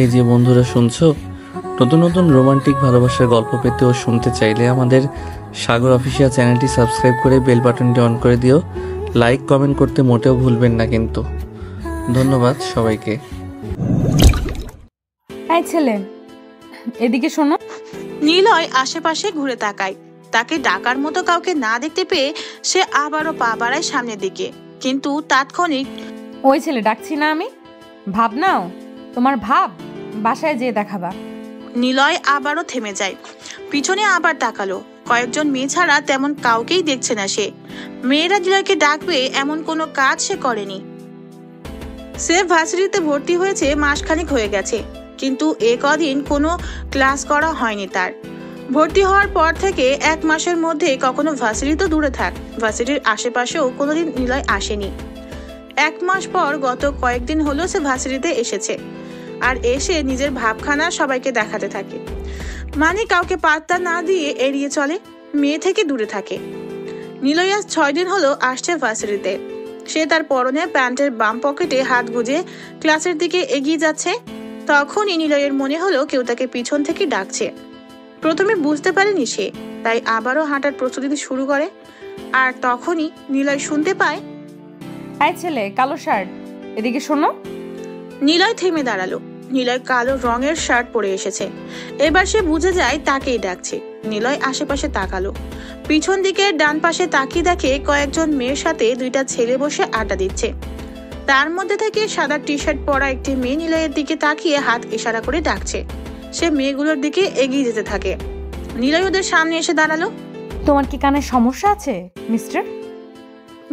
এই যে বন্ধুরা শুনছো, নতুন নতুন রোমান্টিক ভালোবাসার গল্প পেতে ও শুনতে চাইলে আমাদের সাগর অফিসিয়াল চ্যানেলটি সাবস্ক্রাইব করে বেল বাটনটি অন করে দিও। লাইক কমেন্ট করতে মোটেও ভুলবেন না কিন্তু। ধন্যবাদ সবাইকে। এই ছেলে, এদিকে শোনো। নিলয় আশেপাশে ঘুরে তাকায়। তাকে ডাকার মতো কাউকে না দেখতে পেয়ে সে আবারও পা বাড়ায় সামনের দিকে, কিন্তু তাৎক্ষণিক ওই ছেলে ডাকছি না আমি? ভাব নাও, তোমার ভাব বাসায় যেয়ে দেখাবা। নিলয় আবারও থেমে যায়, পিছনে আবার তাকালো। কয়েকজন মেয়ে ছাড়া তেমন কাউকেই দেখছে না সে। মেয়েরা নিলয়কে ডাকবে এমন কোনো কাজ সে করেনি। সে ভার্সিটিতে ভর্তি হয়েছে মাসখানেক হয়ে গেছে, কিন্তু এ কদিন কোনো ক্লাস করা হয়নি তার। ভর্তি হওয়ার পর থেকে 1 মাসের মধ্যে কখনো ভার্সিটি তো দূরে থাক, ভার্সিটির আশেপাশেও কোনোদিন নিলয় আসেনি। 1 মাস পর গত কয়েকদিন হলো সে ভার্সিটিতে এসেছে, আর এসে নিজের ভাবখানা সবাইকে দেখাতে থাকে। মানে কাউকে পাত্তা না দিয়ে এড়িয়ে চলে, মেয়ে থেকে দূরে থাকে। নিলয় আজ 6 দিন হলো আসছে ভার্সিটিতে। সে তার পরনে প্যান্টের বাম পকেটে হাত গুজে ক্লাসের দিকে এগিয়ে যাচ্ছে। তখনই নিলয়ের মনে হলো কেউ তাকে পিছন থেকে ডাকছে। প্রথমে বুঝতে পারেনি সে, তাই আবারও হাঁটার প্রস্তুতি শুরু করে। আর তখনই নিলয় শুনতে পায়, এই ছেলে, কালো শার্ট, এদিকে শোনো। নিলয় থেমে দাঁড়ালো। নিলয় কালো রঙের শার্ট পরে এসেছে। এবার সে বুঝে যায় তাকেই ডাকছে। নিলয় আশেপাশে তাকালো। পিছন দিকে ডান পাশে তাকিয়ে দেখে কয়েকজন মেয়ের সাথে 2টা ছেলে বসে আড্ডা দিচ্ছে। তার মধ্যে থেকে সাদা টি শার্ট পরা একটি মেয়ে নিলয়ের দিকে তাকিয়ে হাত ইশারা করে ডাকছে। সে মেয়েগুলোর দিকে এগিয়ে যেতে থাকে। নিলয় ওদের সামনে এসে দাঁড়ালো। তোমার কি কানে সমস্যা আছে মিস্টার?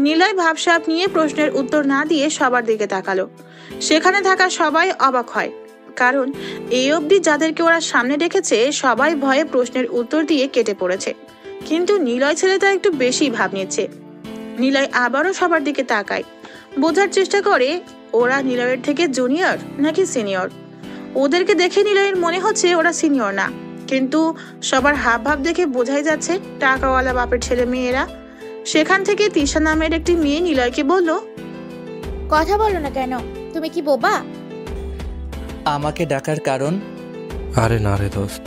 নিলয় ভাবসাব নিয়ে প্রশ্নের উত্তর না দিয়ে সবার দিকে তাকালো। সেখানে থাকা সবাই অবাক হয়, কারণ এই অবধি যাদেরকে ওরা সামনে রেখেছে সবাই ভয়ে প্রশ্নের উত্তর দিয়ে কেটে পড়েছে, কিন্তু নিলয় ছেলেটা একটু বেশি ভাব নিচ্ছে। নিলয় আবারও সবার দিকে তাকায়, বোঝার চেষ্টা করে ওরা নিলয়ের থেকে জুনিয়র নাকি সিনিয়র। ওদেরকে দেখে নিলয়ের মনে হচ্ছে ওরা সিনিয়র না, কিন্তু সবার হাব ভাব দেখে বোঝাই যাচ্ছে টাকাওয়ালা বাপের ছেলে মেয়েরা। সেখান থেকে তিশা নামের একটি মেয়ে নিলয়কে বলল, কথা বলো না কেন? তুমি কি বোবা? আমাকে ডাকার কারণ? আরে না রে দোস্ত,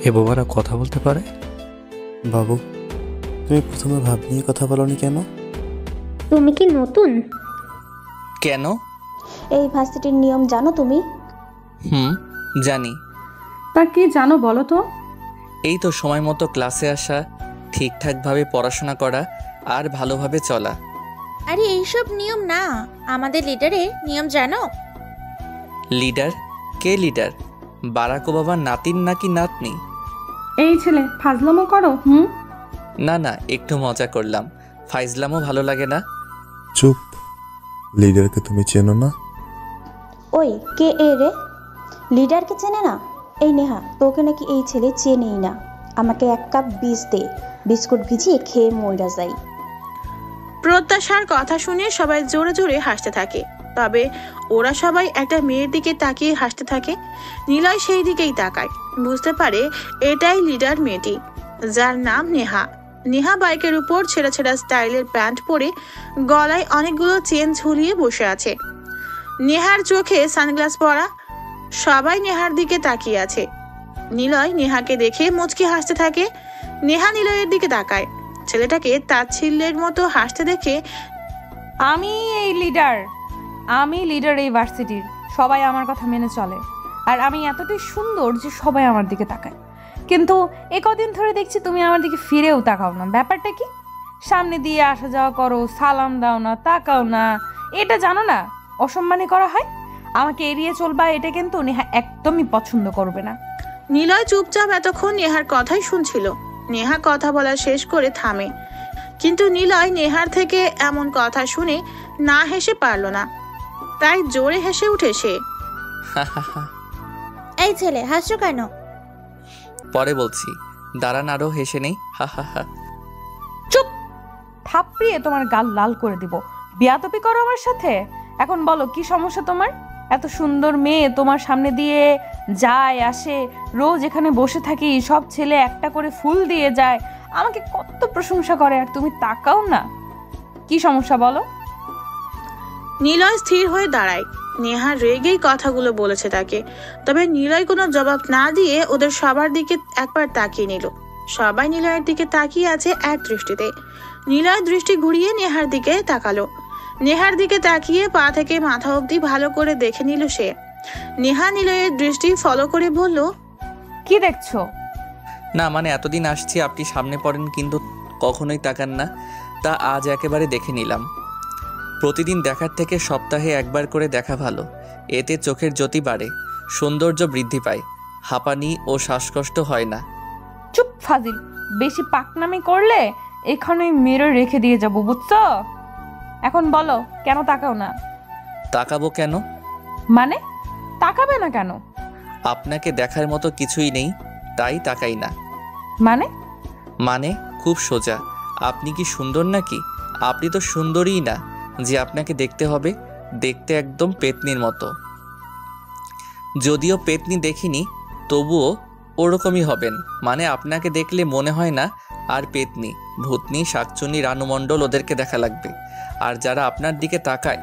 এ বোবারা কথা বলতে পারে? বাবু, তুমি প্রথমে ভাব নিয়ে কথা বলনি কেন? তুমি কি নতুন? কেন? এই ভার্সিটির নিয়ম জানো তুমি? জানি। তা কি জানো বলো তো? এই তো সময় মতো ক্লাসে আসা, ঠিকঠাকভাবে পড়াশোনা করা আর ভালোভাবে চলা। আরে এইসব নিয়ম না, আমাদের লিডারের নিয়ম জানো? লিডার? কে লিডার? বারাক ওবামার নাতিন নাকি নাতনি? এই ছেলে ফাজলামো করো। না না, একটু মজা করলাম, ফাইজলামও ভালো লাগে না। চুপ। লিডারকে তুমি চেনো না? ওই কে এ রে? লিডারকে চেনে না? এই নেহা, তোকে নাকি এই ছেলে চেনেই না। আমাকে 1 কাপ বীজ দে, বিস্কুট ভিজিয়ে খেয়ে মইরা যাই। প্রত্যাশার কথা শুনে সবাই জোরে জোরে হাসতে থাকে, তবে ওরা সবাই একটা মেয়ের দিকে তাকিয়ে হাসতে থাকে। নিলয় সেই দিকেই তাকায়, বুঝতে পারে এটাই লিডার মেয়েটি, যার নাম নেহা। নেহা বাইকের উপর ছেঁড়া ছেঁড়া স্টাইলের প্যান্ট পরে গলায় অনেকগুলো চেন ঝুলিয়ে বসে আছে। নেহার চোখে সানগ্লাস পরা। সবাই নেহার দিকে তাকিয়ে আছে। নিলয় নেহাকে দেখে মুচকি হাসতে থাকে। নেহা নিলয়ের দিকে তাকায়, ছেলেটাকে তাচ্ছিল্যের মতো হাসতে দেখে। আমি লিডার এই ভার্সিটির, সবাই আমার কথা মেনে চলে, আর আমি এতটাই সুন্দর যে সবাই আমার দিকে তাকায়। কিন্তু এ কদিন ধরে দেখছি তুমি আমার দিকে ফিরেও তাকাও না। ব্যাপারটা কি? সামনে দিয়ে আসা যাওয়া করো, সালাম দাও না, তাকাও না। এটা জানো না অসম্মানী করা হয়? আমাকে এড়িয়ে চলবা, এটা কিন্তু নেহা একদমই পছন্দ করবে না। নিলয় চুপচাপ এতক্ষণ নেহার কথাই শুনছিল। নেহা কথা বলা শেষ করে থামে, কিন্তু নিলয় নেহার থেকে এমন কথা শুনে না হেসে পারল না, তাই জোরে হেসে উঠে সে। এই ছেলে, হাসছো কেন? পরে বলছি, দাঁড়ান আরো হেসে নেই। হা। চুপ! থাপড়িয়ে তোমার গাল লাল করে দিব। বিয়াদবি করো আমার সাথে। এখন বলো কি সমস্যা তোমার? এত সুন্দর মেয়ে তোমার সামনে দিয়ে যায় আসে, রোজ এখানে বসে থাকি, সব ছেলে একটা করে ফুল দিয়ে যায়, আমাকে কত প্রশংসা করে, আর তুমি তাকাও না। কি সমস্যা বলো? নিলয় স্থির হয়ে দাঁড়ায়, নেহা রেগেই কথাগুলো বলেছে তাকে। তবে নিলয় কোনো জবাব না দিয়ে ওদের সবার দিকে একবার তাকিয়ে নিল। সবাই নিলয়ের দিকে তাকিয়ে আছে এক দৃষ্টিতে। নিলয় দৃষ্টি ঘুরিয়ে নেহার দিকে তাকালো। নেহার দিকে তাকিয়ে পা থেকে মাথা অবধি ভালো করে দেখে নিল সে। নেহা নিলয়ের দৃষ্টি ফলো করে বলল, কি দেখছো? না মানে এতদিন আসছি আপনি সামনে পড়েন কিন্তু কখনোই তাকান না, তা আজ একেবারে দেখে নিলাম। প্রতিদিন দেখার থেকে সপ্তাহে একবার করে দেখা ভালো, এতে চোখের জ্যোতি বাড়ে, সৌন্দর্য বৃদ্ধি পায়, হাঁপানি ও শ্বাসকষ্ট হয় না। চুপ ফাজিল, বেশি পাকনামি করলে এখানেই মেরে রেখে দিয়ে যাবো, বুঝছো? এখন বলো কেন তাকাও না? তাকাবো কেন? মানে তাকাবে না কেন? আপনাকে দেখার মতো কিছুই নেই, তাই তাকাই না। মানে? মানে খুব সোজা, আপনি কি সুন্দর নাকি? আপনি তো সুন্দরই না যে আপনাকে দেখতে হবে, দেখতে একদম পেতনির মতো। যদিও পেতনি দেখিনি, তবুও ওরকমই হবেন। মানে আপনাকে দেখলে মনে হয় না আর পেতনি, ভূতনি, শাকচুনি, রানুমণ্ডল ওদেরকে দেখা লাগবে। আর যারা আপনার দিকে তাকায়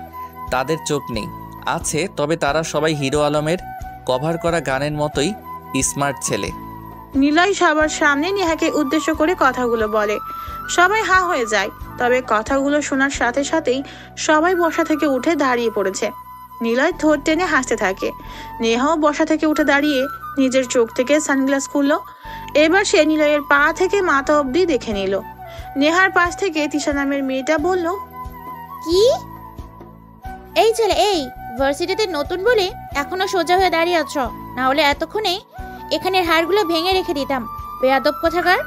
তাদের চোখ নেই, আছে, তবে তারা সবাই হিরো আলমের কভার করা গানের মতোই স্মার্ট ছেলে। নিলয় সবার সামনে নেহাকে উদ্দেশ্য করে কথাগুলো বলে। সবাই হা হয়ে যায়। তবে কথাগুলো শোনার সাথে সাথেই সবাই বসা থেকে উঠে দাঁড়িয়ে পড়েছে। নিলয় ঠোঁট টেনে হাসতে থাকে। নেহাও বসা থেকে উঠে দাঁড়িয়ে নিজের চোখ থেকে সানগ্লাস খুললো। এবার সে নিলয়ের পা থেকে মাথা অবধি দেখে নিল। নেহার পাশ থেকে তিশা নামের মেয়েটা বলল, কি? এই ছেলে, এই ভার্সিটিতে নতুন বলে এখনো সোজা হয়ে দাঁড়িয়ে আছো, না হলে এতক্ষণে এখানের হাড়গুলো ভেঙে রেখে দিতাম। বেয়াদব কোথাকার।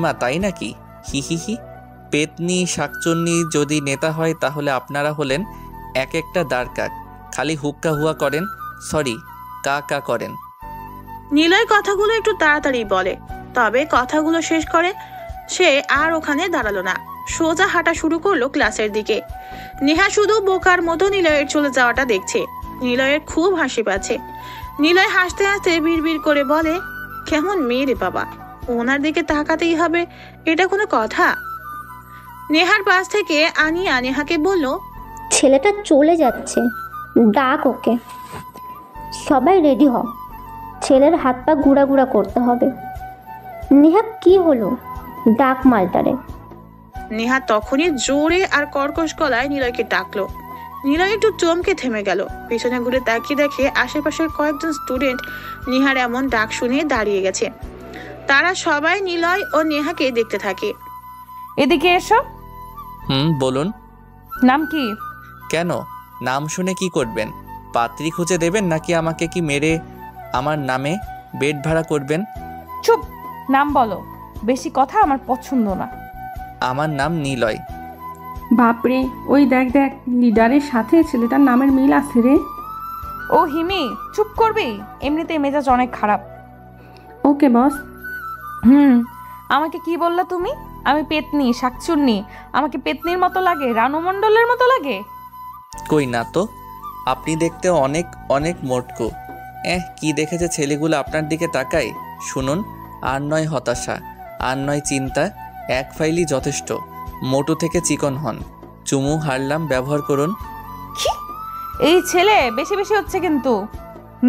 মা তাই নাকি? হি হি হি। পেতনি শাকচুন্নি যদি নেতা হয় তাহলে আপনারা হলেন এক একটা দাঁড়কাক, খালি হুক্কা হুয়া করেন, সরি কা কা করেন। নিলয় কথাগুলো একটু তাড়াতাড়ি বলে, তবে কথাগুলো শেষ করে সে আর ওখানে দাঁড়ালো না, সোজা হাঁটা শুরু করলো ক্লাসের দিকে। নেহা শুধু বোকার মতো নিলয়ের চলে যাওয়াটা দেখছে। নিলয়ের খুব হাসি পাচ্ছে। নিলয় হাসতে হাসতে বিড়বিড় করে বলে, কেমন মেয়ে রে বাবা, ওনার দিকে তাকাতেই হবে, এটা কোনো কথা? নেহার পাশ থেকে আনিয়া নেহাকে বলল, ছেলেটা চলে যাচ্ছে, ডাক ওকে। সবাই রেডি হ, ছেলের হাত পা গুঁড়া গুঁড়া করতে হবে। নেহা কি হলো, ডাক মালটারে। নেহা তখনই জোরে আর কর্কশ গলায় নিলয়কে ডাকলো। নিলয় একটু চমকে থেমে গেল। পেছনে ঘুরে তাকিয়ে দেখে আশেপাশের কয়েকজন স্টুডেন্ট নেহার এমন ডাক শুনে দাঁড়িয়ে গেছে। তারা সবাই নিলয় ও নেহাকে দেখতে থাকে। এদিকে এসো। বলুন। নাম কি? কেন, নাম শুনে কি করবেন? পাত্রী খুঁজে দেবেন নাকি আমাকে কি মেরে আমার নামে বেড ভাড়া করবেন? চুপ, নাম বলো। বেশি কথা আমার পছন্দ না। আমার নাম নিলয়। বাপরে, ওই দেখ দেখ, লিডারের সাথে ছেলেটার নামের মিল আছে রে। ও হিমি, চুপ করবি? এমনিতে মেজাজ অনেক খারাপ। ওকে বস। আমাকে কি বললা তুমি? আমি পেতনি, শাকচুন্নি? আমাকে পেতনির মতো লাগে, রানু মণ্ডলের মতো লাগে? কই না তো, আপনি দেখতে অনেক অনেক মোটকো। কি দেখেছে ছেলেগুলো আপনার দিকে তাকায়? শুনুন, আর নয় হতাশা, আর নয় চিন্তা, এক ফাইলই যথেষ্ট। মোটু থেকে চিকন হন, চুমু হারলাম, ব্যবহার করুন। কি? এই ছেলে বেশি বেশি হচ্ছে কিন্তু।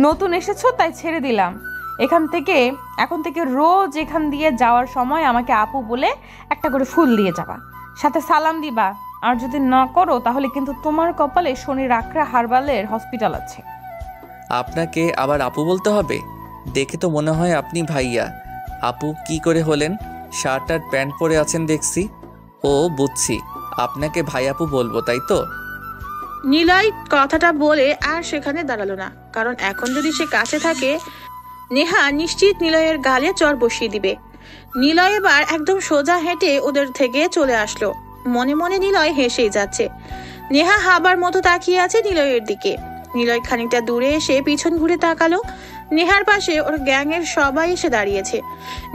নতুন এসেছো তাই ছেড়ে দিলাম। এখন থেকে রোজ এখান দিয়ে যাওয়ার সময় আমাকে আপু বলে একটা করে ফুল দিয়ে যাবা, সাথে সালাম দিবা। আর যদি না করো তাহলে কিন্তু তোমার কপালে শনির আখড়া হারবালের হসপিটাল আছে। আপনাকে আবার আপু বলতে হবে? দেখে তো মনে হয় আপনি ভাইয়া। আপু কি করে হলেন? শার্ট আর প্যান্ট পরে আছেন দেখছি। ও বুঝছি, আপনাকে ভাই আপু বলবো, তাই তো? নিলয় কথাটা বলে আর সেখানে দাঁড়ালো না, কারণ এখন যদি সে কাছে থাকে নেহা নিশ্চিত নিলয়ের গালে চর বসিয়ে দিবে। নিলয় এবার একদম সোজা হেঁটে ওদের থেকে চলে আসলো। মনে মনে নিলয় হেসেই যাচ্ছে। নেহা হাবার মতো তাকিয়ে আছে নিলয়ের দিকে। নিলয় খানিকটা দূরে এসে পিছন ঘুরে তাকালো। নেহার পাশে ওর গ্যাংয়ের সবাই এসে দাঁড়িয়েছে।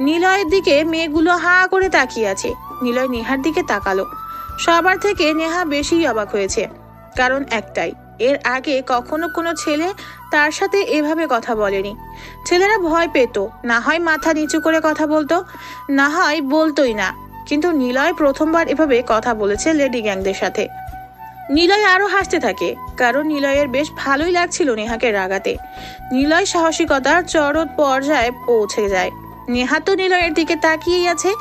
নিলয়ের দিকে মেয়েগুলো হা করে তাকিয়ে আছে। নিলয় নেহার দিকে তাকালো। সবার থেকে নেহা বেশি অবাক হয়েছে, কারণ একটাই, এর আগে কখনো কোনো ছেলে তার সাথে এভাবে কথা বলেনি। ছেলেরা ভয় পেত, না হয় মাথা নিচু করে কথা বলতো, না হয় বলতোই না। কিন্তু নিলয় প্রথমবার এভাবে কথা বলেছে লেডি গ্যাংদের সাথে। নিলয় আরো হাসতে থাকে, কারণ নিলয়ের বেশ ভালোই লাগছিল নেহাকে রাগাতে। নিলয় সাহসিকতার চরম পর্যায়ে পৌঁছে যায়। নেহা তো নিলয়ের দিকে তাকিয়েই আছে,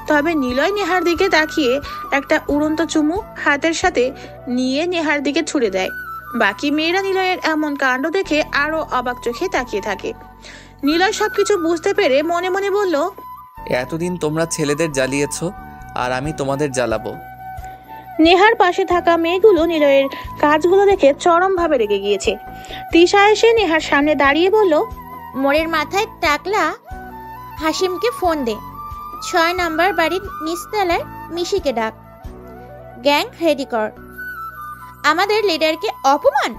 তবে নিলয় নেহার দিকে তাকিয়ে একটা উড়ন্ত চুমু হাতের সাথে নিয়ে নেহার দিকে ছুড়ে দেয়। বাকি মেয়েরা নিলয়ের এমন কাণ্ড দেখে আরো অবাক চোখে তাকিয়ে থাকে। নিলয় সবকিছু বুঝতে পেরে মনে মনে বলল, এতদিন তোমরা ছেলেদের জ্বালিয়েছো, আর আমি তোমাদের জ্বালাবো। নেহার পাশে থাকা মেয়েগুলো নিলয়ের কাজগুলো দেখে চরমভাবে রেগে গিয়েছে। তিশা এসে নেহার সামনে দাঁড়িয়ে বলল, মোড়ের মাথায় টাকলা হাসিমকে ফোন দে, 6 নাম্বার বাড়ির নিচতলায় মিশিকে ডাক, গ্যাং রেডি কর। আমাদের লিডারকে অপমান,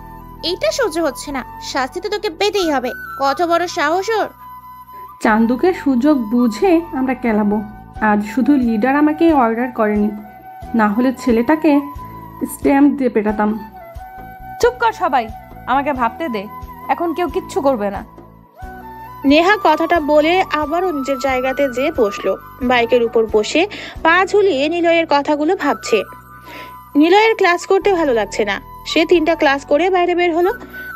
এইটা সহ্য হচ্ছে না, শাস্তি তো তোকে পেতেই হবে। কত বড় সাহস ওর! চান্দুকে সুযোগ বুঝে আমরা কেলাবো। আজ শুধু লিডার আমাকে অর্ডার করেনি, না হলে ছেলেটাকে স্ট্যাম্প দিয়ে পেটাতাম। চুপ কর সবাই, আমাকে ভাবতে দে, এখন কেউ কিচ্ছু করবে না। নেহা কথাটা বলে আবারও নিজের জায়গাতে যেয়ে বসলো। বাইকের উপর বসে পা ঝুলিয়ে নিলয়ের কথাগুলো ভাবছে। নিলয়ের ক্লাস করতে ভালো লাগছে না। সে 3টা ক্লাস করে বাইরে বের হলো।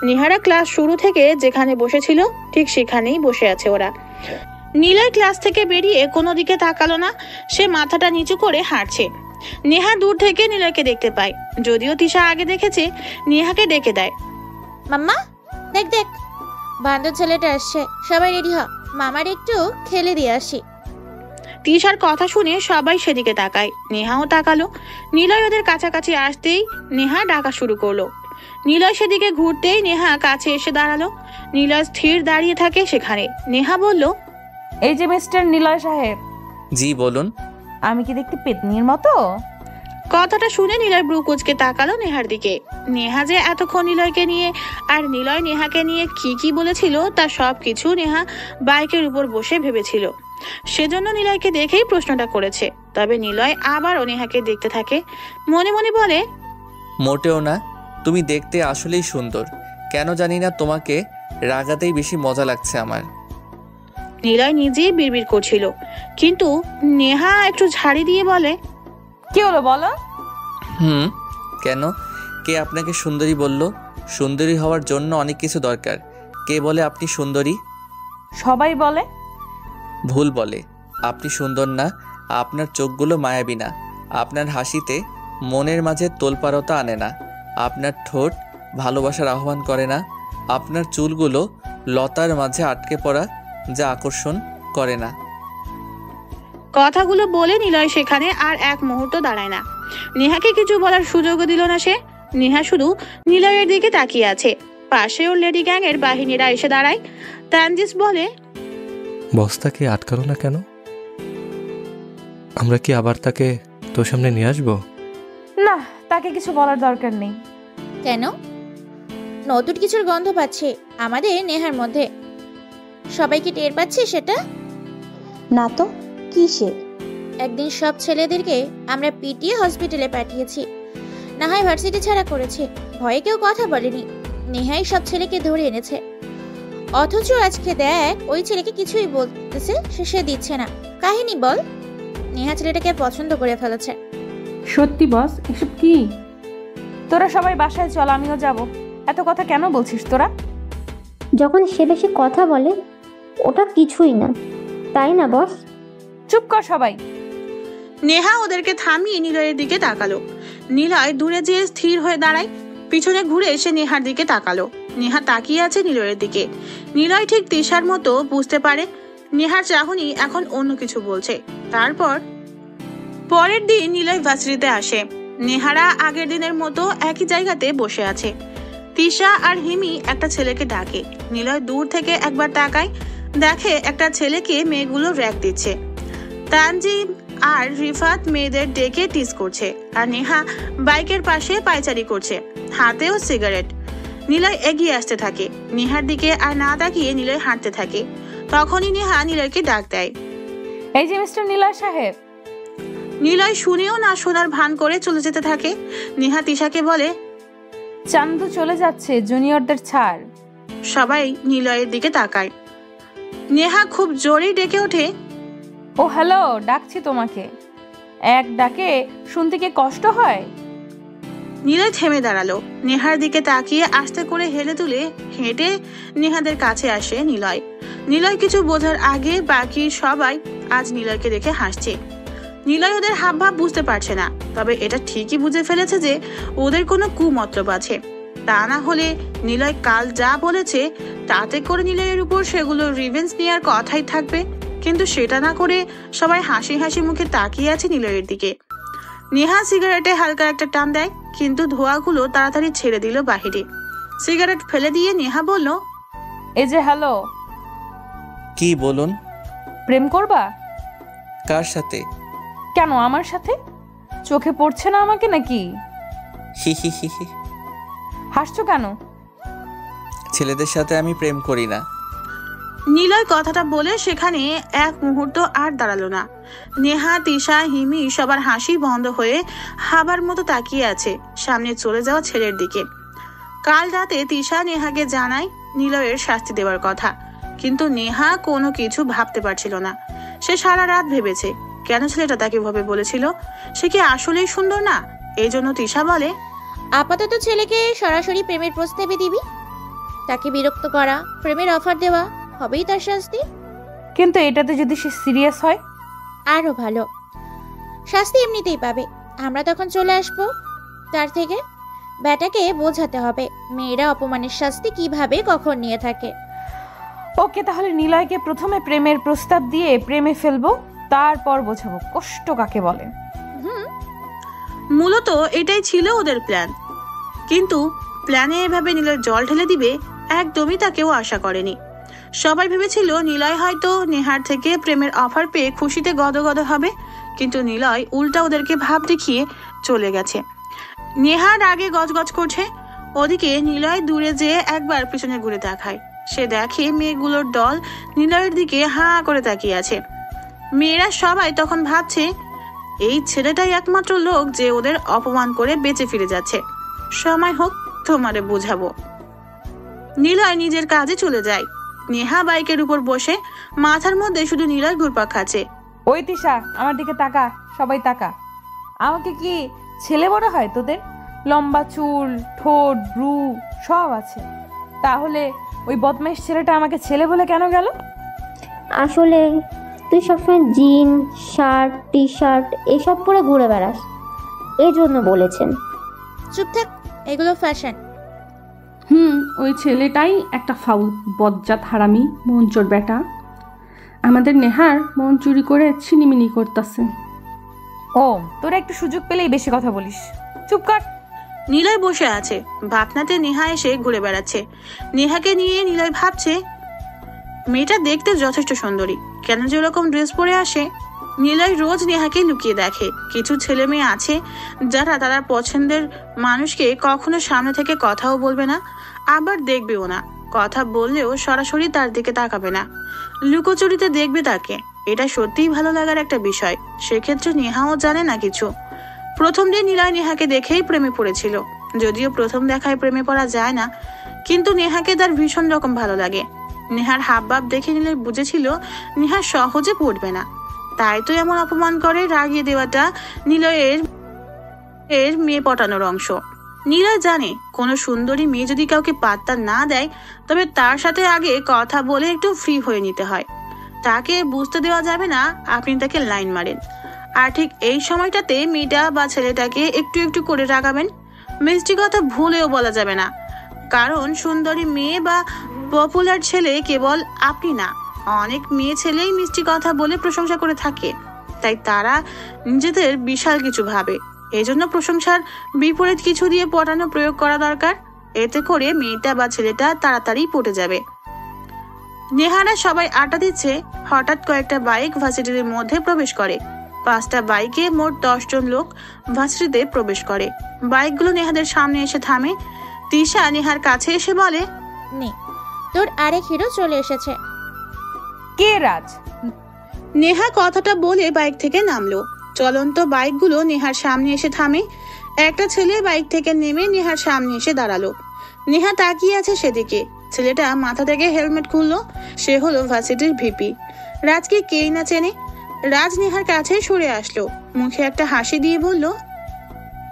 নেহারা ক্লাস শুরু থেকে যেখানে বসেছিল ঠিক সেখানেই বসে আছে ওরা। নিলয় ক্লাস থেকে বেরিয়ে কোনো দিকে তাকালো না, সে মাথাটা নিচু করে হাঁটছে। নেহা দূর থেকে নিলয়কে দেখতে পায়, যদিও তিশা আগে দেখেছে। নেহাকে ডেকে দেয়, মাম্মা দেখ দেখ, বান্ধব ছেলেটা আসছে, সবাই রেডি হ, মামার একটু খেলে দিয়ে আসি। তিশার কথা শুনে সবাই সেদিকে তাকায়। নেহাও তাকালো। নিলয় ওদের কাছাকাছি আসতেই নেহা ডাকা শুরু করলো। নিলয় সেদিকে ঘুরতেই নেহা কাছে এসে দাঁড়ালো। নিলয় স্থির দাঁড়িয়ে থাকে সেখানে। নেহা বলল, এই যে মিস্টার নিলয় সাহেব। জি বলুন। আমি কি দেখতে পেতনির মতো? কথাটা শুনে নিলয় ব্রু কুচকে তাকালো নেহার দিকে। নেহা যে এতক্ষণ নিলয়কে নিয়ে আর নিলয় নেহাকে নিয়ে কি বলেছিল তা সবকিছু নেহা বাইকের উপর বসে ভেবেছিল। সেজন্য নিলয়কে দেখেই প্রশ্নটা করেছে। তবে নিলয় আবারও নেহাকে দেখতে থাকে, মনে মনে বলে, মোটেও না, তুমি দেখতে আসলেই সুন্দর। কেন জানি না, তোমাকে রাগাতেই বেশি মজা লাগছে আমার। নিলয় নিজেই বিড়বিড় করছিল, কিন্তু নেহা একটু ঝাড়ি দিয়ে বলে, কি হলো বলো? কেন? কে আপনাকে সুন্দরী বলল? সুন্দরী হওয়ার জন্য অনেক কিছু দরকার। কে বলে আপনি সুন্দরী? সবাই বলে। ভুল বলে। আপনি সুন্দর না, আপনার চোখগুলো মায়াবী না, আপনার হাসিতে মনের মাঝে তোলপাড়তা আনে না, আপনার ঠোঁট ভালোবাসার আহ্বান করে না, আপনার চুলগুলো লতার মাঝে আটকে পড়া যা আকর্ষণ করে না। কথাগুলো বলে নিলয় সেখানে আর এক মুহূর্ত দাঁড়ায় না। নেহাকে কিছু বলার সুযোগও দিল না সে। নেহা শুধু নিলয়ের দিকে তাকিয়ে আছে। পাশে ওর লেডি গ্যাং এর বাহিনীরা এসে দাঁড়ায়। তানজিস বলে, বস্তাকে আটকালো না কেন? আমরা কি আবার তাকে তোর সামনে নিয়ে আসবো? না, তাকে কিছু বলার দরকার নেই। কেন? নতুন কিছুর গন্ধ পাচ্ছে আমাদের নেহার মধ্যে। সবাইকে টের পাচ্ছে সেটা? না তো, কিসে? একদিন সব ছেলেদেরকে আমরা পিটিয়ে হসপিটালে পাঠিয়েছি, না হয় ভার্সিটি ছাড়া করেছে। ভয়ে কেউ কথা বলেনি, নেহাই সব ছেলেকে ধরে এনেছে। অথচ আজকে দেখ, ওই ছেলেকে কিছুই বলতেছে, সে দিচ্ছে না। কাহিনী বল। নেহা ছেলেটাকে পছন্দ করে ফেলেছে। সত্যি বস, এসব কি? তোরা সবাই বাসায় চল, আমিও যাব। এত কথা কেন বলছিস তোরা? যখন সে বেশি কথা বলে ওটা কিছুই না, তাই না বস? চুপ কর সবাই। নেহা ওদেরকে থামিয়ে নিলয়ের দিকে তাকালো। নিলয় দূরে যেয়ে স্থির হয়ে দাঁড়ায়। পিছনে ঘুরে এসে নেহার দিকে তাকালো। নেহা তাকিয়ে আছে নিলয়ের দিকে। নিলয় ঠিক তিশার মতো বুঝতে পারে নেহার চাহনি এখন অন্য কিছু বলছে। তারপর পরের দিন নিলয় ভার্সিটিতে আসে। নেহারা আগের দিনের মতো একই জায়গাতে বসে আছে। তিশা আর হিমি একটা ছেলেকে ডাকে। নিলয় দূর থেকে একবার তাকায়, দেখে একটা ছেলেকে মেয়েগুলো র‍্যাক দিচ্ছে। তানজিম আর রিফাত মেয়েদের ডেকে টিজ করছে, আর নেহা বাইকের পাশে পায়চারি করছে, হাতেও সিগারেট। নিলয় এগিয়ে আসতে থাকে নেহার দিকে, আর না তাকিয়ে নিলয় হাঁটতে থাকে। তখনই নেহা নিলয়কে ডাক দেয়, এই যে মিস্টার নিলয় সাহেব। নিলয় শুনেও না শোনার ভান করে চলে যেতে থাকে। নেহা তিশাকে বলে, চান্দু চলে যাচ্ছে, জুনিয়রদের ছাড়। সবাই নিলয়ের দিকে তাকায়। নেহা খুব জোরে ডেকে ওঠে, ও হ্যালো, ডাকছি তোমাকে। এক ডাকে শুনতে কি কষ্ট হয়? নিলয় থেমে দাঁড়ালো। নেহার দিকে তাকিয়ে আস্তে করে হেঁটে নেহাদের কাছে আসে নিলয়। নিলয় কিছু বোঝার আগে বাকি সবাই আজ নিলয়কে দেখে হাসছে। নিলয় ওদের হাবভাব বুঝতে পারছে না, তবে এটা ঠিকই বুঝে ফেলেছে যে ওদের কোনো কুমতলব আছে। তা না হলে নিলয় কাল যা বলেছে তাতে করে নিলয়ের উপর সেগুলো রিভেঞ্জ নেওয়ার কথাই থাকবে। কিন্তু সেটা না করে সবাই হাসি হাসি মুখে তাকিয়ে আছে নিলয়ের দিকে। নেহা সিগারেটে হালকা একটা টান দেয়, কিন্তু ধোঁয়াগুলো তাড়াতাড়ি ছেড়ে দিল বাহিরে। সিগারেট ফেলে দিয়ে নেহা বলল, এই যে হ্যালো, কি বলুন? প্রেম করবা? কার সাথে? কেন আমার সাথে? চোখে পড়ছে না আমাকে নাকি? হি হি হি হি। হাসছো কেন? ছেলেদের সাথে আমি প্রেম করি না। নিলয় কথাটা বলে সেখানে এক মুহূর্ত আর দাঁড়ালো না। নেহা, তিশা, হিমি সবার হাসি বন্ধ হয়ে হাবার মতো তাকিয়ে আছে সামনে চলে যাওয়া ছেলের দিকে। কাল রাতে তিশা নেহাকে জানায় নিলয়ের শাস্তি দেওয়ার কথা, কিন্তু নেহা কোনো কিছু ভাবতে পারছিল না। সে সারা রাত ভেবেছে কেন ছেলেটা তাকে ভাবে বলেছিল। সে কি আসলেই সুন্দর না? এই জন্য তিশা বলে, আপাতত ছেলেকে সরাসরি প্রেমের প্রস্তাবে দিবি, তাকে বিরক্ত করা, প্রেমের অফার দেওয়া হবেই তার শাস্তি। কিন্তু এটাতে যদি সে সিরিয়াস হয়? আরো ভালো, শাস্তি এমনিতেই পাবে, আমরা তখন চলে আসবো। তার থেকে ব্যাটাকে বোঝাতে হবে মেয়েরা অপমানের শাস্তি কিভাবে কখন নিয়ে থাকে। ওকে, তাহলে নিলয়কে প্রথমে প্রেমের প্রস্তাব দিয়ে প্রেমে ফেলবো, তারপর বোঝাবো কষ্ট কাকে বলে। মূলত এটাই ছিল ওদের প্ল্যান। কিন্তু প্ল্যানে এভাবে নিলয় জল ঢেলে দিবে একদমই তা কেউ আশা করেনি। সবাই ভেবেছিল নিলয় হয়তো নেহার থেকে প্রেমের অফার পেয়ে খুশিতে গদগদ হবে, কিন্তু নিলয় উল্টা ওদেরকে ভাব দেখিয়ে চলে গেছে। নেহার আগে গজগজ করছে, ওদিকে নিলয় দূরে যেয়ে একবার পিছনে ঘুরে তাকায়। সে দেখে মেয়েগুলোর দল নিলয়ের দিকে হাঁ করে তাকিয়ে আছে। মেয়েরা সবাই তখন ভাবছে এই ছেলেটাই একমাত্র লোক যে ওদের অপমান করে বেঁচে ফিরে যাচ্ছে। সময় হোক তোমারে বুঝাবো। নিলয় নিজের কাজে চলে যায়। নেহা বাইকের উপর বসে মাথার মধ্যে শুধু নিলয় ঘুরপাক খাচ্ছে। ওই তিশা, আমার দিকে তাকা, সবাই তাকা। আমাকে কি ছেলে মনে হয় তোদের? লম্বা চুল, ঠোঁট, ব্রু সব আছে, তাহলে ওই বদমাইশ ছেলেটা আমাকে ছেলে বলে কেন গেল? আসলে তুই সবসময় জিন, শার্ট, টি শার্ট এসব পরে ঘুরে বেড়াস, এই জন্য বলেছেন। চুপ থাক, এগুলো ফ্যাশন। ওই ছেলেটাই একটা ফাউল, বজ্জাত, হারামি, মঞ্চর বেটা। আমাদের নেহার মন চুরি করে ছিনিমিনি করতেছে। ও, তোরা একটু সুযোগ পেলেই বেশি কথা বলিস, চুপ কর। নিলয় বসে আছে, ভাবনাতে নেহা এসে ঘুরে বেড়াচ্ছে। নেহাকে নিয়ে নিলয় ভাবছে মেয়েটা দেখতে যথেষ্ট সুন্দরী, কেন যে ওরকম ড্রেস পরে আসে। নিলয় রোজ নেহাকে লুকিয়ে দেখে। কিছু ছেলে মেয়ে আছে যারা তাদের পছন্দের মানুষকে কখনো সামনে থেকে কথাও বলবে না, আবার দেখবেও না। কথা বললেও সরাসরি তার দিকে তাকাবে না, লুকোচুরিতে দেখবে তাকে। এটা সত্যিই ভালো লাগার একটা বিষয়। সেক্ষেত্রে নেহাও জানে না কিছু। প্রথম দিন নিলয় নেহাকে দেখেই প্রেমে পড়েছিল। যদিও প্রথম দেখায় প্রেমে পড়া যায় না, কিন্তু নেহাকে তার ভীষণ রকম ভালো লাগে। নেহার হাবভাব দেখে নিলয় বুঝেছিল নেহা সহজে পড়বে না, তাই তো এমন অপমান করে। রাগিয়ে দেওয়াটা নিলয়ের মেয়ে পটানোর অংশ। নিলয় জানে কোনো সুন্দরী মেয়ে যদি কাউকে পাত্তা না দেয়, তবে তার সাথে আগে কথা বলে একটু ফ্রি হয়ে নিতে হয়। তাকে বুঝতে দেওয়া যাবে না আপনি তাকে লাইন মারেন। আর ঠিক এই সময়টাতে মেয়েটা বা ছেলেটাকে একটু একটু করে রাগাবেন। মিষ্টি কথা ভুলেও বলা যাবে না, কারণ সুন্দরী মেয়ে বা পপুলার ছেলে কেবল আপনি না, অনেক মেয়ে ছেলেই মিষ্টি কথা বলে প্রশংসা করে থাকে। তাই তারা নিজেদের বিশাল কিছু ভাবে। এজন্য প্রশংসার বিপরীত কিছু দিয়ে পটানো প্রয়োগ করা দরকার। এতে করে মেয়েটা বা ছেলেটা তাড়াতাড়ি পটে যাবে। নেহারা সবাই আড্ডা দিচ্ছে, হঠাৎ কয়েকটা বাইক ভার্সিটির মধ্যে প্রবেশ করে। 5টা বাইকে মোট 10 জন লোক ভার্সিটিতে প্রবেশ করে। বাইকগুলো নেহাদের সামনে এসে থামে। তিশা নেহার কাছে এসে বলে, নে, তোর আরেক হিরো চলে এসেছে। কে রাজ? নেহা কথাটা বলে বাইক থেকে নামলো। চলন্ত বাইকগুলো নেহার সামনে এসে থামে। একটা ছেলে বাইক থেকে নেমে নেহার সামনে এসে দাঁড়ালো। নেহা তাকিয়ে আছে সেদিকে। ছেলেটা মাথা থেকে হেলমেট খুললো। সে হলো ভার্সিটির ভিপি। রাজকে কেই না চেনে। রাজ নেহার কাছে সরে আসলো, মুখে একটা হাসি দিয়ে বলল,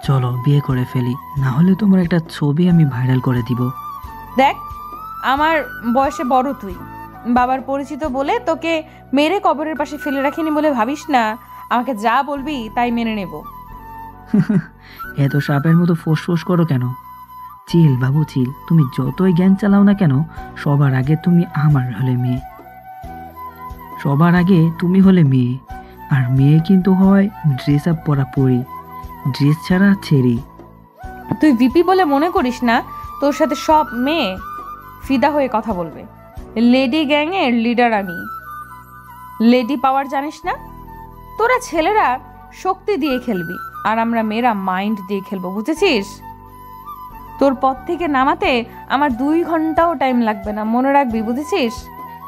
চলো বিয়ে করে ফেলি, না হলে তোমার একটা ছবি আমি ভাইরাল করে দিব। দেখ, আমার বয়সে বড় তুই, বাবার পরিচিত বলে তোকে মেরে কবরের পাশে ফেলে রাখিনি বলে ভাবিস না আমাকে যা বলবি তাই মেনে নেব। এত সাপের মতো ফোঁস করো কেন? চিল বাবু চিল, তুমি যতই জ্ঞান চালাও না কেন, সবার আগে তুমি আমার হলে মেয়ে, সবার আগে তুমি হলে মেয়ে। আর মেয়ে কিন্তু হয় ড্রেস আপ পরা পরি, ড্রেস ছাড়া ছেড়ি। তুই ভিপি বলে মনে করিস না তোর সাথে সব মেয়ে ফিদা হয়ে কথা বলবে? লেডি গ্যাংয়ের লিডার আমি। লেডি পাওয়ার জানিস না? তোরা ছেলেরা শক্তি দিয়ে খেলবি আর আমরা মেয়েরা মাইন্ড দিয়ে খেলবো, বুঝেছিস? তোর পথ থেকে নামাতে আমার 2 ঘন্টাও টাইম লাগবে না, মনে রাখবি, বুঝেছিস?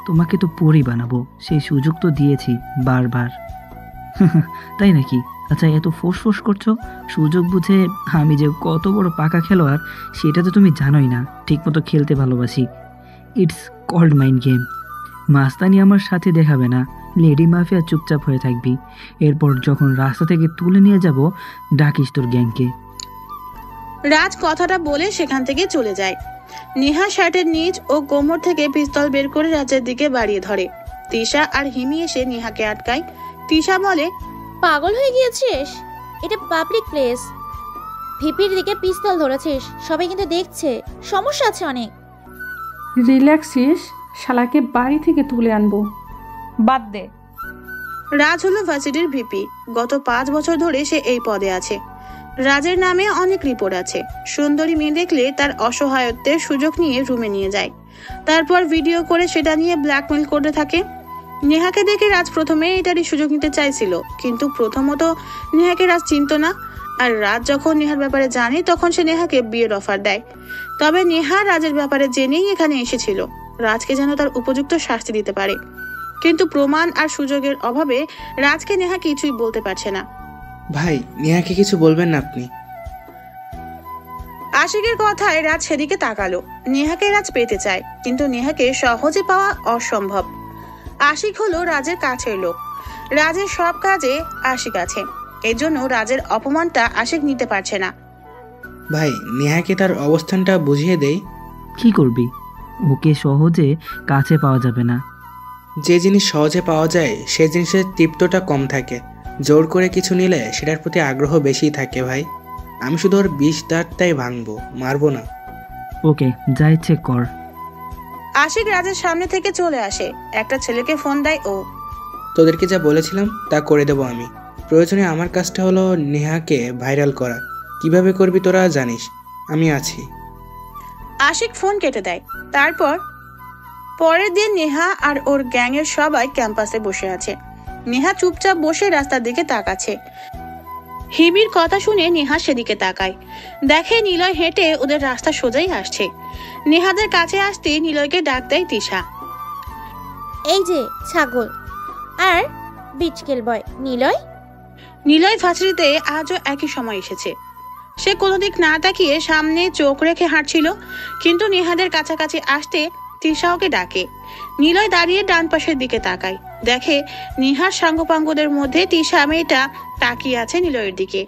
তোমাকে তো পরি বানাবো, সেই সুযোগ তো দিয়েছি বারবার। তাই নাকি? আচ্ছা, এত ফোঁস করছো, সুযোগ বুঝে আমি যে কত বড় পাকা খেলোয়াড় সেটা তো তুমি জানোই না। ঠিকমতো খেলতে ভালোবাসি, ইটস কল্ড মাইন্ড গেম। মাস্তানি আমার সাথে দেখাবে না, লেডি মাফিয়া চুপচাপ হয়ে থাকবি। এরপর যখন রাস্তা থেকে তুলে নিয়ে যাব, ডাকিস তোর গ্যাংকে। রাজ কথাটা বলে সেখান থেকে চলে যায়। নেহা শার্টের নিচ ও কোমর থেকে পিস্তল বের করে রাজের দিকে বাড়িয়ে ধরে। তিশা আর হিমি এসে নেহাকে আটকায়। তিশা বলে, পাগল হয়ে গিয়েছিস? এটা পাবলিক প্লেস, ভিপির দিকে পিস্তল ধরেছিস, সবাই কিন্তু দেখছে, সমস্যা আছে অনেক। রিল্যাক্স শেষ, শালাকে বাড়ি থেকে তুলে আনবো। বাদ দে। রাজ হলো ভার্সিটির ভিপি। গত 5 বছর ধরে সে এই পদে আছে। রাজের নামে অনেক রিপোর্ট আছে। সুন্দরী মেয়ে দেখলে তার অসহায়ত্বের সুযোগ নিয়ে রুমে নিয়ে যায়, তারপর ভিডিও করে সেটা নিয়ে ব্ল্যাকমেল করতে থাকে। নেহাকে দেখে রাজ প্রথমে এটারই সুযোগ নিতে চাইছিল, কিন্তু প্রথমত নেহাকে রাজ চিনত না। আর রাজ যখন নেহার ব্যাপারে জানে তখন সে নেহাকে বিয়ের অফার দেয়। তবে নেহা রাজের ব্যাপারে জেনেই এখানে এসেছিল, রাজকে যেন তার উপযুক্ত শাস্তি দিতে পারে। কিন্তু প্রমাণ আর সুযোগের অভাবে রাজকে নেহা কিছুই বলতে পারছে না। ভাই, নেহাকে কিছু বলবেন না আপনি? আশিকের কথায় রাজ সেদিকে তাকালো। নেহাকে রাজ পেতে চায়, কিন্তু নেহাকে সহজে পাওয়া অসম্ভব। আশিক হলো রাজের কাছের লোক, রাজের সব কাজে আশিক আছে, এজন্য রাজের অপমানটা আশিক নিতে পারছে না। ভাই, নেহাকে তার অবস্থানটা বুঝিয়ে দেই। কি করবি? ওকে সহজে কাছে পাওয়া যাবে না। যে জিনিস সহজে পাওয়া যায় সে জিনিসের তৃপ্তটা কম থাকে, জোর করে কিছু নিলে সেটার প্রতি আগ্রহ বেশি থাকে। ভাই, আমি শুধু ওর 20 দাঁতটাই ভাঙবো, মারবো না। ওকে, যা ইচ্ছে কর। আশিক রাজের সামনে থেকে চলে আসে। একটা ছেলেকে ফোন দেয় ও। তোদেরকে যা বলেছিলাম তা করে দেবো আমি। প্রয়োজনে আমার কাজটা হলো নেহাকে ভাইরাল করা। কিভাবে করবি তোরা জানিস, আমি আছি। আশিক ফোন কেটে দেয়। তারপর পরের দিন নেহা আর ওর গ্যাংয়ের সবাই ক্যাম্পাসে বসে আছে। নেহা চুপচাপ বসে রাস্তার দিকে তাকাচ্ছে। হিমির কথা শুনে নেহা সেদিকে তাকায়, দেখে নিলয় হেঁটে ওদের রাস্তা সোজাই আসছে। নেহাদের কাছে আসতে নিলয়কে ডাক দেয় তিশা। এই যে ছাগল আর বিচকেল বয় নিলয়। নিলয় ভার্সিটিতে আজও একই সময় এসেছে। সে কোনো দিক না তাকিয়ে সামনে চোখ রেখে হাঁটছিল, কিন্তু নেহাদের কাছাকাছি আসতে তিশা ওকে ডাকে। নিলয় দাঁড়িয়ে ডান পাশের দিকে তাকায়, দেখে নিহার সাঙ্গপাঙ্গদের মধ্যে তিশা মেয়েটা তাকিয়ে আছে নিলয়ের দিকে।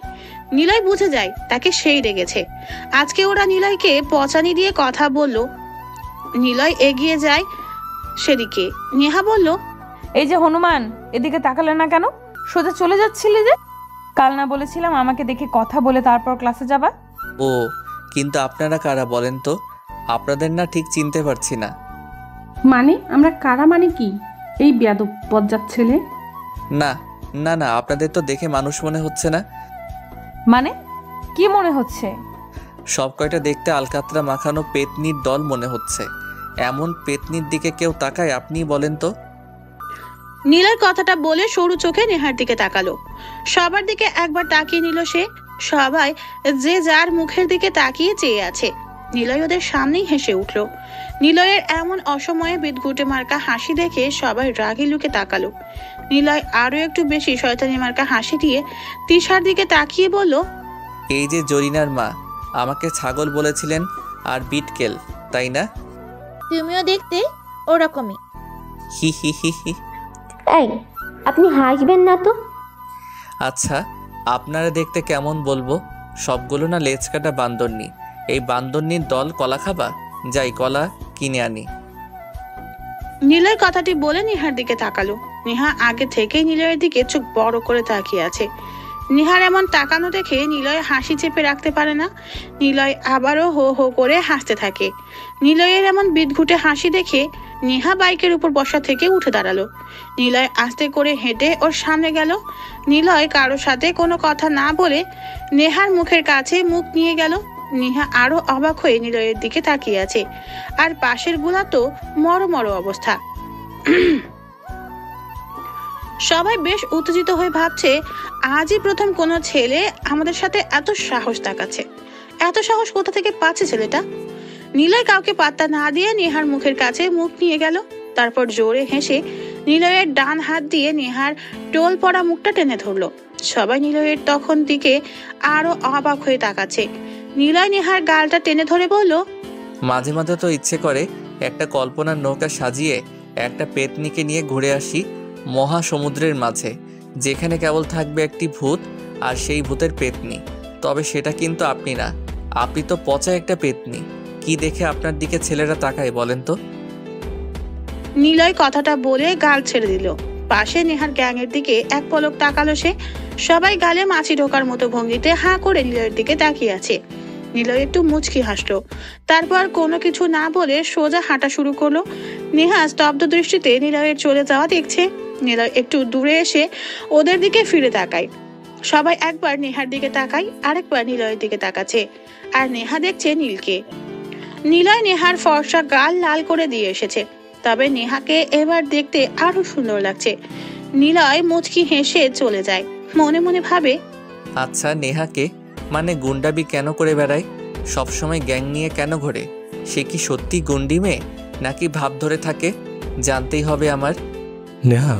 নিলয় বুঝে যায় তাকে সেই রেগেছে। আজকে ওরা নিলয়কে পচানি দিয়ে কথা বলল। নিলয় এগিয়ে যায় সেদিকে। নেহা বলল, এই যে হনুমান, এদিকে তাকালে না কেন? সোজা চলে যাচ্ছিলে যে? কাল না বলেছিলাম আমাকে দেখে কথা বলে তারপর ক্লাসে যাবা? ও, কিন্তু আপনারা কারা বলেন তো? আপনাদের না ঠিক চিনতে পারছি না। মানে আমরা কারা মানে কি? এই বেয়াদব বজ্জাত ছেলে। না না না, আপনাদের তো দেখে মানুষ মনে হচ্ছে না। মানে কি মনে হচ্ছে? সব কয়টা দেখতে আলকাতরা মাখানো পেতনির দল মনে হচ্ছে। এমন পেতনির দিকে কেউ তাকায়? আপনি বলেন তো। নীলার কথাটা বলে সরু চোখে নেহার দিকে তাকালো। সবার দিকে একবার তাকিয়ে নিল সে। সবাই যে যার মুখের দিকে তাকিয়ে চেয়ে আছে। নিলয় ওদের সামনেই হেসে উঠল। নিলয়ের এমন অসময়ে বিদঘুটে মার্কা হাসি দেখে সবাই রাগে লুকে তাকালো। নিলয় আরো একটু বেশি শয়তানি মার্কা হাসি দিয়ে তিশার দিকে তাকিয়ে বলল, এই যে জরিনার মা আমাকে ছাগল বলেছিলেন আর বিটকেল, তাই না? তুমিও দেখতে ওরকমই। হি হি হি হি। এই, আপনি হাসবেন না তো। আচ্ছা, আপনারা দেখতে কেমন বলবো? সবগুলো না লেজ কাটা বান্দরনি। এই বান্দরনির দল কলা খাবা? যাই কলা কিনে আনি। নিলয় কথাটি বলে নিহার দিকে তাকালো। নিহা আগে থেকেই নিলয়ের দিকে চোখ বড় করে তাকিয়ে আছে। নিহার এমন তাকানো দেখে নিলয় হাসি চেপে রাখতে পারে না। নিলয় আবারও হো হো করে হাসতে থাকে। নিলয়ের এমন বিদঘুটে হাসি দেখে নিহা বাইকের উপর বসা থেকে উঠে দাঁড়ালো। নিলয় আস্তে করে হেঁটে ওর সামনে গেল। নিলয় কারোর সাথে কোনো কথা না বলে নেহার মুখের কাছে মুখ নিয়ে গেল। নিহা আরো অবাক হয়ে নিলয়ের দিকে তাকিয়ে আছে। আর পাশের গুলা তো মরমর অবস্থা। সবাই বেশ উত্তেজিত হয়ে ভাবছে, আজই প্রথম কোনো ছেলে আমাদের সাথে এত সাহস দেখাচ্ছে। এত সাহস কোথা থেকে পাচ্ছে ছেলেটা? নিলয় কাউকে পাত্তা না দিয়ে নেহার মুখের কাছে মুখ নিয়ে গেল। তারপর জোরে হেসে নিলয়ের ডান হাত দিয়ে নেহার টোল পড়া মুখটা টেনে ধরলো। সবাই নিলয়ের তখন দিকে আরো অবাক হয়ে তাকাচ্ছে। নিলয় নেহার গালটা টেনে ধরে বলল, মাঝে মাঝে তো ইচ্ছে করে একটা কল্পনার নৌকা সাজিয়ে একটা পেতনিকে নিয়ে ঘুরে আসি মহাসমুদ্রের মাঝে, যেখানে কেবল থাকবে একটি ভূত আর সেই ভূতের পেতনি। তবে সেটা কিন্তু আপনি না, আপনি তো পচা একটা পেতনি। কি দেখে আপনার দিকে ছেলেরা তাকায় বলেন তো? নিলয় কথাটা বলে গাল ছেড়ে দিল। পাশে নেহার গ্যাংয়ের দিকে এক পলক তাকালো সে। সবাই গালে মাছি ঢোকার মতো ভঙ্গিতে হাঁ করে নিলয়ের দিকে তাকিয়ে আছে। নিলয় একটু মুচকি হাসলো। তারপর কোনো কিছু না বলে সোজা হাঁটা শুরু করলো। নেহা স্তব্ধ দৃষ্টিতে নিলয়ের চলে যাওয়া দেখছে। নিলয় একটু দূরে এসে ওদের দিকে ফিরে তাকায়। সবাই একবার নেহার দিকে তাকায়, আরেকবার নিলয়ের দিকে তাকাচ্ছে। আর নেহা দেখছে নীলকে। নিলয় নেহার ফর্সা গাল লাল করে দিয়ে এসেছে। তবে নেহাকে এবার দেখতে আরো সুন্দর লাগছে। নিলয় মুচকি হেসে চলে যায়। মনে মনে ভাবে, আচ্ছা নেহাকে মানে গুন্ডাবি কেন করে বেড়ায়? সবসময় গ্যাং নিয়ে কেন ঘোরে? সে কি সত্যি গুন্ডি মেয়ে নাকি ভাব ধরে থাকে? জানতেই হবে আমার। নেহা,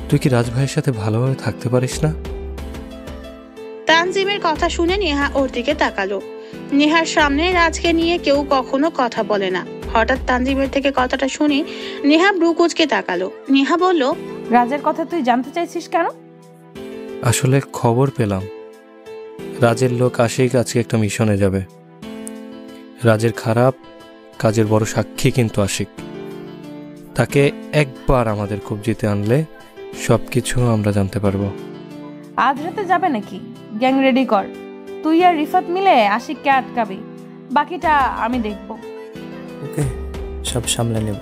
তুই কি রাজ ভাইয়ের সাথে ভালোভাবে থাকতে পারিস না? তানজিমের কথা শুনে নেহা ওর দিকে তাকালো। নেহার সামনে রাজকে নিয়ে কেউ কখনো কথা বলে না। হঠাৎ তানজিমের থেকে কথাটা শুনে নেহা ব্রু কুঁচকে তাকালো। নেহা বলল, রাজের কথা তুই জানতে চাইছিস কেন? আসলে খবর পেলাম রাজের লোক আশিক আজকে একটা মিশনে যাবে। রাজের খারাপ কাজের বড় সাক্ষী কিন্তু আশিক। তাকে একবার আমাদের কবজিতে আনলে সবকিছু আমরা জানতে পারবো। আজ রাতে যাবে নাকি? গ্যাং রেডি কর। তুই আর রিফাত মিলে আশিককে আটকাবি, বাকিটা আমি দেখব। ওকে, সব সামলে নেব।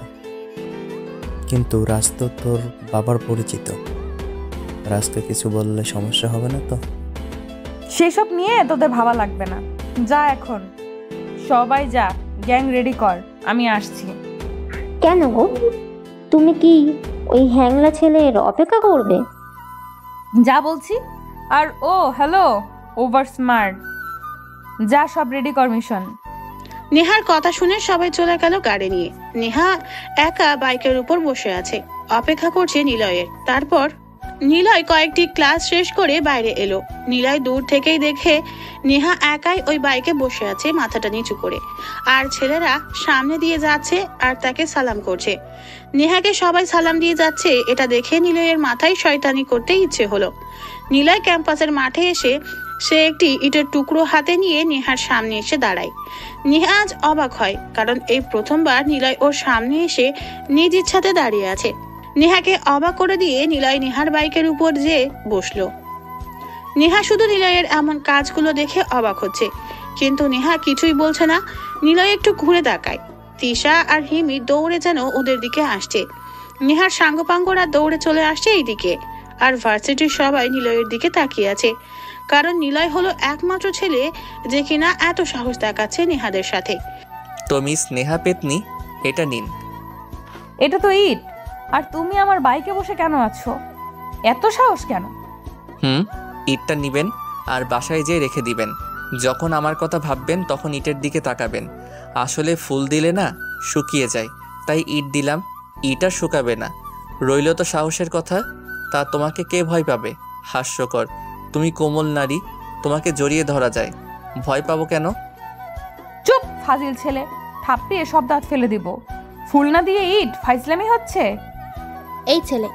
কিন্তু রাজ তো তোর বাবার পরিচিত। রাজকে কিছু বললে সমস্যা হবে না তো? সেসব নিয়ে তোদের ভাবা লাগবে না। যা এখন, সবাই যা, গ্যাং রেডি কর, আমি আসছি। কেন গো, তুমি কি ওই হ্যাংলা ছেলের অপেক্ষা করবে? যা বলছি। আর ও হ্যালো, ওভার স্মার্ট, যা সব রেডি কর মিশন। নেহার কথা শুনে সবাই চলে গেল গাড়ি নিয়ে। নেহা একা বাইকের উপর বসে আছে, অপেক্ষা করছে নিলয়ের। তারপর নিলয় কয়েকটি ক্লাস শেষ করে বাইরে এলো। নিলয় দূর থেকেই দেখে নেহা একাই ওই বাইকে বসে আছে, মাথাটা নিচু করে। আর ছেলেরা সামনে দিয়ে যাচ্ছে আর তাকে সালাম করছে। নেহাকে সবাই সালাম দিয়ে যাচ্ছে, এটা দেখে নিলয়ের মাথায় শয়তানি করতে ইচ্ছে হলো। নিলয় ক্যাম্পাসের মাঠে এসে সে একটি ইটের টুকরো হাতে নিয়ে নেহার সামনে এসে দাঁড়ায়। নেহা আজ অবাক হয়, কারণ এই প্রথমবার নিলয় ওর সামনে এসে নিজ ইচ্ছাতে দাঁড়িয়ে আছে। নেহাকে অবাক করে দিয়ে নিলয় নেহার বাইকের উপর যেয়ে বসলো। নেহা শুধু নিলয়ের এমন কাজগুলো দেখে অবাক হচ্ছে, কিন্তু নেহা কিছুই বলছে না। নিলয় একটু ঘুরে তাকায়। তিশা আর হিমি দৌড়ে যেন ওদের দিকে আসছে। নেহার সাঙ্গপাঙ্গরা দৌড়ে চলে আসছে এইদিকে। আর ভার্সিটির সবাই নিলয়ের দিকে তাকিয়ে আছে, কারণ নিলয় হলো একমাত্র ছেলে যে কিনা এত সাহস দেখাচ্ছে নেহাদের সাথে। তো মিস নেহা পেতনি, এটা নিন। এটা তো ইট, আর তুমি আমার বাইকে বসে কেন আছো? এত সাহস কেন? ইটটা নিবেন আর বাসায় যেয়ে রেখে দিবেন। যখন আমার কথা ভাববেন তখন ইটের দিকে তাকাবেন। আসলে ফুল দিলে না শুকিয়ে যায়, তাই ইট দিলাম। ইট আর শুকাবে না। রইল তো সাহসের কথা, তা তোমাকে কে ভয় পাবে? হাস্যকর, তুমি কোমল নারী, তোমাকে জড়িয়ে ধরা যায়। ভয় পাবো কেন? চুপ ফাজিল ছেলে, থাপ্পিয়ে সব দাঁত ফেলে দিব। ফুল না দিয়ে ইট, ফাইজলামি হচ্ছে। এই ছেলে,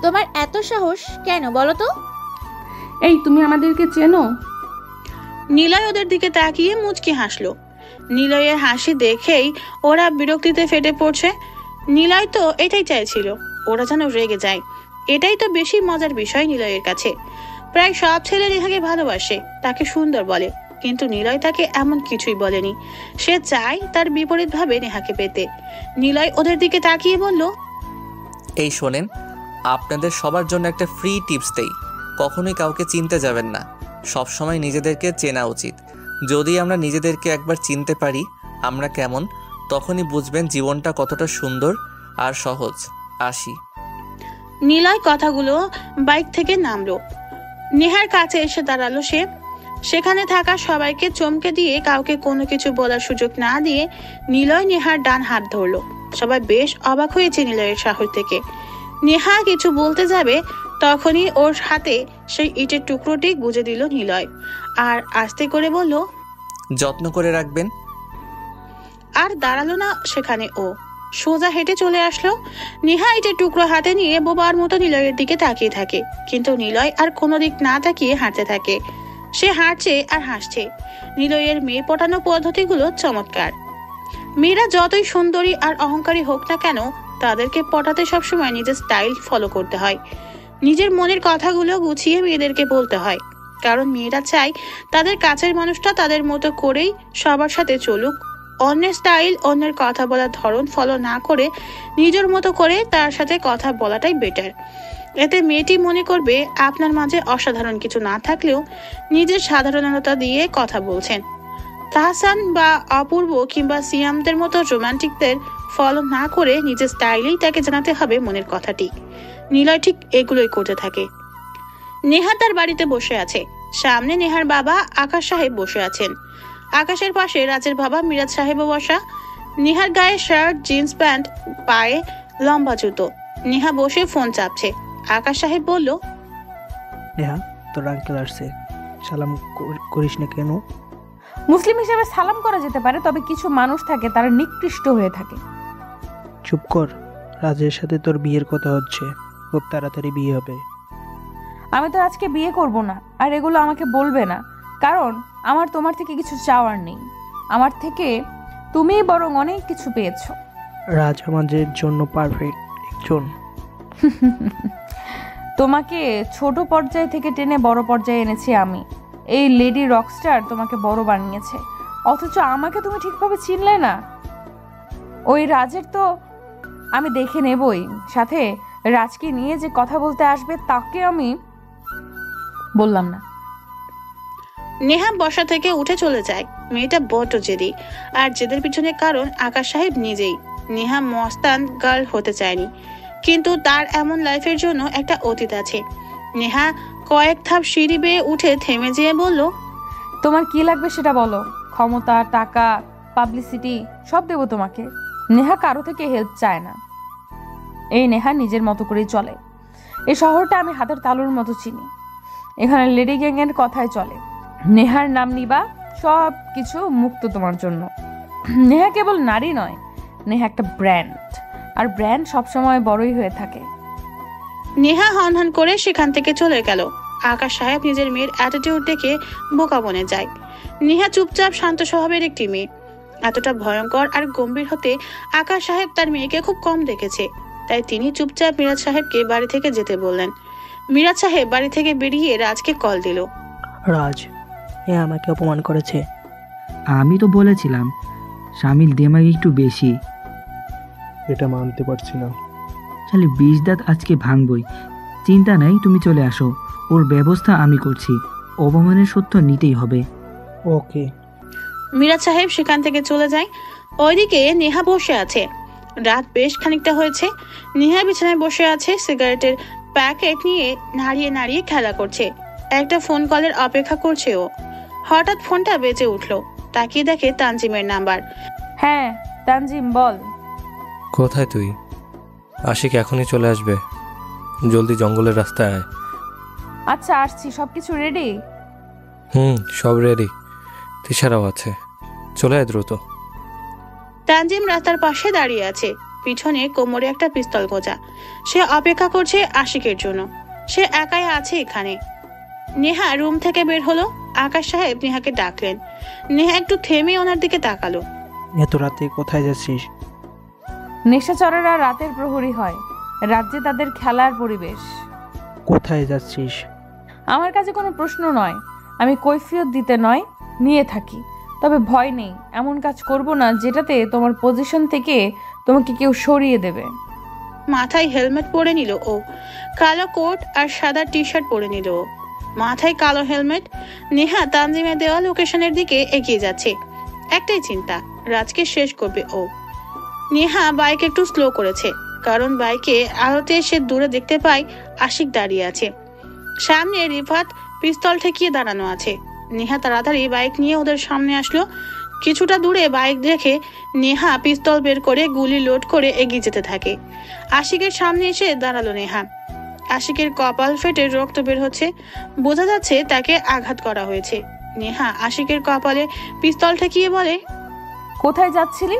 তোমার এত সাহস কেন বলো তো? এই তুমি আমাদেরকে চেনো? নিলয় ওদের দিকে তাকিয়ে মুচকি হাসলো। নিলয়ের হাসি দেখেই ওরা বিরক্তিতে ফেটে পড়ছে। নিলয় তো এটাই চাইছিল, ওরা যেন রেগে যায়। এটাই তো বেশি মজার বিষয় নিলয়ের কাছে। প্রায় সব ছেলে নেহাকে ভালোবাসে, তাকে সুন্দর বলে, কিন্তু নিলয় তাকে এমন কিছুই বলেনি। সে চায় তার বিপরীত ভাবে নেহাকে পেতে। নিলয় ওদের দিকে তাকিয়ে বলল, এই শোনেন, আপনাদের সবার জন্য একটা ফ্রি টিপস দেই। কখনোই কাউকে চিনতে যাবেন না, সবসময় নিজেদেরকে চেনা উচিত। যদি আমরা নিজেদেরকে একবার চিনতে পারি আমরা কেমন, তখনই বুঝবেন জীবনটা কতটা সুন্দর আর সহজ। আসি। নিলয় কথাগুলো বাইক থেকে নামলো, নেহার কাছে এসে দাঁড়ালো। সেখানে থাকা সবাইকে চমকে দিয়ে কাউকে কোনো কিছু বলার সুযোগ না দিয়ে নিলয় নেহার ডান হাত ধরলো। সবাই বেশ অবাক হয়েছে নিলয়ের সাহস থেকে। নেহা কিছু বলতে যাবে, তখনই ওর হাতে সেই ইটের টুকরোটি গুজে দিল নিলয়, আর আস্তে করে বলল, যত্ন করে রাখবেন। আর দাঁড়ালো না সেখানে, ও সোজা হেঁটে চলে আসলো। নেহা ইটের টুকরো হাতে নিয়ে বোবার মতো নিলয়ের দিকে তাকিয়ে থাকে, কিন্তু নিলয় আর কোনো দিক না তাকিয়ে হাঁটতে থাকে। সে হাঁটছে আর হাসছে। নিলয়ের মেয়ে পটানো পদ্ধতিগুলো চমৎকার। মেয়েরা যতই সুন্দরী আর অহংকারী হোক না কেন, তাদেরকে পটাতে সবসময় নিজের স্টাইল ফলো করতে হয়। নিজের মনের কথাগুলো গুছিয়ে মেয়েদেরকে বলতে হয়, কারণ মেয়েরা চায় তাদের কাছের মানুষটা তাদের মতো করেই সবার সাথে চলুক। অন্যের স্টাইল, অন্যের কথা বলার ধরন ফলো না করে নিজের মতো করে তার সাথে কথা বলাটাই বেটার। এতে মেয়েটি মনে করবে আপনার মাঝে অসাধারণ কিছু না থাকলেও নিজের সাধারণতা দিয়ে কথা বলছেন। তাহসান বা অপূর্ব কিংবা সিয়ামদের মতো রোমান্টিকদের ফলো না করে নিজের স্টাইলেই তাকে জানাতে হবে মনের কথাটি। নিলয় ঠিক এগুলোই করতে থাকে। নেহা তার বাড়িতে বসে আছে। সামনে নেহার বাবা আকাশ সাহেব বসে আছেন। আকাশের পাশে রাজের বাবা মিরাজ সাহেবও বসা। নেহার গায়ে শার্ট, জিন্স প্যান্ট, পায়ে লম্বা জুতো। নেহা বসে ফোন চাপছে। আকাশ সাহেব বলল, নেহা, তোর আঙ্কেল আসছে, সালাম করিস না কেন? মুসলিম হিসেবে সালাম করা যেতে পারে, তবে কিছু মানুষ থাকে তারা নিকৃষ্ট হয়ে থাকে। চুপ কর, রাজের সাথে তোর বিয়ের কথা হচ্ছে, খুব তাড়াতাড়ি বিয়ে হবে। আমি তো আজকে বিয়ে করব না, আর এগুলো আমাকে বলবে না, কারণ আমার তোমার থেকে কিছু চাওয়ার নেই। আমার থেকে তুমিই বরং অনেক কিছু পেয়েছো। রাজ আমাদের জন্য পারফেক্ট একজন। তোমাকে ছোট পর্যায় থেকে টেনে বড় পর্যায়ে এনেছি আমি। এই লেডি রকস্টার তোমাকে বড় বানিয়েছে, অথচ আমাকে তুমি ঠিকভাবে চিনলে না। ওই রাজের তো আমি দেখে নেবই, সাথে রাজকে নিয়ে যে কথা বলতে আসবে তাকে আমি বললাম না। নেহা বসা থেকে উঠে চলে যায়। মেয়েটা বড্ড জেদি, আর জেদের পিছনে কারণ আকাশ সাহেব নিজেই। নেহা মস্তান গার্ল হতে চায়নি, কিন্তু তার এমন লাইফের জন্য একটা অতীত আছে। নেহা কয়েক ধাপ সিঁড়ি বেয়ে উঠে থেমে যেয়ে বলল, তোমার কি লাগবে সেটা বলো। ক্ষমতা, টাকা, পাবলিসিটি সব দেবো তোমাকে। নেহা কারো থেকে হেল্প চায় না। এই নেহা নিজের মতো করেই চলে। এই শহরটা আমি হাতের তালুর মতো চিনি। এখানে লেডি গ্যাংয়ের কথাই চলে। নেহার নাম নিবা, সব কিছু মুক্ত তোমার জন্য। নেহা কেবল নারী নয়, নেহা একটা ব্র্যান্ড, আর ব্র্যান্ড সবসময় বড়ই হয়ে থাকে। নেহা হনহন করে সেখান থেকে চলে গেল। আকাশ সাহেব নিজের মেয়ের অ্যাটিটিউড দেখে বোকা বনে যায়। নেহা চুপচাপ শান্ত স্বভাবের একটি মেয়ে। এতটা ভয়ঙ্কর আর গম্ভীর হতে আকাশ সাহেব তার মেয়েকে খুব কম দেখেছে, তাই তিনি চুপচাপ মিরাজ সাহেবকে বাড়ি থেকে যেতে বললেন। মিরাজ সাহেব বাড়ি থেকে বেরিয়ে রাজকে কল দিল। রাজ, এ আমাকে অপমান করেছে। আমি তো বলেছিলাম শামিল দেমাগ একটু বেশি। এটা মানতে পারছি না। তাহলে 20 দাঁত আজকে ভাঙবই। চিন্তা নাই, তুমি চলে আসো, ওর ব্যবস্থা আমি করছি। অপমানের সত্য নিতেই হবে। ওকে। মিরাজ সাহেব সেখান থেকে চলে যায়। ওইদিকে নেহা বসে আছে। রাত বেশ খানিকটা হয়েছে। নেহা বিছানায় বসে আছে, সিগারেটের প্যাকেট নিয়ে নাড়িয়ে নাড়িয়ে খেলা করছে। একটা ফোন কলের অপেক্ষা করছে ও। হঠাৎ ফোনটা বেজে উঠলো। তাকিয়ে দেখে তানজিমের নাম্বার। হ্যাঁ তানজিম, বল। কোথায় তুই? আশিক এখনই চলে আসবে, জলদি জঙ্গলের রাস্তায় আয়। আচ্ছা আসছি, সবকিছু রেডি? সব রেডি, তিশারাও আছে, চলে আয় দ্রুত। তানজিম রাস্তার পাশে দাঁড়িয়ে আছে, পিছনে কোমরে একটা পিস্তল গোজা। সে অপেক্ষা করছে আশিকের জন্য। সে একাই আছে এখানে। নেহা রুম থেকে বের হলো। আকাশ সাহেব নেহাকে ডাকলেন। নেহা একটু থেমে ওনার দিকে তাকালো। এত রাতে কোথায় যাচ্ছিস? নেশাচরেরা রাতের প্রহরী হয়, রাজ্যে তাদের খেলার পরিবেশ। কোথায় যাচ্ছিস? আমার কাছে কোনো প্রশ্ন নয়, আমি কৈফিয়ত দিতে নয়, নিয়ে থাকি। তবে ভয় নেই, এমন কাজ করব না যেটাতে তোমার পজিশন থেকে তোমাকে কেউ সরিয়ে দেবে। মাথায় হেলমেট পরে নিল ও, কালো কোট আর সাদা টি শার্ট পরে নিল ও, মাথায় কালো হেলমেট। নেহা তানজিমের দেওয়া লোকেশনের দিকে এগিয়ে যাচ্ছে। একটাই চিন্তা, রাজকে শেষ করবে ও। নেহা বাইক একটু স্লো করেছে, কারণ বাইকে আলোতে সে দূরে দেখতে পায় আশিক দাঁড়িয়ে আছে। সামনে রিফাত পিস্তল ঠেকিয়ে দাঁড়ানো আছে। নেহা তাড়াতাড়ি বাইক নিয়ে ওদের সামনে আসলো। কিছুটা দূরে বাইক রেখে নেহা পিস্তল বের করে গুলি লোড করে এগিয়ে যেতে থাকে। আশিকের সামনে এসে দাঁড়ালো নেহা। আশিকের কপাল ফেটে রক্ত বের হচ্ছে, বোঝা যাচ্ছে তাকে আঘাত করা হয়েছে। নেহা আশিকের কপালে পিস্তল ঠেকিয়ে বলে, কোথায় যাচ্ছিলি?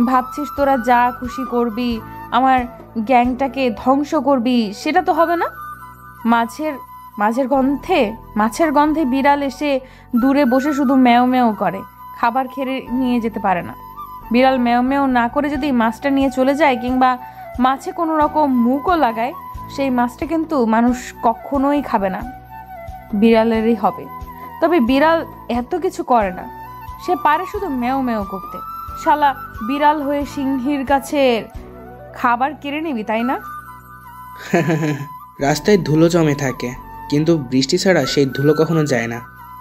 ভাবছিস তোরা যা খুশি করবি, আমার গ্যাংটাকে ধ্বংস করবি? সেটা তো হবে না। মাছের গন্ধে বিড়াল এসে দূরে বসে শুধু ম্যাও ম্যাও করে, খাবার খেয়ে নিয়ে যেতে পারে না। বিড়াল ম্যাও ম্যাও না করে যদি মাছটা নিয়ে চলে যায় কিংবা মাছে কোনো রকম মুখও লাগায়, সেই মাছটা কিন্তু মানুষ কখনোই খাবে না, বিড়ালেরই হবে। তবে বিড়াল এত কিছু করে না, সে পারে শুধু ম্যাও ম্যাও করতে। শালা বিড়াল হয়ে সিংহীর কাছে খাবার কেড়ে নিবি, তাই না? রাস্তায় ধুলো জমে থাকে, কিন্তু বৃষ্টি ছাড়া সেই ধুলো কখনো যায় না।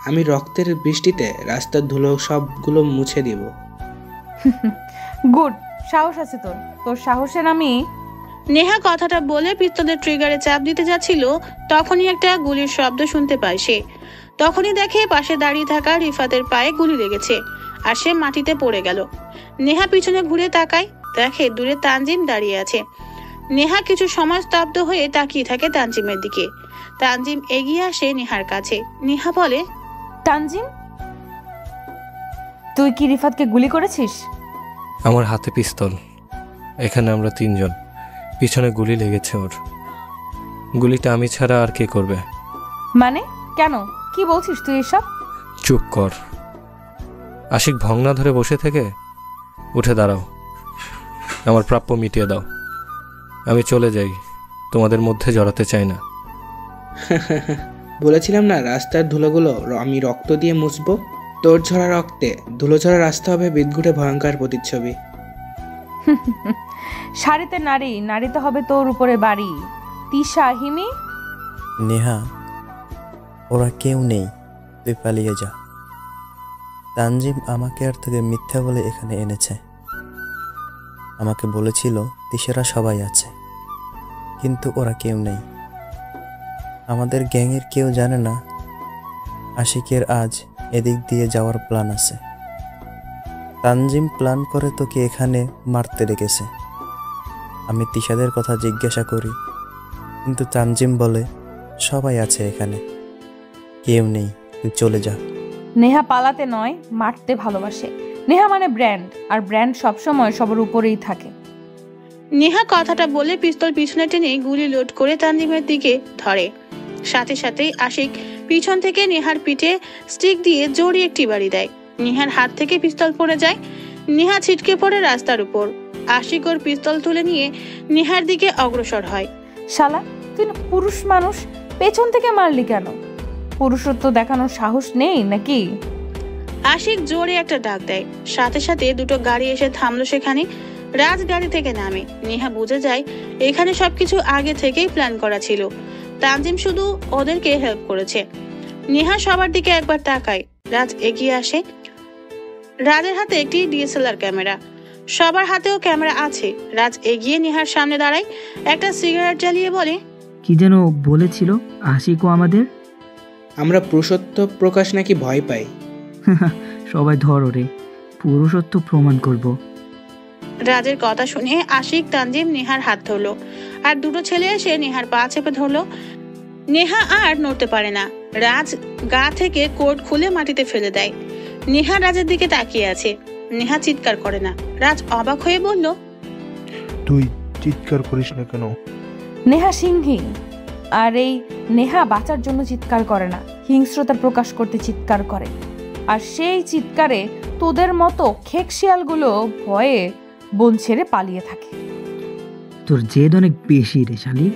আমি রক্তের বৃষ্টিতে রাস্তার ধুলো সবগুলো মুছে দিব। গুড, সাহস আছে তোর। তোর সাহসের আমি। নেহা কথাটা বলে পিস্তলের ট্রিগারে চাপ দিতে যাচ্ছিল, তখনই একটা গুলির শব্দ শুনতে পায় সে। তখনই দেখে পাশে দাঁড়িয়ে থাকা রিফাতের পায়ে গুলি লেগেছে আর সে মাটিতে পড়ে গেল। নেহা পিছনে ঘুরে তাকায়, দেখে দূরে তানজিম দাঁড়িয়ে আছে। নেহা কিছু সময় স্তব্ধ হয়ে তাকিয়ে থাকে তানজিমের দিকে। তানজিম এগিয়ে আসে নেহার কাছে। নেহা বলে, তানজিম, তুই কি রিফাতকে গুলি করেছিস? আমার হাতে পিস্তল, এখানে আমরা তিনজন, পিছনে গুলি লেগেছে ওর। গুলিটা আমি ছাড়া আর কে করবে? মানে কেন, কি বলছিস তুই এসব? চুপ কর। আশিক ভংনা ধরে বসে থেকে উঠে দাঁড়াও, আমার প্রাপ্য মিটিয়ে দাও। আমি চলে যাই, তোমাদের মধ্যে জড়াতে চাই না। বলেছিলাম না রাস্তার ধুলোগুলো আমি রক্ত দিয়ে মুছবো। তোর ঝরা রক্তে ধুলো ঝরা রাস্তা হবে বিদঘুটে ভয়ঙ্কর প্রতিচ্ছবি। শাড়িতে নারী, নারীতে হবে তোর উপরে বাড়ি। তিশা, হিমি। নেহা, ওরা কেউ নেই, তুই পালিয়ে যা। তানজিম আমাকে আর তোকে মিথ্যা বলে এখানে এনেছে। আমাকে বলেছিল তিশারা সবাই আছে, কিন্তু ওরা কেউ নেই। আমাদের গ্যাংয়ের কেউ জানে না আশিকের আজ এদিক দিয়ে যাওয়ার প্ল্যান আছে। তানজিম প্ল্যান করে তোকে এখানে মারতে রেখেছে। আমি তিশাদের কথা জিজ্ঞাসা করি, কিন্তু তানজিম বলে সবাই আছে এখানে, কেউ নেই, তুই চলে যা। নেহা পালাতে নয়, মারতে ভালোবাসে। নেহা মানে ব্র্যান্ড, আর ব্র্যান্ড সবসময় সবার উপরেই থাকে। নেহা কথাটা বলে পিস্তল পিছনে টেনে গুলি লোড করে তানজিমের দিকে ধরে। সাথে সাথেই আশিক পিছন থেকে নেহার পিঠে স্টিক দিয়ে জোরে একটি বাড়ি দেয়। নেহার হাত থেকে পিস্তল পড়ে যায়। নেহা ছিটকে পড়ে রাস্তার উপর। আশিক ওর পিস্তল তুলে নিয়ে নেহার দিকে অগ্রসর হয়। শালা, তুই পুরুষ মানুষ, পেছন থেকে মারলি কেন? পুরুষত্ব দেখানোর সাহস নেই নাকি? আশিক জোরে একটা ডাক দেয়, সাথে সাথে দুটো গাড়ি এসে থামলো সেখানে। রাজ গাড়ি থেকে নামে। নেহা বুঝে যায় এখানে সবকিছু আগে থেকেই প্ল্যান করা ছিল। তানজিম শুধু ওদেরকে হেল্প করেছে। নেহা সবার দিকে একবার তাকায়। রাজ এগিয়ে আসে। রাজের হাতে একটি ডিএসএলআর ক্যামেরা, সবার হাতেও ক্যামেরা আছে। রাজ এগিয়ে নেহার সামনে দাঁড়ায়, একটা সিগারেট জ্বালিয়ে বলে, কি যেন বলেছিল আশিকও আমাদের? আমরা পুরুষত্ব প্রকাশ নাকি ভয় পাই? সবাই ধর ওরে, পুরুষত্ব প্রমাণ করব। রাজের কথা শুনে আশিক, তানজিম নেহার হাত ধরলো, আর দুটো ছেলে এসে নেহার পা চেপে ধরলো। নেহা আর নড়তে পারে না। রাজ গা থেকে কোট খুলে মাটিতে ফেলে দেয়। নেহা রাজের দিকে তাকিয়ে আছে। নেহা চিৎকার করে না। রাজ অবাক হয়ে বলল, তুই চিৎকার করিস না কেন? নেহা সিংহী, আর এই নেহা বাঁচার জন্য চিৎকার করে না, হিংস্রতা প্রকাশ করতে চিৎকার করে, আর সেই চিৎকারে তোদের মতো খেক শিয়ালগুলো ভয়ে বন ছেড়ে পালিয়ে থাকে। তোর জেদ অনেক বেশি রে শালি।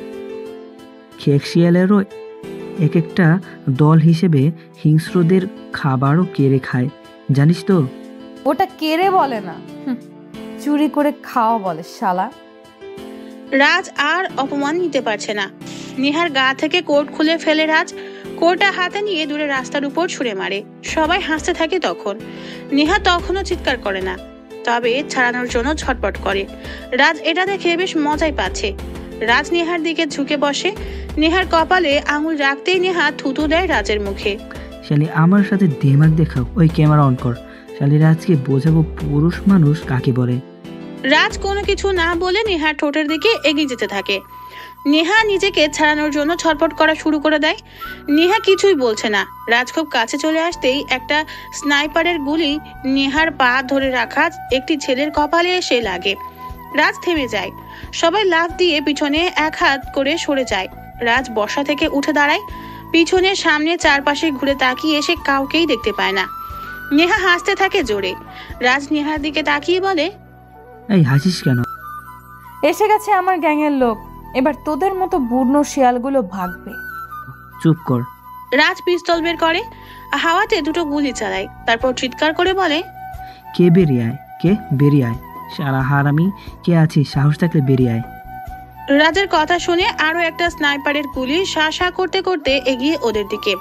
খেক শিয়ালেরও এক একটা দল হিসেবে হিংস্রদের খাবারও কেড়ে খায়, জানিস তো? ওটা কেড়ে বলে না, চুরি করে খাওয়া বলে শালা। রাজ আর অপমান নিতে পারছে না। নেহার গা থেকে কোট খুলে ফেলে রাজ কোটটা হাতে নিয়ে দূরে রাস্তার উপর ছুঁড়ে মারে। সবাই হাসতে থাকে তখন। নেহা তখনও চিৎকার করে না, তবে ছাড়ানোর জন্য ছটপট করে। রাজ এটা দেখে বেশ মজাই পাচ্ছে। রাজ নেহার দিকে ঝুঁকে বসে। নেহার কপালে আঙুল রাখতেই নেহা থুতু দেয় রাজের মুখে। শালি আমার সাথে দেমাগ দেখাও, ওই ক্যামেরা অন কর। শালি রাজকে বোঝাবো পুরুষ মানুষ কাকে বলে। রাজ কোনো কিছু না বলে নেহার ঠোঁটের দিকে এগিয়ে যেতে থাকে। নেহা নিজেকে ছাড়ানোর জন্য ছটপট করা শুরু করে দেয়। নেহা কিছুই বলছে না। রাজ খুব কাছে চলে আসতেই একটা স্নাইপারের গুলি নেহার পা ধরে রাখা একটি ছেলের কপালে এসে লাগে। রাজ থেমে যায়। সবাই লাফ দিয়ে পিছনে এক হাত করে সরে যায়। রাজ বসা থেকে উঠে দাঁড়ায়। পিছনে সামনে চারপাশে ঘুরে তাকিয়ে এসে কাউকেই দেখতে পায় না। নেহা হাসতে থাকে জোরে। রাজ নেহার দিকে তাকিয়ে বলে, এই হাসিস কেন? এসে গেছে আমার গ্যাংয়ের লোক, এবার তোদের মতো বুড়নো শিয়ালগুলো ভাগবে। চুপ কর। রাজ পিস্তল বের করে, হাওয়াতে দুটো গুলি চালায়, তারপর চিৎকার করে বলে, কে বেরিয়ে আয়, কে বেরিয়ে আয়, সারা হারামি কে আছিস, সাহস থাকলে বেরিয়ে আয়। রাজের কথা শুনে আরো একটা স্নাইপারের গুলি শা শা করতে করতে এগিয়ে ওদের দিকে।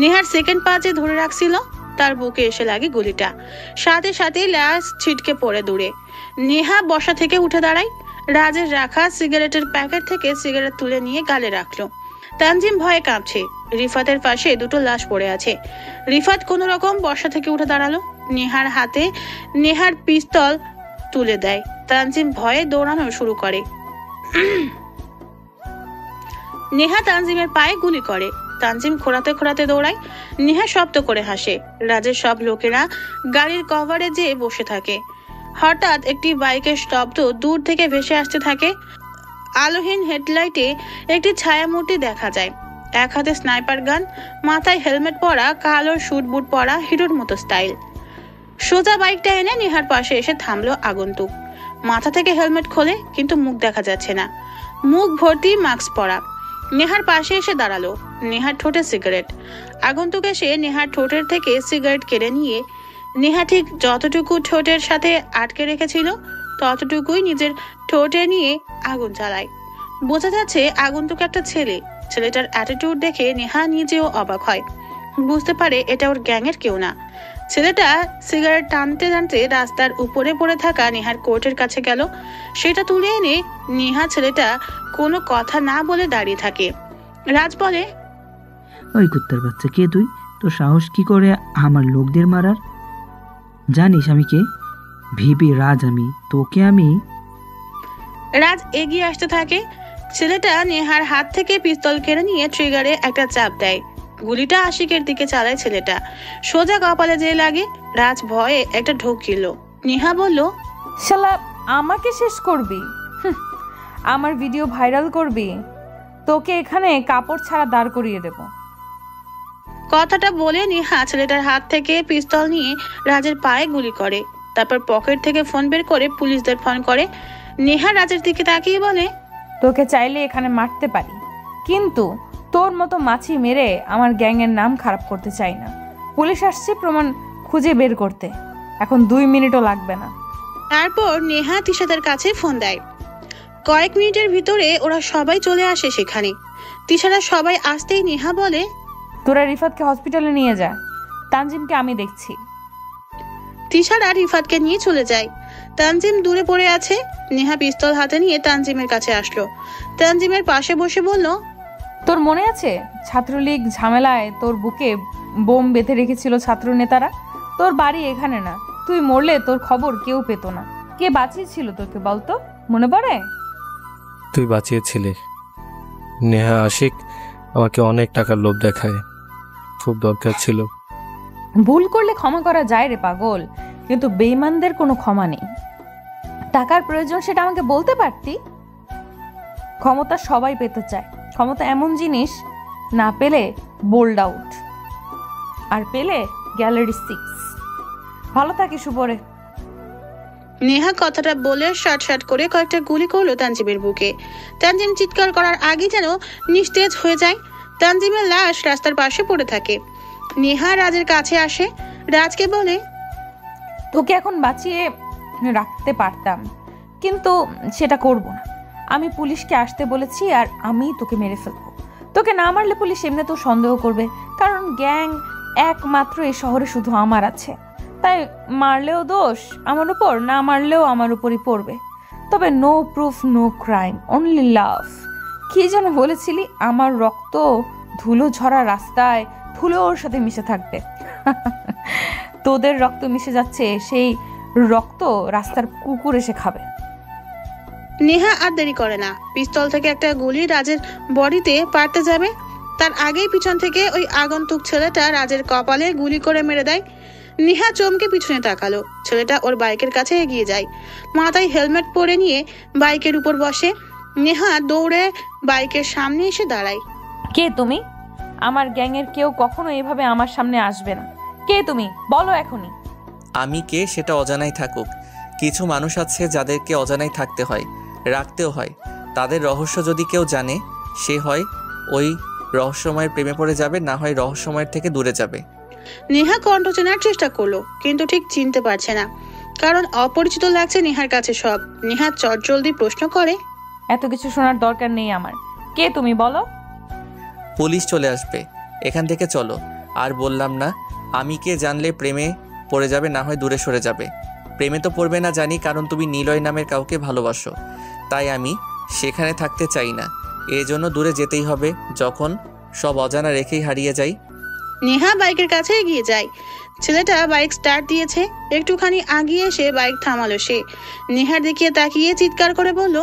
নেহার সেকেন্ড পা যে ধরে রাখছিল তার বুকে এসে লাগে গুলিটা। সাথে সাথে লাশ ছিটকে পড়ে দূরে। নেহা বসা থেকে উঠে দাঁড়ায়। রাজের রাখা সিগারেটের প্যাকেট থেকে সিগারেট তুলে নিয়ে গালে রাখলো। তানজিম ভয়ে কাঁপছে। রিফাতের পাশে দুটো লাশ পড়ে আছে। রিফাত কোনো রকম বসা থেকে উঠে দাঁড়ালো। নেহার হাতে নেহার পিস্তল তুলে দেয়। তানজিম ভয়ে দৌড়ানো শুরু করে। নেহা তানজিমের পায়ে গুলি করে। তানজিম খোঁড়াতে খোঁড়াতে দৌড়ায়। নেহা শব্দ করে হাসে। রাজের সব লোকেরা গাড়ির কভারে যেয়ে বসে থাকে। হঠাৎ একটি বাইকের শব্দ দূর থেকে ভেসে আসতে থাকে। আলোহীন হেডলাইটে একটি ছায়ামূর্তি দেখা যায়। এক হাতে স্নাইপার গান, মাথায় হেলমেট পরা, কালো শুট বুট পরা, হিরোর মতো স্টাইল। সোজা বাইকটা এনে নেহার পাশে এসে থামলো আগন্তুক। মাথা থেকে হেলমেট খোলে, কিন্তু মুখ দেখা যাচ্ছে না। মুখ ভর্তি মাস্ক পরা। নেহার পাশে এসে দাঁড়ালো। নেহার ঠোঁটে সিগারেট। আগন্তুক এসে নেহার ঠোঁটের থেকে সিগারেট কেড়ে নিয়ে নেহা ঠিক যতটুকু ঠোঁটের সাথে আটকে রেখেছিল ততটুকুই নিজের ঠোঁটে নিয়ে আগুন জ্বালায়। বোঝা যাচ্ছে আগন্তুক একটা ছেলে। ছেলেটার অ্যাটিটিউড দেখে নেহা নিজেও অবাক হয়। বুঝতে পারে এটা ওর গ্যাংয়ের কেউ না। ছেলেটা সিগারেট টানতে টানতে রাস্তার উপরে পড়ে থাকা নেহার কোটের কাছে গেল। সেটা তুলে এনে নেহা ছেলেটা কোনো কথা না বলে দাঁড়িয়ে থাকে। রাজ বলে, ওই কুত্তার বাচ্চা, কে তুই? তোর সাহস কি করে আমার লোকদের মারার? জানিস আমি কে? ভিপি রাজ আমি, তোকে আমি। রাজ এগিয়ে আসতে থাকে। ছেলেটা নেহার হাত থেকে পিস্তল কেড়ে নিয়ে ট্রিগারে একটা চাপ দেয়। গুলিটা আশিকের দিকে চালায় ছেলেটা। সোজা কপালে যেয়ে লাগে। রাজ ভয়ে একটা ঢোক গেল। নেহা বলল, শালা আমাকে শেষ করবি? আমার ভিডিও ভাইরাল করবি? তোকে এখানে কাপড় ছাড়া দাঁড় করিয়ে দেব। কথাটা বলে নেহা ছেলেটার হাত থেকে পিস্তল নিয়ে রাজের পায়ে গুলি করে। তারপর পকেট থেকে ফোন বের করে পুলিশদের ফোন করে। নেহা রাজের দিকে তাকিয়ে বলে, তোকে চাইলে এখানে মারতে পারি, কিন্তু তোর মতো মাছি মেরে আমার গ্যাংয়ের নাম খারাপ করতে চাই না। পুলিশ আসছে প্রমাণ খুঁজে বের করতে, এখন 2 মিনিটও লাগবে না। তারপর নেহা তিশাদের কাছে ফোন দেয়। কয়েক মিনিটের ভিতরে ওরা সবাই চলে আসে সেখানে। তিশারা সবাই আসতেই নেহা বলে, তোরা রিফাতকে হসপিটালে নিয়ে যা, তানজিমকে আমি দেখছি। তিশারা রিফাতকে নিয়ে চলে যায়। তানজিম দূরে পড়ে আছে। নেহা পিস্তল হাতে নিয়ে তানজিমের কাছে আসলো। তানজিমের পাশে বসে বলল, তোর মনে আছে ছাত্রলীগ ঝামেলায় তোর বুকে বোম বেঁধে রেখেছিল ছাত্র নেতারা? তোর বাড়ি এখানে না, তুই মরলে তোর খবর কেউ পেত না। কে বাঁচিয়েছিল তোকে বলতো, মনে পড়ে? তুই বাঁচিয়েছিলি। নেহা আশিক আমাকে অনেক টাকার লোভ দেখায়, খুব দরকার ছিল। ভুল করলে ক্ষমা করা যায় রে পাগল, কিন্তু বেঈমানদের কোনো ক্ষমা নেই। টাকার প্রয়োজন সেটা আমাকে বলতে পারতি। ক্ষমতা সবাই পেতে চায়। ক্ষমতা এমন জিনিস, না পেলে বোল্ড আউট, আর পেলে গ্যালারি 6। ভালো থাকিস উপরে। নেহা কথাটা বলে শার্ট শার্ট করে কয়েকটা গুলি করলো তানজিমের বুকে। তানজিম চিৎকার করার আগে যেন নিস্তেজ হয়ে যায়। তানজিমের লাশ রাস্তার পাশে পড়ে থাকে। নেহা রাজের কাছে আসে, রাজকে বলে, তোকে এখন বাঁচিয়ে রাখতে পারতাম, কিন্তু সেটা করব না। আমি পুলিশকে আসতে বলেছি, আর আমি তোকে মেরে ফেলবো। তোকে না মারলে পুলিশ এমনি তো সন্দেহ করবে, কারণ গ্যাং একমাত্র এই শহরে শুধু আমার আছে। তাই মারলেও দোষ আমার উপর, না মারলেও আমার উপরই পড়বে। তবে no proof no crime, only love. কি যেন বলেছিলি? আমার রক্ত ধুলো ঝরা রাস্তায় ধুলোর সাথে মিশে থাকবে। তোদের রক্ত মিশে যাচ্ছে, সেই রক্ত রাস্তার কুকুর এসে খাবে। নেহা আর দেরি করে না, পিস্তল থেকে একটা গুলি রাজের বডিতে পাড়তে যাবে। তার আগেই পিছন থেকে ওই আগন্তুক ছেলেটা রাজের কপালে গুলি করে মেরে দেয়। নেহা চমকে পিছনে তাকালো। ছেলেটা ওর বাইকের কাছে এগিয়ে যায়, মাথায় হেলমেট পরে নিয়ে বাইকের উপর বসে। নেহা দৌড়ে বাইকের সামনে এসে দাঁড়ায়। কে তুমি? আমার গ্যাংয়ের কেউ কখনো এভাবে আমার সামনে আসবে না। কে তুমি? বলো এখনই। আমি কে সেটা অজানাই থাকুক। কিছু মানুষ আছে যাদেরকে অজানাই থাকতে হয়, রাখতেও হয়। তাদের রহস্য যদি কেউ জানে, সে হয় ওই রহস্যময়ের প্রেমে পড়ে যাবে, না হয় রহস্যময়ের থেকে দূরে যাবে। নেহা কণ্ঠ চেনার চেষ্টা করলো, কিন্তু ঠিক চিনতে পারছে না, কারণ অপরিচিত লাগছে নেহার কাছে সব। নেহা চটজলদি প্রশ্ন করে, এত কিছু শোনার দরকার নেই আমার। কে তুমি বলো? পুলিশ চলে আসবে, এখান থেকে চলো। আর বললাম না, আমি কে জানলে প্রেমে পড়ে যাবে, না হয় দূরে সরে যাবে। প্রেমে তো পড়বে না জানি, কারণ তুমি নিলয় নামের কাউকে ভালোবাসো। তাই আমি সেখানে থাকতে চাই না, এজন্য দূরে যেতেই হবে। যখন সব অজানা রেখেই হারিয়ে যাই। নেহা বাইকের কাছে এগিয়ে যায়। ছেলেটা বাইক স্টার্ট দিয়েছে, একটুখানি আগিয়ে এসে বাইক থামালো সে। নেহার দিকে তাকিয়ে চিৎকার করে বলল,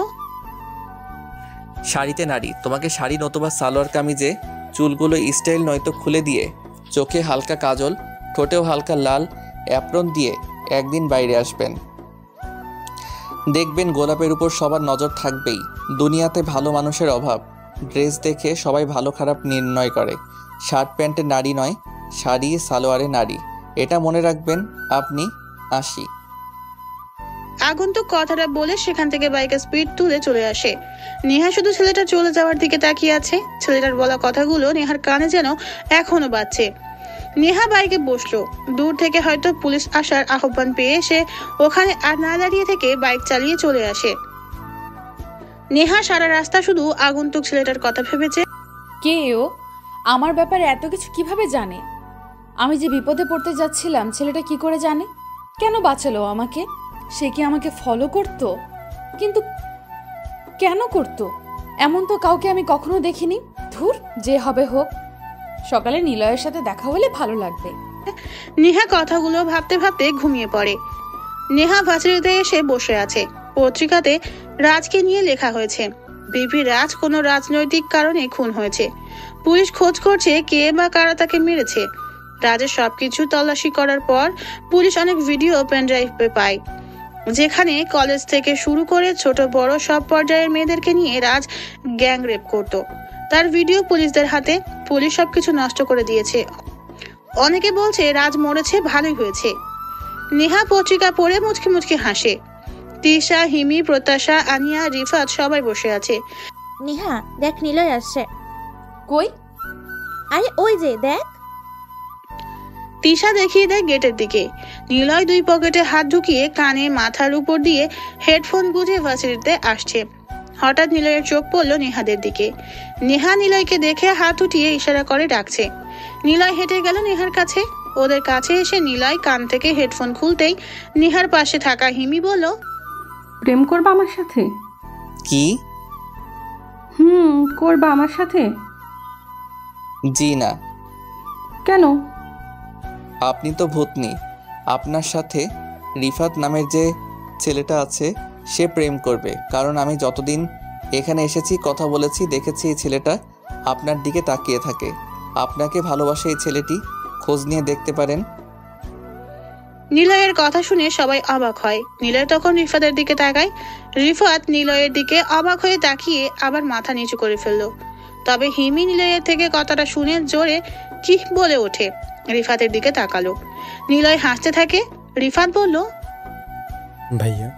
শাড়িতে নারী, তোমাকে শাড়ি নতুবা সালোয়ার কামিজে চুলগুলো স্টাইল নয়তো খুলে দিয়ে, চোখে হালকা কাজল, ঠোঁটেও হালকা লাল অ্যাপ্রন দিয়ে একদিন বাইরে আসবেন। দেখবেন গোলাপের উপর সবার নজর থাকবেই। দুনিয়াতে ভালো মানুষের অভাব। ড্রেস দেখে সবাই ভালো খারাপ নির্ণয় করে। শার্ট প্যান্টে নারী নয়, শাড়ি সালোয়ারে নারী। এটা মনে রাখবেন। আপনি আসি। আগন্তুক কথাটা বলে সেখান থেকে বাইকের স্পিড তুলে চলে আসে। নেহা শুধু ছেলেটা চলে যাওয়ার দিকে তাকিয়ে আছে। ছেলেটার বলা কথাগুলো নেহার কানে যেন এখনো বাজছে। নেহা বাইকে বসলো। দূর থেকে হয়তো পুলিশ আসার আহ্বান পেয়ে সে ওখানে আর না দাঁড়িয়ে থেকে বাইক চালিয়ে চলে আসে। নেহা সারা রাস্তা শুধু আগন্তুক ছেলেটার কথা ভেবেছে। কে ও? আমার ব্যাপারে এত কিছু কিভাবে জানে? আমি যে বিপদে পড়তে যাচ্ছিলাম ছেলেটা কি করে জানে? কেন বাঁচালো আমাকে? সে কি আমাকে ফলো করতো? কিন্তু কেন করতো? এমন তো কাউকে আমি কখনো দেখিনি। ধুর, যে হবে হোক। সকালে নিলয়ের সাথে দেখা হলে ভালো লাগবে। নেহা কথাগুলো ভাবতে ভাবতে ঘুমিয়ে পড়ে। নেহা ভার্সিটিতে এসে বসে আছে। পত্রিকাতে রাজকে নিয়ে লেখা হয়েছে, বিপি রাজ কোনো রাজনৈতিক কারণে খুন হয়েছে। পুলিশ খোঁজ করছে কে বা কারা তাকে মেরেছে। রাজের সবকিছু তল্লাশি করার পর পুলিশ অনেক ভিডিও পেনড্রাইভে পায়, যেখানে কলেজ থেকে শুরু করে ছোট বড় সব পর্যায়ের মেয়েদেরকে নিয়ে রাজ গ্যাং রেপ করত। তার ভিডিও পুলিশদের হাতে। পুলিশ সবকিছু নষ্ট করে দিয়েছে। অনেকে বলছে রাজ মরেছে, ভালোই হয়েছে। নেহা পত্রিকা পড়ে মুচকি মুচকি হাসে। তিশা, হিমি, প্রত্যাশা, আনিয়া, রিফাত সবাই বসে আছে। নেহা দেখ, নিলয় আসছে। কই? আরে ওই যে দেখ। তিশা দেখিয়ে দেয় গেটের দিকে। নিলয় দুই পকেটে হাত ঢুকিয়ে কানে মাথার উপর দিয়ে হেডফোন গুঁজে ভার্সিটিতে আসছে। হঠাৎ নিলয়ের চোখ পড়লো নেহাদের দিকে। নেহা নিলয়কে দেখে হাত উঠিয়ে ইশারা করে ডাকছে। নিলয় হেঁটে গেল নেহার কাছে। ওদের কাছে এসে নিলয় কান থেকে হেডফোন খুলতেই নেহার পাশে থাকা হিমি বলল, প্রেম করবা আমার সাথে? কি? করবা আমার সাথে? জি না। কেন? আপনি তো ভূতনি। আপনার সাথে রিফাত নামের যে ছেলেটা আছে সে প্রেম করবে, কারণ আমি যতদিন এখানে এসেছি, কথা বলেছি, দেখেছি এই ছেলেটা আপনার দিকে তাকিয়ে থাকে। আপনাকে ভালোবাসে এই ছেলেটি, খোঁজ নিয়ে দেখতে পারেন। নিলয়ের কথা শুনে সবাই অবাক হয়। নিলয় তখন রিফাতের দিকে তাকায়। রিফাত নিলয়ের দিকে অবাক হয়ে তাকিয়ে আবার মাথা নিচু করে ফেললো। তবে হিমি নিলয়ের থেকে কথাটা শুনে জোরে কি বলে ওঠে। রিফাতের দিকে তাকালো। নিলয় হাসতে থাকে। রিফাত বলল, ভাইয়া,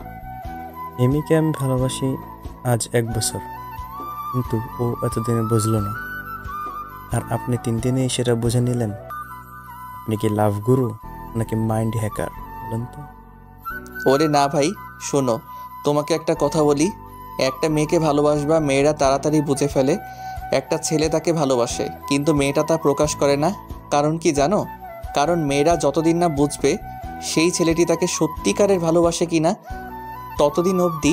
এমিকে আমি ভালোবাসি আজ 1 বছর, কিন্তু ও এতদিনে বুঝলো না, আর আপনি 3 দিনেই সেটা বুঝে নিলেন। আপনি কি লাভ গুরু নাকি মাইন্ড হ্যাকার বলেন তো? ওরে না ভাই, শোনো, তোমাকে একটা কথা বলি। একটা মেয়েকে ভালোবাসবা, মেয়েরা তাড়াতাড়ি বুঝে ফেলে একটা ছেলে তাকে ভালোবাসে, কিন্তু মেয়েটা তা প্রকাশ করে না। কারণ কি জানো? কারণ মেয়েরা যতদিন না বুঝবে সেই ছেলেটি তাকে সত্যিকারের ভালোবাসে কিনা, ততদিন অবধি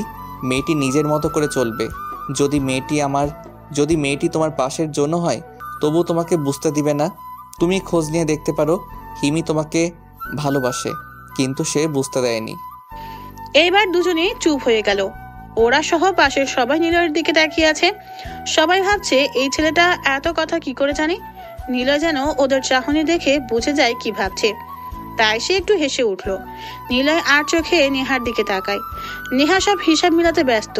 মেয়েটি নিজের মতো করে চলবে। যদি মেয়েটি তোমার পাশের জন্য হয়, তবু তোমাকে বুঝতে দিবে না। তুমি খোঁজ নিয়ে দেখতে পারো, হিমি তোমাকে ভালোবাসে, কিন্তু সে বুঝতে দেয়নি। এইবার দুজনেই চুপ হয়ে গেল। ওরা সহ পাশের সবাই নিলয়ের দিকে তাকিয়ে আছে। সবাই ভাবছে এই ছেলেটা এত কথা কি করে জানে। নিলয় যেন ওদের চাহনি দেখে বুঝে যায় কি ভাবছে, তাই সে একটু হেসে উঠল। নিলয় আর চোখে নেহার দিকে তাকায়। নেহা সব হিসাব মিলাতে ব্যস্ত।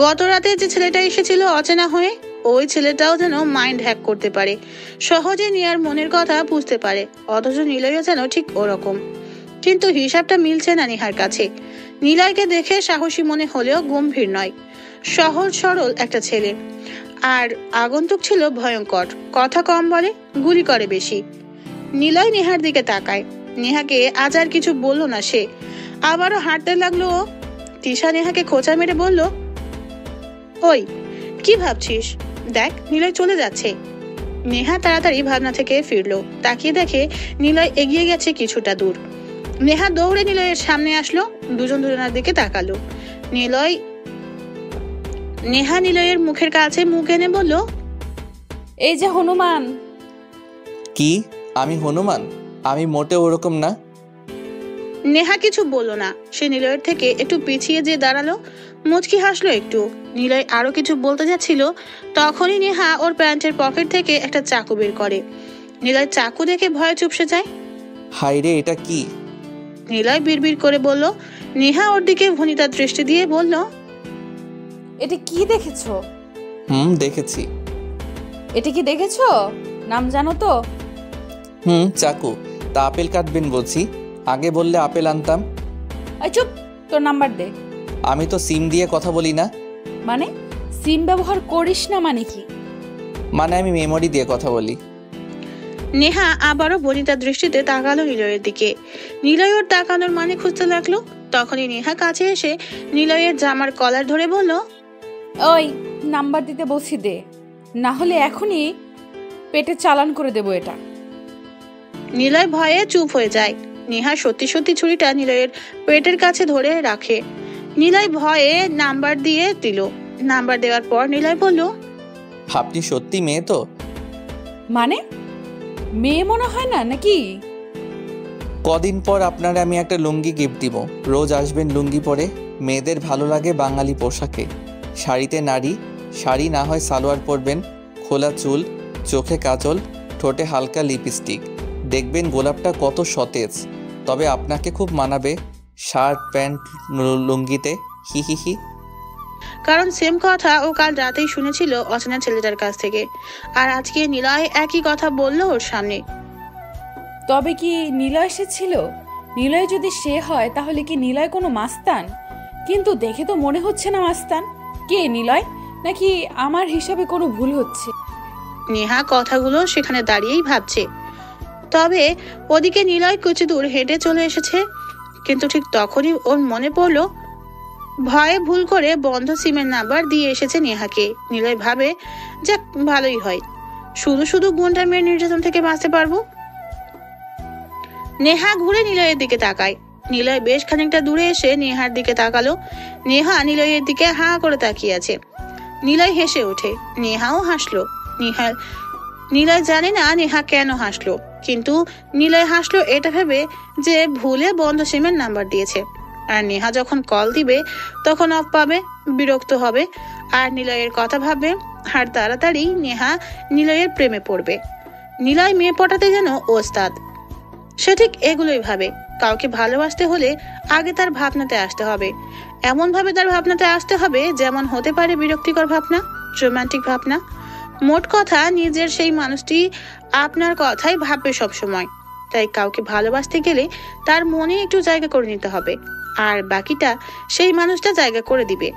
গত রাতে যে ছেলেটা এসেছিল অচেনা হয়ে, ওই ছেলেটাও যেন মাইন্ড হ্যাক করতে পারে, সহজে নেহার মনের কথা বুঝতে পারে। অথচ নিলয়ও যেন ঠিক ওরকম, কিন্তু হিসাবটা মিলছে না নেহার কাছে। নিলয়কে দেখে সাহসী মনে হলেও গম্ভীর নয়, সহজ সরল একটা ছেলে। আর আগন্তুক ছিল ভয়ঙ্কর, কথা কম বলে, গুলি করে বেশি। নিলয় নেহার দিকে তাকায়। নেহাকে আজ আর কিছু বলল না সে, আবারও হাঁটতে লাগলো। তিশা নেহাকে খোঁচা মেরে বলল, ওই কি ভাবছিস? দেখ নিলয় চলে যাচ্ছে। নেহা তাড়াতাড়ি ভাবনা থেকে ফিরলো, তাকিয়ে দেখে নিলয় এগিয়ে গেছে কিছুটা দূর। নেহা দৌড়ে নিলয়ের সামনে আসলো, দুজনের দিকে তাকালো। নেহা নিলয়ের মুখের কাছে মুখ এনে বলল, এই যে হনুমান। কি আমি হনুমান? আমি মোটেও ওরকম না। নেহা কিছু বলল না। সে নিলয়ের থেকে একটু পিছিয়ে যে দাঁড়ালো, মুচকি হাসলো একটু। নিলয় আরো কিছু বলতে যাচ্ছিল, তখনই নেহা ওর প্যান্টের পকেট থেকে একটা চাকু বের করে। নিলয় চাকু দেখে ভয়ে চুপসে যায়। হাই রে, এটা কি? নিলয় বিড়বিড় করে বলল। নেহা ওর দিকে ভনিতার দৃষ্টি দিয়ে বলল, এটা কি দেখেছো? দেখেছি। এটা কি দেখেছো? নাম জানো তো? চাকু। তা আপেল কাটবেন বলছি, আগে বললে আপেল আনতাম। এই চুপ, তোর নাম্বার দে। আমি তো সিম দিয়ে কথা বলি না। মানে সিম ব্যবহার করিস না মানে কি? মানে আমি মেমোরি দিয়ে কথা বলি। নেহা আবারও বনিতার দৃষ্টিতে তাকালো নিলয়ের দিকে। নিলয় ওর তাকানোর মানে খুঁজতে লাগলো। তখনই নেহা কাছে এসে নিলয়ের জামার কলার ধরে বলল, ওই নাম্বার দিতে বলছি দে, না হলে এখনই পেটে চালান করে দেবো এটা। নিলয় ভয়ে চুপ হয়ে যায়। নেহা সত্যি সত্যি ছুরিটা নিলয়ের পেটের কাছে ধরে রাখে। নিলয় ভয়ে নাম্বার দিয়ে দিল। নাম্বার দেওয়ার পর নিলয় বলল, আপনি সত্যি মেয়ে তো? মানে মেয়ে মনে হয় না নাকি? কদিন পর আপনারা আমি একটা লুঙ্গি গিফট দিব। রোজ আসবেন লুঙ্গি পরে। মেয়েদের ভালো লাগে বাঙালি পোশাকে। শাড়িতে নারী, শাড়ি না হয় সালোয়ার পরবেন। খোলা চুল, চোখে কাজল, ঠোঁটে হালকা লিপস্টিক। দেখবেন গোলাপটা কত সতেজ। তবে আপনাকে খুব মানাবে শার্ট প্যান্ট লুঙ্গিতে। হি হি হি। কারণ সেম কথা ও কাল রাতেই শুনেছিল অচেনা ছেলেটার কাছ থেকে, আর আজকে নিলয় একই কথা বলল ওর সামনে। তবে কি নিলয় সে ছিল? নিলয় যদি সে হয় তাহলে কি নিলয় কোনো মাস্তান? কিন্তু দেখে তো মনে হচ্ছে না মাস্তান। কে নিলয়? নাকি আমার হিসাবে কোনো ভুল হচ্ছে? নেহা কথাগুলো সেখানে দাঁড়িয়েই ভাবছে। তবে ওদিকে নিলয় কিছু দূর হেঁটে চলে এসেছে। কিন্তু ঠিক তখনই ওর মনে পড়লো ভয়ে ভুল করে বন্ধ সিমের নাম্বার দিয়ে এসেছে নেহাকে। নিলয় ভাবে, যাক ভালোই হয়, শুধু শুধু গুন্ডা মেয়ের নির্যাতন থেকে বাঁচতে পারবো। নেহা ঘুরে নিলয়ের দিকে তাকায়। নিলয় বেশ খানিকটা দূরে এসে নেহার দিকে তাকালো। নেহা নিলয়ের দিকে হা করে তাকিয়ে আছে। নিলয় হেসে ওঠে, নেহাও হাসলো। নিলয় জানে না নেহা কেন হাসলো, কিন্তু নিলয় হাসলো এটা ভেবে যে ভুলে বন্ধ সিমের নাম্বার দিয়েছে। আর নেহা যখন কল দিবে তখন অফ পাবে, বিরক্ত হবে, আর নিলয়ের কথা ভাববে। আর তাড়াতাড়ি নেহা নিলয়ের প্রেমে পড়বে। নিলয় মেয়ে পটাতে যেন ওস্তাদ। সে ঠিক এগুলোই ভাবে। কাউকে ভালোবাসতে হলে আগে তার ভাবনাতে আসতে হবে, এমন ভাবে তার ভাবনাতে আসতে হবে যেমন হতে পারে বিরক্তিকর ভাবনা, রোমান্টিক ভাবনা। মোট কথা নিজের সেই মানুষটি আপনার কথাই ভাববে সবসময়। তাই কাউকে ভালোবাসতে গেলে তার মনে একটু জায়গা করে নিতে হবে, আর বাকিটা সেই মানুষটা জায়গা করে দিবে।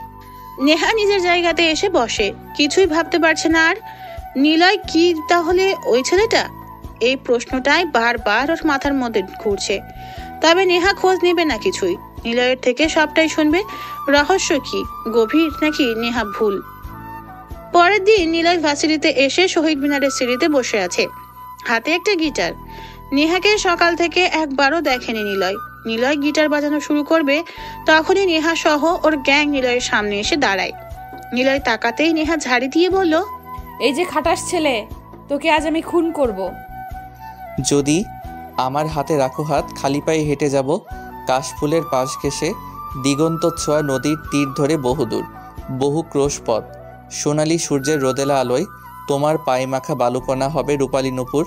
নেহা নিজের জায়গাতে এসে বসে, কিছুই ভাবতে পারছে না আর। নিলয় কি তাহলে ওই ছেলেটা? এই প্রশ্নটাই বারবার ওর মাথার মধ্যে ঘুরছে। তবে নেহা খোঁজ নেবে না কিছুই, নিলয়ের থেকে সবটাই শুনবে। রহস্য কি, গভীর নাকি নেহা ভুল? পরের দিন নিলয় ভার্সিটিতে এসে শহীদ মিনারের সিঁড়িতে বসে আছে, হাতে একটা গিটার। নেহাকে সকাল থেকে একবারও দেখেনি নিলয়। নিলয় গিটার বাজানো শুরু করবে, তখনই নেহা সহ ওর গ্যাং নিলয়ের সামনে এসে দাঁড়ায়। নিলয় তাকাতেই নেহা ঝাড়ি দিয়ে বলল, এই যে খাটাস ছেলে, তোকে আজ আমি খুন করব। যদি আমার হাতে রাখো হাত, খালি পায়ে হেঁটে যাব কাশফুলের পাশ ঘেঁষে দিগন্ত ছোঁয়া নদীর তীর ধরে বহুদূর, বহু ক্রোশ পথ। সোনালি সূর্যের রোদেলা আলোয় তোমার পায়ে মাখা বালুকণা হবে রূপালী নূপুর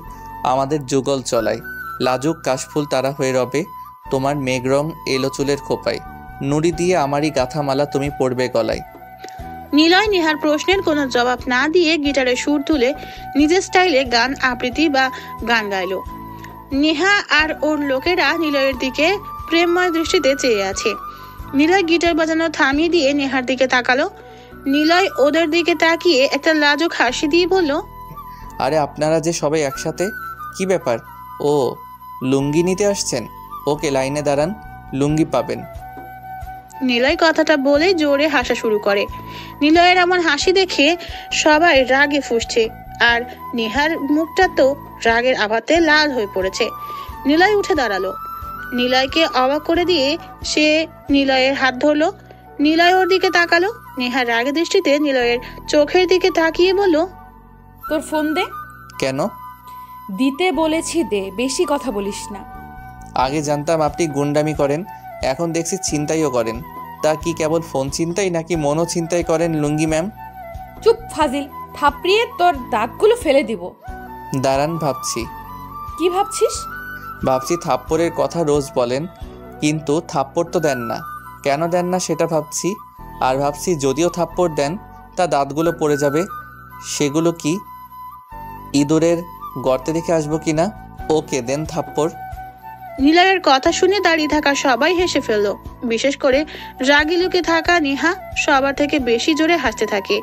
আমাদের যুগল চলায়। লাজুক কাশফুল তারা হয়ে রবে তোমার মেঘরং এলো চুলের খোপায়। নুড়ি দিয়ে আমারই গাথামালা তুমি পড়বে গলায়। নিলয় নেহার প্রশ্নের কোনো জবাব না দিয়ে গিটারে সুর তুলে নিজের স্টাইলে গান আবৃত্তি বা গান গাইল। নেহা আর ওর লোকেরা নিলয়ের দিকে প্রেমময় দৃষ্টিতে চেয়ে আছে। নিলয় গিটার বাজানো থামিয়ে দিয়ে নেহার দিকে তাকালো। নিলয় ওদের দিকে তাকিয়ে একটা লাজুক হাসি দিয়ে বলল, আরে আপনারা যে সবাই একসাথে, কি ব্যাপার? ও লুঙ্গি নিতে আসছেন? ওকে, লাইনে দাঁড়ান, লুঙ্গি পাবেন। নিলয় কথাটা বলে জোরে হাসা শুরু করে। নিলয়ের এমন হাসি দেখে সবাই রাগে ফুঁসছে, আর নেহার মুখটা তো রাগের আভাতে লাল হয়ে পড়েছে। নিলয় উঠে দাঁড়ালো। নিলয়কে অবাক করে দিয়ে সে নিলয়ের হাত ধরলো। নিলয় ওর দিকে তাকালো। নেহার রাগে দৃষ্টিতে নিলয়ের চোখের দিকে তাকিয়ে বলল, তোর ফোন দে। কেন? দিতে বলেছি দে, বেশি কথা বলিস না। আগে জানতাম আপনি গুন্ডামি করেন, এখন দেখছি ছিনতাইও করেন। তা কি কেবল ফোন ছিনতাই নাকি মনও ছিনতাই করেন লুঙ্গি ম্যাম? চুপ ফাজিল, থাপড়িয়ে তোর দাঁতগুলো ফেলে দিব। দাঁড়ান, ভাবছি। কি ভাবছিস? ভাবছি থাপ্পড়ের কথা রোজ বলেন, কিন্তু থাপ্পড় তো দেন না, কেন দেন না সেটা ভাবছি। আর ভাবছি যদিও থাপ্পড় দেন তা দাঁতগুলো পড়ে যাবে, সেগুলো কি ইঁদুরের গর্তে রেখে আসবো কিনা? ওকে, দেন থাপ্পড়। নিলয়ের কথা শুনে দাঁড়িয়ে থাকা সবাই হেসে ফেলল, বিশেষ করে রাগী লুকে থাকা নেহা সবার থেকে বেশি জোরে হাসতে থাকে।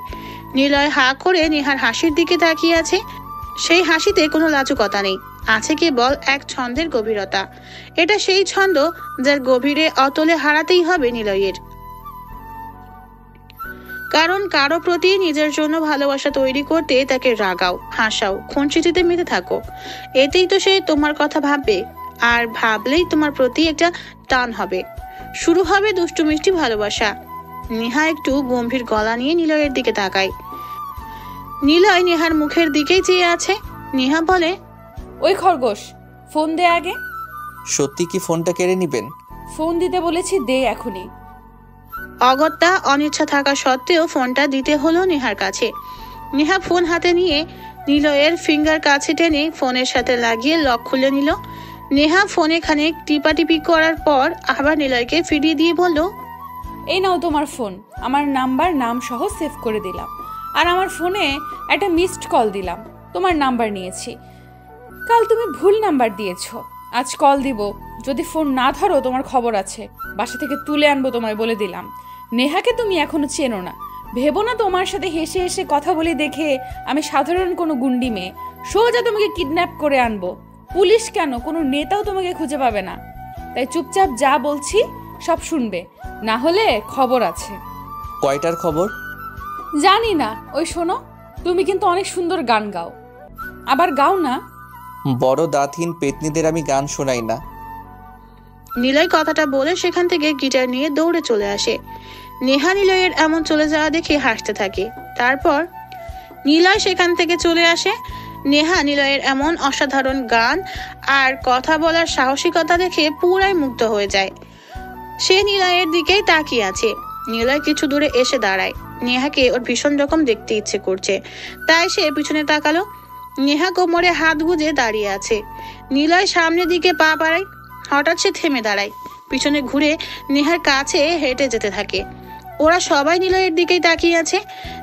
নিলয় হা করে নেহার হাসির দিকে তাকিয়ে আছে। সেই হাসিতে কোনো লাজুকতা নেই, আছে কেবল এক ছন্দের গভীরতা। এটা সেই ছন্দ যার গভীরে অতলে হারাতেই হবে নিলয়ের। কারণ কারো প্রতি নিজের জন্য ভালোবাসা তৈরি করতে তাকে রাগাও, হাসাও, খুনসিটিতে মেতে থাকো, এতেই তো সে তোমার কথা ভাববে। আর ভাবলেই তোমার প্রতি একটা টান হবে, শুরু হবে দুষ্টু মিষ্টি ভালোবাসা। নেহা একটু গম্ভীর গলা নিয়ে নিলয়ের দিকে তাকায়। নিলয় নেহার মুখের দিকেই চেয়ে আছে। নেহা বলে, ওই খরগোশ, ফোন দে আগে। সত্যি কি ফোনটা কেড়ে নিবেন? ফোন দিতে বলেছি, দে এখনই। অগত্যা অনিচ্ছা থাকা সত্ত্বেও ফোনটা দিতে হলো নেহার কাছে। নেহা ফোন হাতে নিয়ে নিলয়ের ফিঙ্গার কাছে টেনে ফোনের সাথে লাগিয়ে লক খুলে নিল। নেহা ফোনে খানিক টিপাটিপি করার পর আবার নিলয়কে ফিরিয়ে দিয়ে বলল, এই নাও তোমার ফোন, আমার নাম্বার নাম সহ সেভ করে দিলাম। আর আমার ফোনে একটা মিসড কল দিলাম, তোমার নাম্বার নিয়েছি। কাল তুমি ভুল নাম্বার দিয়েছো, আজ কল দিব। যদি ফোন না ধরো তোমার খবর আছে, বাসা থেকে তুলে আনবো তোমায় বলে দিলাম। নেহাকে তুমি এখনো চেনো না, ভেবো না তোমার সাথে হেসে হেসে কথা বলি দেখে আমি সাধারণ কোনো গুন্ডি মেয়ে। সোজা তোমাকে কিডন্যাপ করে আনবো। পুলিশ কেন, কোনো নেতাও তোমাকে খুঁজে পাবে না। তাই চুপচাপ যা বলছি সব শুনবে, না হলে খবর আছে। কয়টার খবর? জানি না, ওই শোনো, তুমি কিন্তু অনেক সুন্দর গান গাও। আবার গাও না। বড় দাঁতহীন পেতনিদের আমি গান শোনাই না। নিলয় কথাটা বলে সেখান থেকে গিটার নিয়ে দৌড়ে চলে আসে। নেহা নিলয়ের এমন চলে যাওয়া দেখে হাসতে থাকে। তারপর নিলয় সেখান থেকে চলে আসে। নেহা নিলয়ের এমন অসাধারণ গান আর কথা বলার সাহসিকতা দেখে পুরাই মুগ্ধ হয়ে যায়। সে নিলয়ের দিকেই তাকিয়ে আছে। নিলয় কিছু দূরে এসে দাঁড়ায়। নেহাকে ওর ভীষণ রকম দেখতে ইচ্ছে করছে, তাই সে পিছনে তাকালো। নেহা কোমরে হাত গুজে দাঁড়িয়ে আছে। নিলয় সামনের দিকে পা বাড়ায়। হঠাৎ সে থেমে দাঁড়ায়, পিছনে ঘুরে নেহার কাছে হেঁটে যেতে থাকে। ওরা সবাই নিলয়ের দিকেই তাকিয়ে আছে।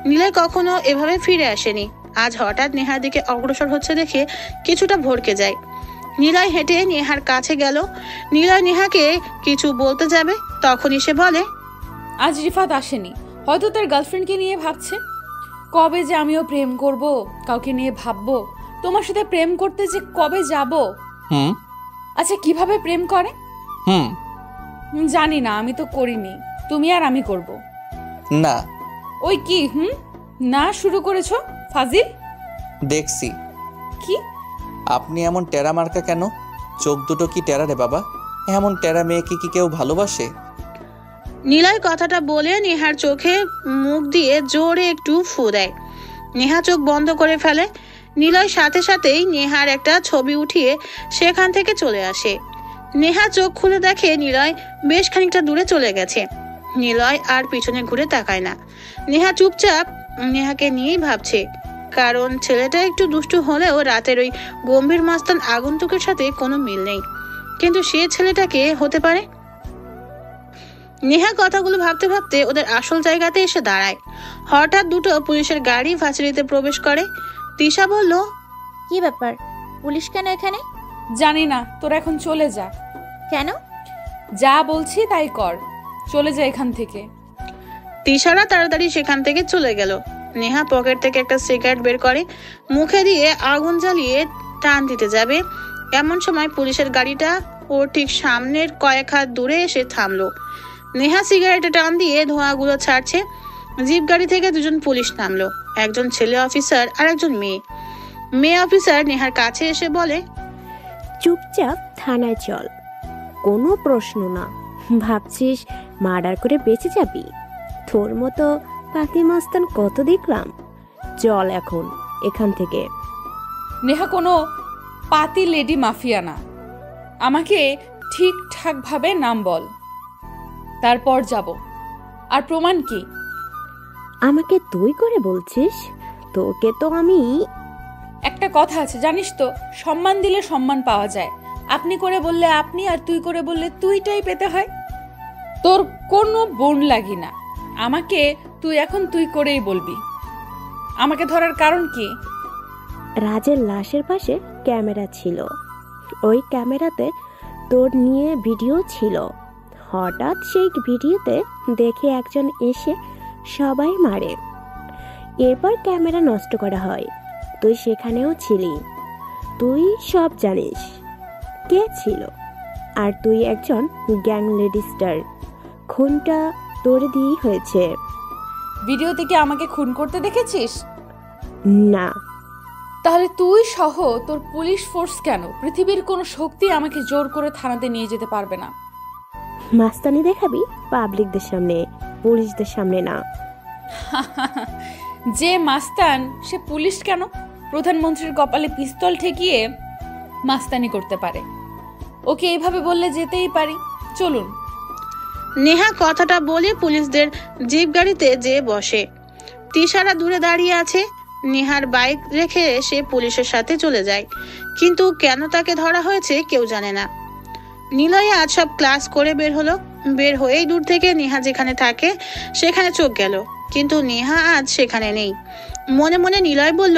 নিলয় কখনো এভাবে ফিরে আসেনি, আজ হঠাৎ নেহার দিকে অগ্রসর হচ্ছে দেখে কিছুটা ভড়কে যায়। নিলয় হেঁটে নেহার কাছে গেল। নিলয় নেহাকে কিছু বলতে যাবে, তখনই সে বলে, আজ রিফাত আসেনি, হয়তো তার গার্লফ্রেন্ডকে নিয়ে ভাবছে। কবে যে আমিও প্রেম করব, কাউকে নিয়ে ভাববো। তোমার সাথে প্রেম করতে যে কবে যাব। আচ্ছা, কিভাবে প্রেম করে? জানি না, আমি তো করিনি। তুমি আর আমি করব না। ওই কি না শুরু করেছো ফাজিল? দেখছি। কি? আপনি এমন টেরা মার্কা কেন? চোখ দুটো কি টেরা রে বাবা? এমন টেরা মেয়েকে কি কেউ ভালোবাসে? নিলয় কথাটা বলে নেহার চোখে মুখ দিয়ে জোরে একটু ফু দেয়। নেহা চোখ বন্ধ করে ফেলে। নিলয় সাথে সাথেই নেহার একটা ছবি উঠিয়ে সেখান থেকে চলে আসে। নেহা চোখ খুলে দেখে নিলয় বেশ খানিকটা দূরে চলে গেছে। নিলয় আর পিছনে ঘুরে তাকায় না। নেহা চুপচাপ নেহাকে নিয়েই ভাবছে, কারণ ছেলেটা একটু দুষ্টু হলেও রাতের ওই গম্ভীর মাস্তান আগন্তুকের সাথে কোনো মিল নেই। কিন্তু সে ছেলেটাকে হতে পারে। নেহা কথাগুলো ভাবতে ভাবতে ওদের আসল জায়গাতে এসে দাঁড়ায়। হঠাৎ দুটো পুলিশের গাড়ি ভার্সিটিতে প্রবেশ করে। তিশা বলল, কি ব্যাপার, পুলিশ কেন এখানে? জানি না, তোরা এখন চলে যা। কেন? যা বলছি তাই কর, চলে যা এখান থেকে। তিশারা তাড়াতাড়ি সেখান থেকে চলে গেল। নেহা পকেট থেকে একটা সিগারেট বের করে, মুখে দিয়ে আগুন জ্বালিয়ে টান দিতে যাবে, এমন সময় পুলিশের গাড়িটা ওর ঠিক সামনের কয়েক হাত দূরে এসে থামলো। নেহা সিগারেটে টান দিয়ে ধোঁয়াগুলো ছাড়ছে। জিপ গাড়ি থেকে দুজন পুলিশ নামলো, একজন ছেলে অফিসার আর একজন মেয়ে অফিসার নেহার কাছে এসে বলে, চুপচাপ থানায় চল, কোনো প্রশ্ন না। ভাবছিস মার্ডার করে বেঁচে যাবি? তোর মতো পাতি মাস্তান কত দেখলাম। চল এখন এখান থেকে। নেহা কোনো পাতি লেডি মাফিয়া না, আমাকে ঠিকঠাক ভাবে নাম বল, তারপর যাব। আর প্রমাণ কি? আমাকে তুই করে বলছিস? তোকে তো আমি... একটা কথা আছে জানিস তো, সম্মান দিলে সম্মান পাওয়া যায়। আপনি করে বললে আপনি, আর তুই করে বললে তুইটাই পেতে হয়। তোর কোনো বোন লাগি না, আমাকে তুই এখন তুই করেই বলবি। আমাকে ধরার কারণ কি? রাজের লাশের পাশে ক্যামেরা ছিল, ওই ক্যামেরাতে তোর নিয়ে ভিডিও ছিল। হঠাৎ সেই ভিডিওতে দেখে একজন এসে সবাই মারে, এরপর ক্যামেরা নষ্ট করা হয়। তুই সেখানেও ছিলি, তুই সব জানিস কে ছিল। আর তুই একজন গ্যাং লেডিস্টার, খুনটা তোর দিয়েই হয়েছে। ভিডিও থেকে আমাকে খুন করতে দেখেছিস? না। তাহলে তুই সহ তোর পুলিশ ফোর্স কেন? পৃথিবীর কোনো শক্তি আমাকে জোর করে থানাতে নিয়ে যেতে পারবে না। মাস্তানি দেখাবি পাবলিকদের সামনে, পুলিশদের সামনে না। যে মাস্তান সে পুলিশ কেন? প্রধানমন্ত্রীর কপালে পিস্তল ঠেকিয়ে মাস্তানি করতে পারে। ওকে এইভাবে বললে যেতেই পারি, চলুন। নেহা কথাটা বলে পুলিশদের জিপ গাড়িতে যেয়ে বসে। তিশারা দূরে দাঁড়িয়ে আছে। নেহার বাইক রেখে সে পুলিশের সাথে চলে যায়, কিন্তু কেন তাকে ধরা হয়েছে কেউ জানে না। নিলয় আজ সব ক্লাস করে বের হলো। বের হয়েই দূর থেকে নেহা যেখানে থাকে সেখানে চোখ গেল, কিন্তু নেহা আজ সেখানে নেই। মনে মনে নিলয় বলল,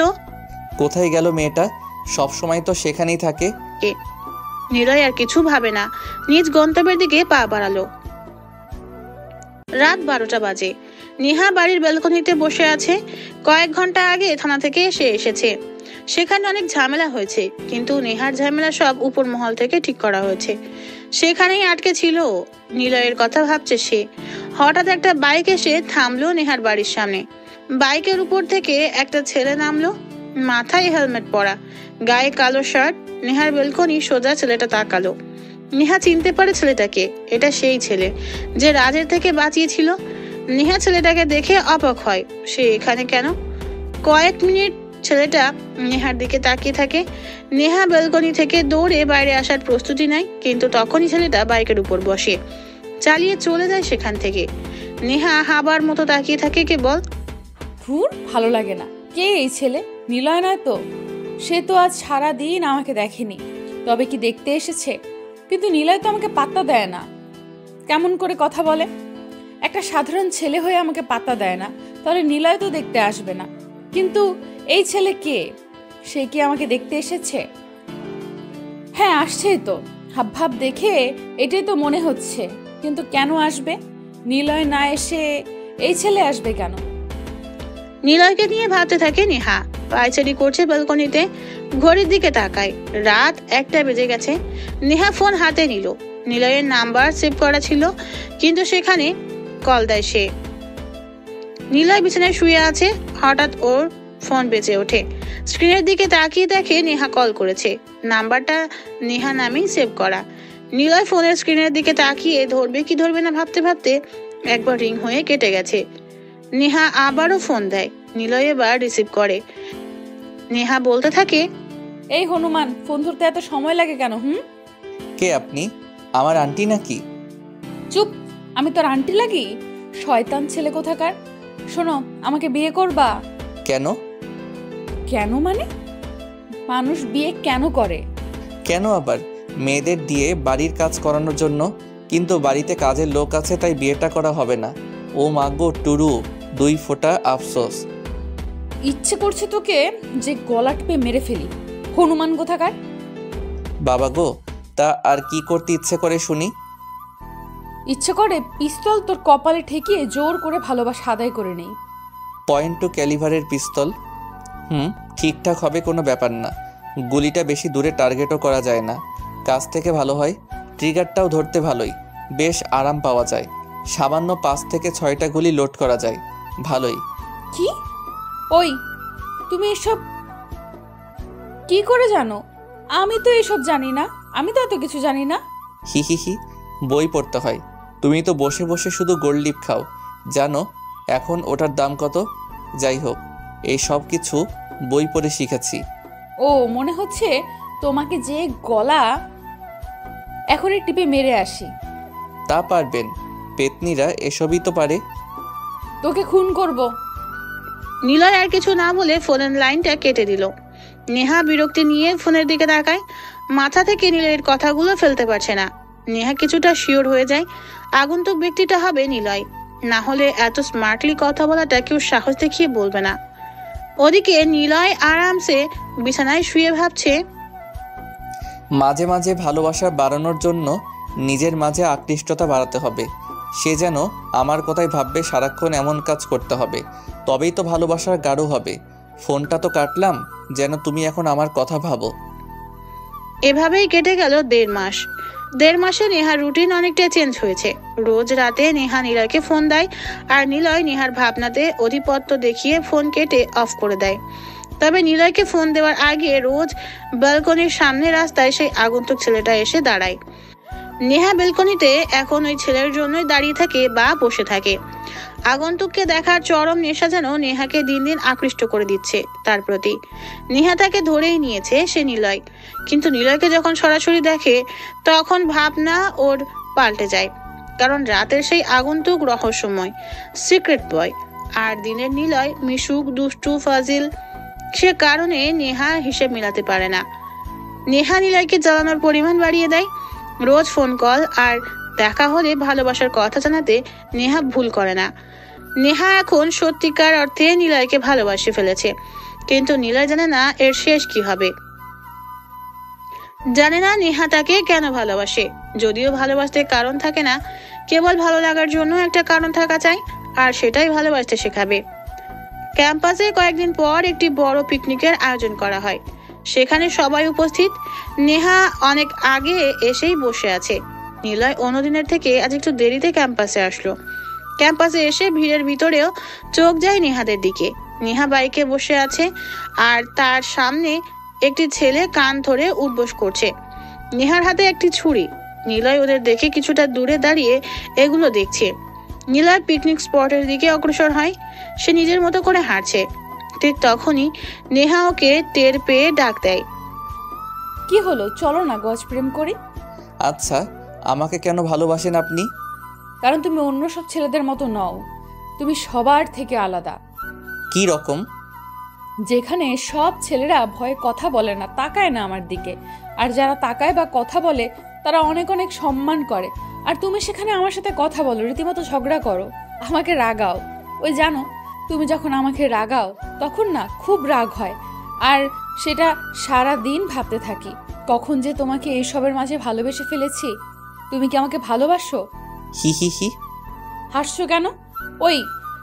কোথায় গেল মেয়েটা? সব সময় তো সেখানেই থাকে। নিলয় আর কিছু ভাবে না, নিজ গন্তব্যের দিকে পা বাড়ালো। রাত 12টা বাজে। নেহা বাড়ির ব্যালকনিতে বসে আছে। কয়েক ঘন্টা আগে থানা থেকে সে এসেছে। সেখানে অনেক ঝামেলা হয়েছে, কিন্তু নেহার ঝামেলা সব উপর মহল থেকে ঠিক করা হয়েছে। সেখানেই আটকে ছিল। নিলয়ের কথা ভাবছে সে। হঠাৎ একটা বাইক এসে থামলো নেহার বাড়ির সামনে। বাইকের উপর থেকে একটা ছেলে নামলো, মাথায় হেলমেট পরা, গায়ে কালো শার্ট। নেহার ব্যালকনি সোজা ছেলেটা তাকালো। নেহা চিনতে পারে ছেলেটাকে। এটা সেই ছেলে যে রাজের থেকে বাঁচিয়েছিল। নেহা ছেলেটাকে দেখে অবাক হয়, সে এখানে কেন? কয়েক মিনিট ছেলেটা নেহার দিকে তাকিয়ে থাকে। নেহা ব্যালকনি থেকে দৌড়ে বাইরে আসার প্রস্তুতি নেয়, কিন্তু তখনই ছেলেটা বাইকের উপর বসে চালিয়ে চলে যায় সেখান থেকে। নেহা হাবার মতো তাকিয়ে থাকে কেবল। ভালো লাগে না। কে এই ছেলে? নিলয় নয় তো? সে তো আজ সারা দিন আমাকে দেখেনি, তবে কি দেখতে এসেছে? কিন্তু নিলয় তো আমাকে পাত্তা দেয় না। কেমন করে কথা বলে? একটা সাধারণ ছেলে হয়ে আমাকে পাত্তা দেয় না, তাহলে নিলয় তো দেখতে আসবে না। কিন্তু এই ছেলে কে? সে কি আমাকে দেখতে এসেছে? হ্যাঁ, আসছেই তো। হাবভাব দেখে এটাই তো মনে হচ্ছে। কিন্তু কেন আসবে? নিলয় না এসে এই ছেলে আসবে কেন? নিলয়কে নিয়ে ভাবতে থাকে নেহা। পায়চারি করছে ব্যালকনিতে, ঘড়ির দিকে তাকায়। রাত 1টা বেজে গেছে। নেহা ফোন হাতে নিল। নিলয়ের নাম্বার সেভ করা ছিল, কিন্তু সেখানে কল দেয় সে। নিলয় বিছানায় শুয়ে আছে। হঠাৎ ওর ফোন বেজে ওঠে। স্ক্রিনের দিকে তাকিয়ে দেখে নেহা কল করেছে। নাম্বারটা নেহা নামেই সেভ করা। নিলয় ফোনের স্ক্রিনের দিকে তাকিয়ে ধরবে কি ধরবে না ভাবতে ভাবতে একবার রিং হয়ে কেটে গেছে। নেহা আবারও ফোন দেয়। নিলয় এবার রিসিভ করে। নেহা বলতে থাকে, এই হনুমান, ফোন ধরতে এত সময় লাগে কেন? কে আপনি? আমার আন্টি নাকি? চুপ, আমি তোর আন্টি লাগি? শয়তান ছেলে কোথাকার। শোনো, আমাকে বিয়ে করবা? কেন? কেন মানে? মানুষ বিয়ে কেন করে? কেন আবার? মেয়েদের দিয়ে বাড়ির কাজ করানোর জন্য। কিন্তু বাড়িতে কাজের লোক আছে, তাই বিয়েটা করা হবে না। ও মাগো টুরু, 2 ফোঁটা আফসোস। ইচ্ছে করছে তোকে যে গলা টিপে মেরে ফেলি, হনুমান কোথাকার। বাবা গো, তা আর কি করতে ইচ্ছে করে শুনি? ইচ্ছে করে পিস্তল তোর কপালে ঠেকিয়ে জোর করে ভালোবাসা আদায় করে নেই। .2 ক্যালিভারের পিস্তল? ঠিকঠাক হবে, কোনো ব্যাপার না। গুলিটা বেশি দূরে টার্গেটও করা যায় না, কাছ থেকে ভালো হয়। ট্রিগারটাও ধরতে ভালোই, বেশ আরাম পাওয়া যায়। সামান্য 5 থেকে 6টা গুলি লোড করা যায়, ভালোই। কি? ওই, তুমি এসব কি করে জানো? আমি তো এসব জানি না। আমি তো এত কিছু জানি না। হি হি হি, বই পড়তে হয়। তুমি তো বসে বসে শুধু গোল্ড লিপ খাও। জানো এখন ওটার দাম কত? যাই হোক, এই সব কিছু বই পড়ে শিখেছি। ও, মনে হচ্ছে তোমাকে যে গলা এখনই টিপে মেরে আসি। তা পারবেন, পেতনিরা এসবই তো পারে। তোকে খুন করব। নিলয় আর কিছু না বলে ফোনের লাইনটা কেটে দিল। নেহা বিরক্তি নিয়ে ফোনের দিকে তাকায়। মাথা থেকে নিলয়ের কথাগুলো ফেলতে পারছে না। নেহা কিছুটা শিওর হয়ে যায় আগন্তুক ব্যক্তিটা হবে নিলয়, না হলে এত স্মার্টলি কথা বলাটা কেউ সাহস দেখিয়ে বলবে না। ওদিকে নিলয় আরামসে বিছানায় শুয়ে ভাবছে, মাঝে মাঝে ভালোবাসা বাড়ানোর জন্য নিজের মাঝে আকৃষ্টতা বাড়াতে হবে। সে যেন আমার কথাই ভাববে, সারাক্ষণ এমন কাজ করতে হবে, তবেই তো ভালোবাসার গাঢ় হবে। ফোনটা তো কাটলাম যেন তুমি এখন আমার কথা ভাবো। এভাবেই কেটে গেল 1.5 মাস। 1.5 মাসে নেহার রুটিন অনেকটা চেঞ্জ হয়েছে। রোজ রাতে নেহা নিলয়কে ফোন দেয়, আর নিলয় নেহার ভাবনাতে আধিপত্য দেখিয়ে ফোন কেটে অফ করে দেয়। তবে নিলয়কে ফোন দেওয়ার আগে রোজ ব্যালকনির সামনে রাস্তায় সেই আগন্তুক ছেলেটা এসে দাঁড়ায়। নেহা ব্যালকনিতে এখন ওই ছেলের জন্যই দাঁড়িয়ে থাকে বা বসে থাকে। আগন্তুককে দেখার চরম নেশা যেন নেহাকে দিন দিন আকৃষ্ট করে দিচ্ছে তার প্রতি। নেহা তাকে ধরেই নিয়েছে সে নিলয়, কিন্তু নিলয়কে যখন সরাসরি দেখে তখন ভাবনা ওর পাল্টে যায়। কারণ রাতের সেই আগন্তুক রহস্যময়, সিক্রেট বয়, আর দিনের নিলয় মিশুক, দুষ্টু, ফাজিল। সে কারণে নেহা হিসেব মিলাতে পারে না। নেহা নিলয়কে জ্বালানোর পরিমাণ বাড়িয়ে দেয়। রোজ ফোন কল আর দেখা হলে ভালোবাসার কথা জানাতে নেহা ভুল করে না। নেহা এখন সত্যিকার অর্থে নিলয়কে ভালোবাসে ফেলেছে, কিন্তু নিলয় জানে না এর শেষ কি হবে। জানে না নেহা তাকে কেন ভালোবাসে। যদিও ভালোবাসতে কারণ থাকে না, কেবল ভালো লাগার জন্য একটা কারণ থাকা চাই, আর সেটাই ভালোবাসতে শেখাবে। ক্যাম্পাসে কয়েকদিন পর একটি বড় পিকনিকের আয়োজন করা হয়। সেখানে সবাই উপস্থিত। নেহা অনেক আগে এসেই বসে আছে। নিলয় অন্যদিনের থেকে আজ একটু দেরিতে ক্যাম্পাসে আসলো। ক্যাম্পাসে এসে ভিড়ের ভিতরেও চোখ যায় নেহাদের দিকে। নেহা বাইকে বসে আছে, আর তার সামনে একটি ছেলে কান ধরে উঠবোস করছে। নেহার হাতে একটি ছুরি। নিলয় ওদের দেখে কিছুটা দূরে দাঁড়িয়ে এগুলো দেখছে। নিলয় পিকনিক স্পটের দিকে অগ্রসর হয়। সে নিজের মতো করে হাঁটছে। ঠিক তখনই নেহা ওকে টের পেয়ে ডাক দেয়, কি হলো, চলো না গজ প্রেম করি। আচ্ছা, আমাকে কেন ভালোবাসেন আপনি? কারণ তুমি অন্য সব ছেলেদের মতো নও। তুমি সবার থেকে আলাদা। কি রকম? যেখানে সব ছেলেরা ভয়ে কথা বলে না, তাকায় না আমার দিকে, আর যারা তাকায় বা কথা বলে তারা অনেক অনেক সম্মান করে, আর তুমি সেখানে আমার সাথে কথা বলো, রীতিমতো ঝগড়া করো, আমাকে রাগাও। ওই জানো, তুমি যখন আমাকে রাগাও তখন না খুব রাগ হয়, আর সেটা সারা দিন ভাবতে থাকি কখন যে তোমাকে এইসবের মাঝে ভালোবেসে ফেলেছি। তুমি কি আমাকে ভালোবাসো? হি হি হি। হাসছো কেন? ওই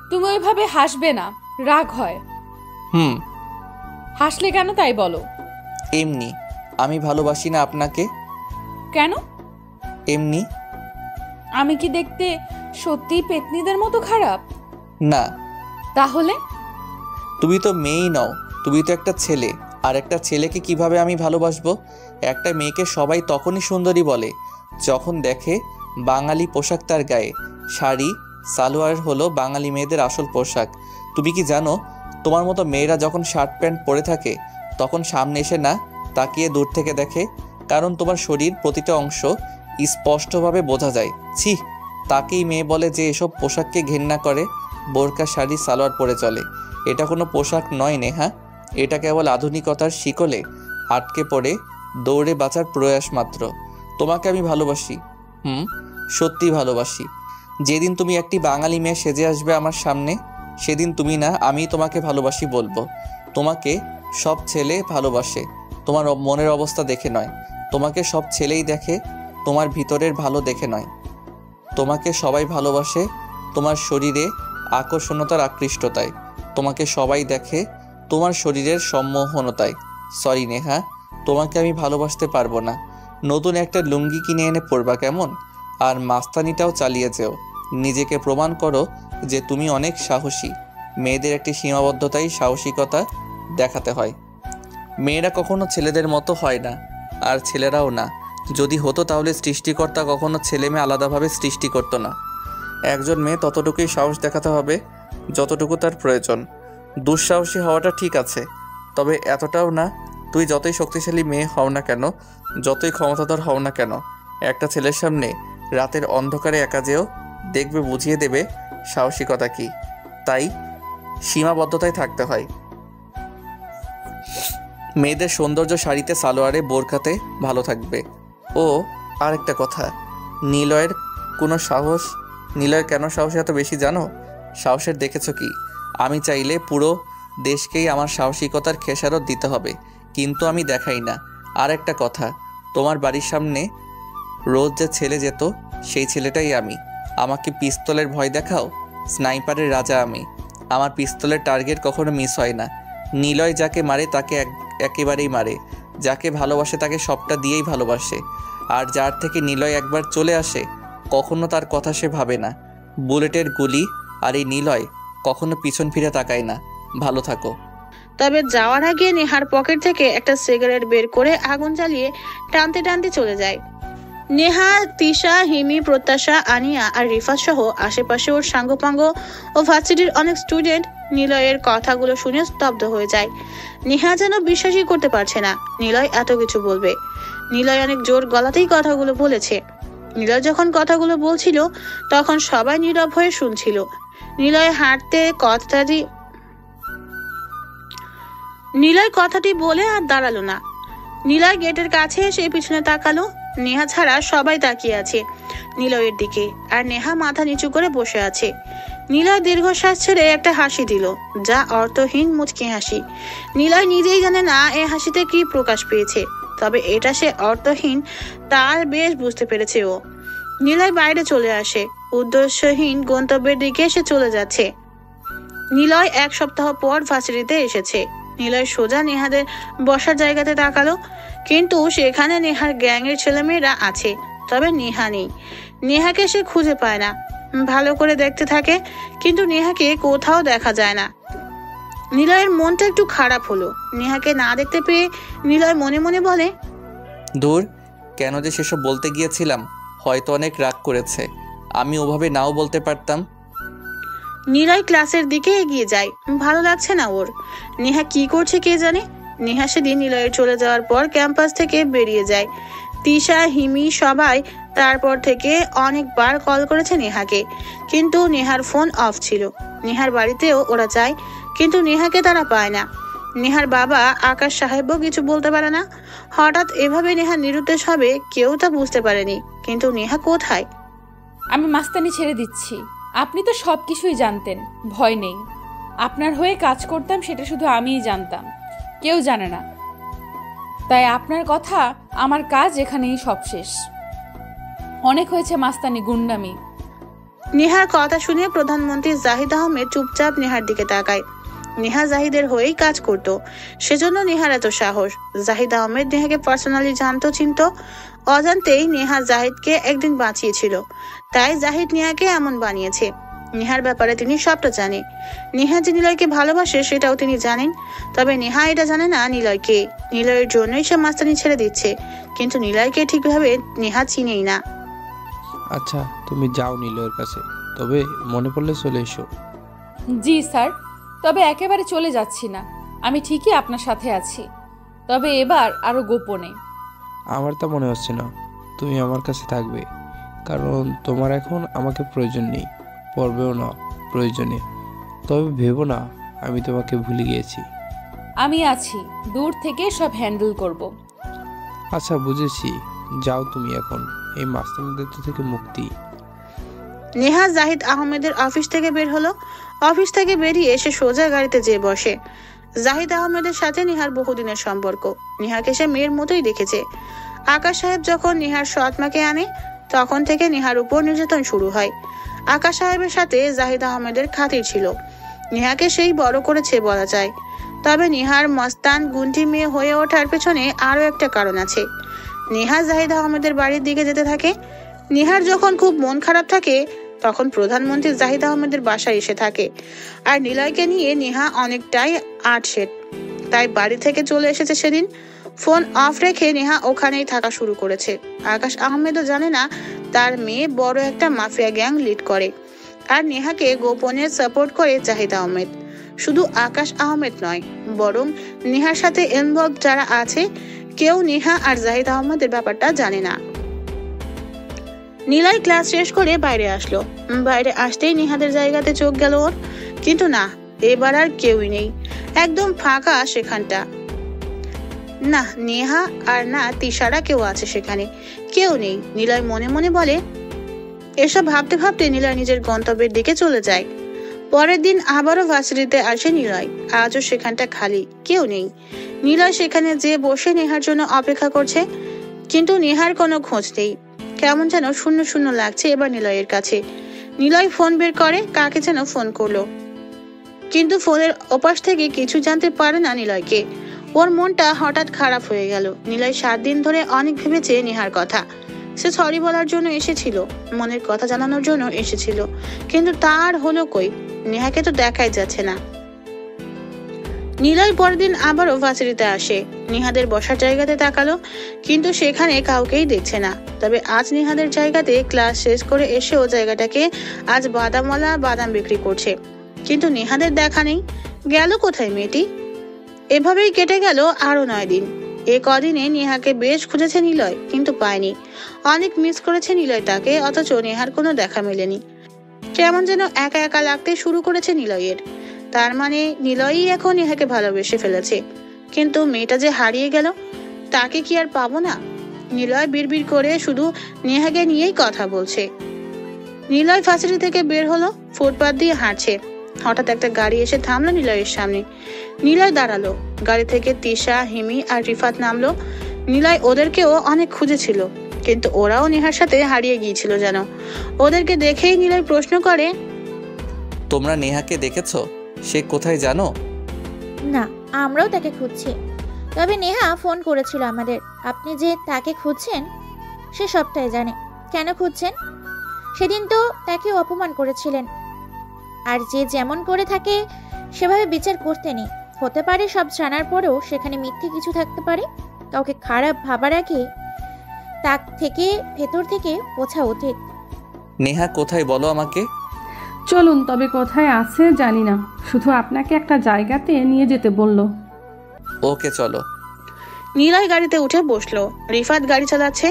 তুমি ওইভাবে হাসবে না, রাগ হয়। হাসলে কেন তাই বলো? এমনি। আমি ভালোবাসি না আপনাকে। কেন? এমনি। আমি কি দেখতে সত্যিই পেতনিদের মতো খারাপ? না। তাহলে? তুমি তো মেয়েই নও, তুমি তো একটা ছেলে। আর একটা ছেলেকে কিভাবে আমি ভালোবাসবো? একটা মেয়েকে সবাই তখনই সুন্দরী বলে যখন দেখে বাঙালি পোশাক তার গায়ে। শাড়ি সালোয়ার হলো বাঙালি মেয়েদের আসল পোশাক। তুমি কি জানো, তোমার মতো মেয়েরা যখন শার্ট প্যান্ট পরে থাকে তখন সামনে এসে না তাকিয়ে দূর থেকে দেখে, কারণ তোমার শরীর প্রতিটা অংশ স্পষ্টভাবে বোঝা যায়। ছি, তাকেই মেয়ে বলে যে এসব পোশাককে ঘেন্না করে, বোরকা শাড়ি সালোয়ার পরে চলে। এটা কোনো পোশাক নয় নেহা, এটা কেবল আধুনিকতার শিকলে আটকে পড়ে দৌড়ে বাঁচার প্রয়াস মাত্র। তোমাকে আমি ভালোবাসি, সত্যি ভালোবাসি। যেদিন তুমি একটি বাঙালি মেয়ে সেজে আসবে আমার সামনে, সেদিন তুমি না আমি তোমাকে ভালোবাসি বলবো। তোমাকে সব ছেলে ভালোবাসে তোমার মনের অবস্থা দেখে নয়, তোমাকে সব ছেলেই দেখে তোমার ভিতরের ভালো দেখে নয়। তোমাকে সবাই ভালোবাসে তোমার শরীরে আকর্ষণতার আকৃষ্টতায়, তোমাকে সবাই দেখে তোমার শরীরের সম্মোহনতায়। সরি নেহা, তোমাকে আমি ভালোবাসতে পারবো না। নতুন একটা লুঙ্গি কিনে এনে পরবা কেমন, আর মাস্তানিটাও চালিয়ে যেও। নিজেকে প্রমাণ করো যে তুমি অনেক সাহসী। মেয়েদের একটি সীমাবদ্ধতাই সাহসিকতা দেখাতে হয়। মেয়েরা কখনো ছেলেদের মতো হয় না, আর ছেলেরাও না। যদি হতো তাহলে সৃষ্টিকর্তা কখনো ছেলে মেয়ে আলাদাভাবে সৃষ্টি করতো না। একজন মেয়ে ততটুকুই সাহস দেখাতে হবে যতটুকু তার প্রয়োজন। দুঃসাহসী হওয়াটা ঠিক আছে, তবে এতটাও না। তুই যতই শক্তিশালী মেয়ে হও না কেন, যতই ক্ষমতাধর হও না কেন, একটা ছেলের সামনে রাতের অন্ধকারে একা যেও, দেখবে বুঝিয়ে দেবে সাহসিকতা কি। তাই সীমাবদ্ধতায় থাকতে হয়। মেয়েদের সৌন্দর্য শাড়িতে সালোয়ারে বোরকাতে ভালো থাকবে। ও আরেকটা কথা, নিলয়ের কেন সাহস এত বেশি জানো? সাহসের দেখেছো কি? আমি চাইলে পুরো দেশকেই আমার সাহসিকতার খেসারত দিতে হবে, কিন্তু আমি দেখাই না। আর একটা কথা, তোমার বাড়ির সামনে রোজ যে ছেলে যেত সেই ছেলেটাই আমি। আমাকে পিস্তলের ভয় দেখাও? স্নাইপারের রাজা আমি। আমার পিস্তলের টার্গেট কখনো মিস হয় না। নিলয় যাকে মারে তাকে একেবারেই মারে, যাকে ভালোবাসে তাকে সবটা দিয়েই ভালোবাসে। আর যার থেকে নিলয় একবার চলে আসে কখনো তার কথা সে ভাবে না। বুলেটের গুলি আর এই নিলয় কখনো পিছন ফিরে তাকায় না। ভালো থাকো। তবে যাওয়ার আগে নেহার পকেট থেকে একটা সিগারেট বের করে আগুন জ্বালিয়ে টানতে টানতে চলে যায়। নেহা, তিশা, হিমি, প্রত্যাশা, আনিয়া আর রিফাত সহ আশেপাশে ওর সাঙ্গপাঙ্গ ও ভার্সিটির অনেক স্টুডেন্ট নিলয়ের কথাগুলো শুনে স্তব্ধ হয়ে যায়। নেহা যেন বিশ্বাসই করতে পারছে না নিলয় এত কিছু বলবে। নিলয় অনেক জোর গলাতেই কথাগুলো বলেছে। নিলয় যখন কথাগুলো বলছিল তখন সবাই নীরব হয়ে শুনছিল। নিলয় কথাটি বলে আর দাঁড়ালো না। নিলয় গেটের কাছে এসে পিছনে তাকালো। নেহা ছাড়া সবাই তাকিয়ে আছে নিলয়ের দিকে, আর নেহা মাথা নিচু করে বসে আছে। নিলয় দীর্ঘশ্বাস ছেড়ে একটা হাসি দিল, যা অর্থহীন মুচকি হাসি। নিলয় নিজেই জানে না এ হাসিতে কি প্রকাশ পেয়েছে, তবে এটা সে অর্থহীন তার বেশ বুঝতে পেরেছে ও। নিলয় বাইরে চলে আসে, উদ্দেশ্যহীন গন্তব্যের দিকে সে চলে যাচ্ছে। নিলয় 1 সপ্তাহ পর ভার্সিটিতে এসেছে। নিলয় সোজা নেহাদের বসার জায়গাতে তাকালো, কিন্তু সেখানে নেহার গ্যাংয়ের ছেলেমেয়েরা আছে, তবে নেহা নেই। নেহাকে সে খুঁজে পায় না। ভালো করে দেখতে থাকে, কিন্তু নেহাকে কোথাও দেখা যায় না। নিলয়ের মনটা একটু খারাপ হলো। নেহাকে না দেখতে পেয়ে নিলয় মনে মনে বলে, দূর, কেন যে সেসব বলতে গিয়েছিলাম। হয়তো অনেক রাগ করেছে, আমি ওভাবে নাও বলতে পারতাম। নিলয় ক্লাসের দিকে এগিয়ে যায়। ভালো লাগছে না ওর। নেহা কি করছে কে জানে। নেহা সেদিন নিলয়ের চলে যাওয়ার পর ক্যাম্পাস থেকে বেরিয়ে যায়। তিশা, হিমি সবাই তারপর থেকে অনেকবার কল করেছে নেহাকে, কিন্তু নেহার ফোন অফ ছিল। নেহার বাড়িতেও ওরা যায়, কিন্তু নেহাকে তারা পায় না। নেহার বাবা আকাশ সাহেবও কিছু বলতে পারে না। হঠাৎ এভাবে নেহা নিরুদ্দেশ হবে কেউ তা বুঝতে পারেনি। কিন্তু নেহা কোথায়? আমি মাস্তানি ছেড়ে দিচ্ছি। আপনি তো সব কিছুই জানতেন, ভয় নেই। আপনার হয়ে কাজ করতাম সেটা শুধু আমিই জানতাম, কেউ জানে না। তাই আপনার কথা, আমার কাজ এখানেই সব শেষ। অনেক হয়েছে মাস্তানি গুন্ডামি। নেহার কথা শুনে প্রধানমন্ত্রী জাহিদ আহমেদ চুপচাপ নেহার দিকে তাকায়। নেহা জাহিদের হয়েই কাজ করত, সেজন্য নেহার এত সাহস। জাহিদ আহমেদ নেহাকে পার্সোনালি জানতো, চিনতো। অজান্তেই নেহা জাহিদকে একদিন বাঁচিয়েছিল, তাই জাহিদ নেহাকে এমন বানিয়েছে। নেহার ব্যাপারে তিনি সবটা জানে। নেহা যে নিলয়কে ভালোবাসে সেটাও তিনি জানেন, তবে নেহা এটা জানে না নিলয়কে। নিলয়ের জন্যই সে মাস্তানি ছেড়ে দিচ্ছে, কিন্তু নিলয়কে ঠিকভাবে নেহা চিনেই না। আচ্ছা, তুমি যাও নিলয়ের কাছে, তবে মনে পড়লে চলে এসো। জি স্যার, তবে একেবারে চলে যাচ্ছি না, আমি ঠিকই আপনার সাথে আছি, তবে এবার আরো গোপনে। আমার তা মনে হচ্ছে না তুমি আমার কাছে থাকবে, কারণ তোমার এখন আমাকে প্রয়োজন নেই, পড়বেও না প্রয়োজনে। তবে ভেবো না আমি তোমাকে ভুলে গিয়েছি। আমি আছি, দূর থেকে সব হ্যান্ডেল করব। আচ্ছা বুঝেছি, যাও তুমি এখন, এই মাস্তানি দায়িত্ব থেকে মুক্তি। নেহা জাহিদ আহমেদের অফিস থেকে বের হলো। অফিস থেকে বেরিয়ে এসে সোজা গাড়িতে যেয়ে বসে। জাহিদ আহমেদের সাথে নেহার বহুদিনের সম্পর্ক। নেহাকে সে মেয়ের মতোই দেখেছে। আকাশ সাহেব যখন নেহার সৎ মাকে আনে, তখন থেকে নেহার উপর নির্যাতন শুরু হয়। আকাশ সাহেবের সাথে জাহিদ আহমেদের খাতির ছিল, নেহাকে সেই বড় করেছে বলা যায়। তবে নেহার মস্তান গুন্ডি মেয়ে হয়ে ওঠার পেছনে আরো একটা কারণ আছে। নেহা জাহিদ আহমেদের বাড়ির দিকে যেতে থাকে। নেহার যখন খুব মন খারাপ থাকে, তখন প্রধানমন্ত্রী জাহিদ আহমেদের বাসায় এসে থাকে। আর নিলয়কে নিয়ে নেহা অনেকটাই আটসেট, তাই বাড়ি থেকে চলে এসেছে সেদিন। ফোন অফ রেখে নেহা ওখানেই থাকা শুরু করেছে। আকাশ আহমেদও জানে না তার মেয়ে বড় একটা মাফিয়া গ্যাং লিড করে, আর নেহাকে গোপনে সাপোর্ট করে জাহিদ আহমেদ। শুধু আকাশ আহমেদ নয়, বরং নেহার সাথে ইনভলভ যারা আছে, কেউ নেহা আর জাহিদ আহমেদের ব্যাপারটা জানে না। নিলয় ক্লাস শেষ করে বাইরে আসলো। বাইরে আসতেই নেহাদের জায়গাতে চোখ গেল ওর, কিন্তু না, এবার আর কেউই নেই, একদম ফাঁকা সেখানটা। না নেহা আর না তিশারা কেউ আছে সেখানে, কেউ নেই। নিলয় মনে মনে বলে। এসব ভাবতে ভাবতে নিলয় নিজের গন্তব্যের দিকে চলে যায়। পরের দিন আবারও ভার্সিটিতে আসে নিলয়। আজও সেখানটা খালি, কেউ নেই। নিলয় সেখানে যে বসে নেহার জন্য অপেক্ষা করছে, কিন্তু নেহার কোনো খোঁজ নেই। কেমন যেন শূন্য শূন্য লাগছে এবার নিলয়ের কাছে। নিলয় ফোন বের করে, কাকে যেন ফোন করলো, কিন্তু ফোনের ওপাশ থেকে কিছু জানতে পারে না নিলয়কে। ওর মনটা হঠাৎ খারাপ হয়ে গেল। নিলয় 7 দিন ধরে অনেক ভেবেছে নেহার কথা। সে সরি বলার জন্য এসেছিল, মনের কথা জানানোর জন্য এসেছিল, কিন্তু তার হলো কই? নেহাকে তো দেখাই যাচ্ছে না। নিলয় পরের দিন আবারও ভার্সিটিতে আসে। নেহাদের বসার জায়গাতে তাকালো, কিন্তু সেখানে কাউকেই দেখছে না। তবে আজ নেহাদের জায়গাতে ক্লাস শেষ করে এসেও জায়গাটাকে আজ বাদামওয়ালা বাদাম বিক্রি করছে, কিন্তু নেহাদের দেখা নেই। গেল কোথায় মেয়েটি? এভাবেই কেটে গেল আরো 9 দিন। এ কদিনে নেহাকে বেশ খুঁজেছে নিলয়, কিন্তু পায়নি। অনেক মিস করেছে নিলয় তাকে, অথচ নেহার কোনো দেখা মেলেনি। কেমন যেন একা একা লাগতে শুরু করেছে নিলয়ের। তার মানে নিলয়ই এখন নেহাকে ভালোবেসে ফেলেছে, কিন্তু মেয়েটা যে হারিয়ে গেল, তাকে কি আর পাবো না? নিলয় বিড়বিড় করে শুধু নেহাকে নিয়েই কথা বলছে। নিলয় ভার্সিটি থেকে বের হলো, ফুটপাত দিয়ে হাঁটছে। হঠাৎ একটা গাড়ি এসে থামলো নিলয়ের সামনে। নিলয় দাঁড়ালো। গাড়ি থেকে তিশা, হিমি আর রিফাত নামলো। নিলয় ওদেরকেও অনেক খুঁজেছিল, কিন্তু ওরাও নেহার সাথে হারিয়ে গিয়েছিল যেন। ওদেরকে দেখেই নিলয় প্রশ্ন করে, তোমরা নেহাকে দেখেছো? সে কোথায় জানো? না, আমরাও তাকে খুঁজছি। তবে নেহা ফোন করেছিল আমাদের। আপনি যে তাকে খুঁজছেন সে সবটাই জানে। কেন খুঁজছেন? সেদিন তো তাকে অপমান করেছিলেন, আর যে যেমন করে থাকে সেভাবে বিচার করতে নেই। হতে পারে সব জানার পরেও সেখানে মিথ্যে কিছু থাকতে পারে। কাউকে খারাপ ভাবার আগে তার থেকে ভেতর থেকে বোঝা উচিত। নেহা কোথায় বলো আমাকে? চলুন, তবে কোথায় আছে জানি না, শুধু আপনাকে একটা জায়গাতে নিয়ে যেতে বলল। ওকে চলো। নিলয় গাড়িতে উঠে বসলো। রিফাত গাড়ি চালাচ্ছে।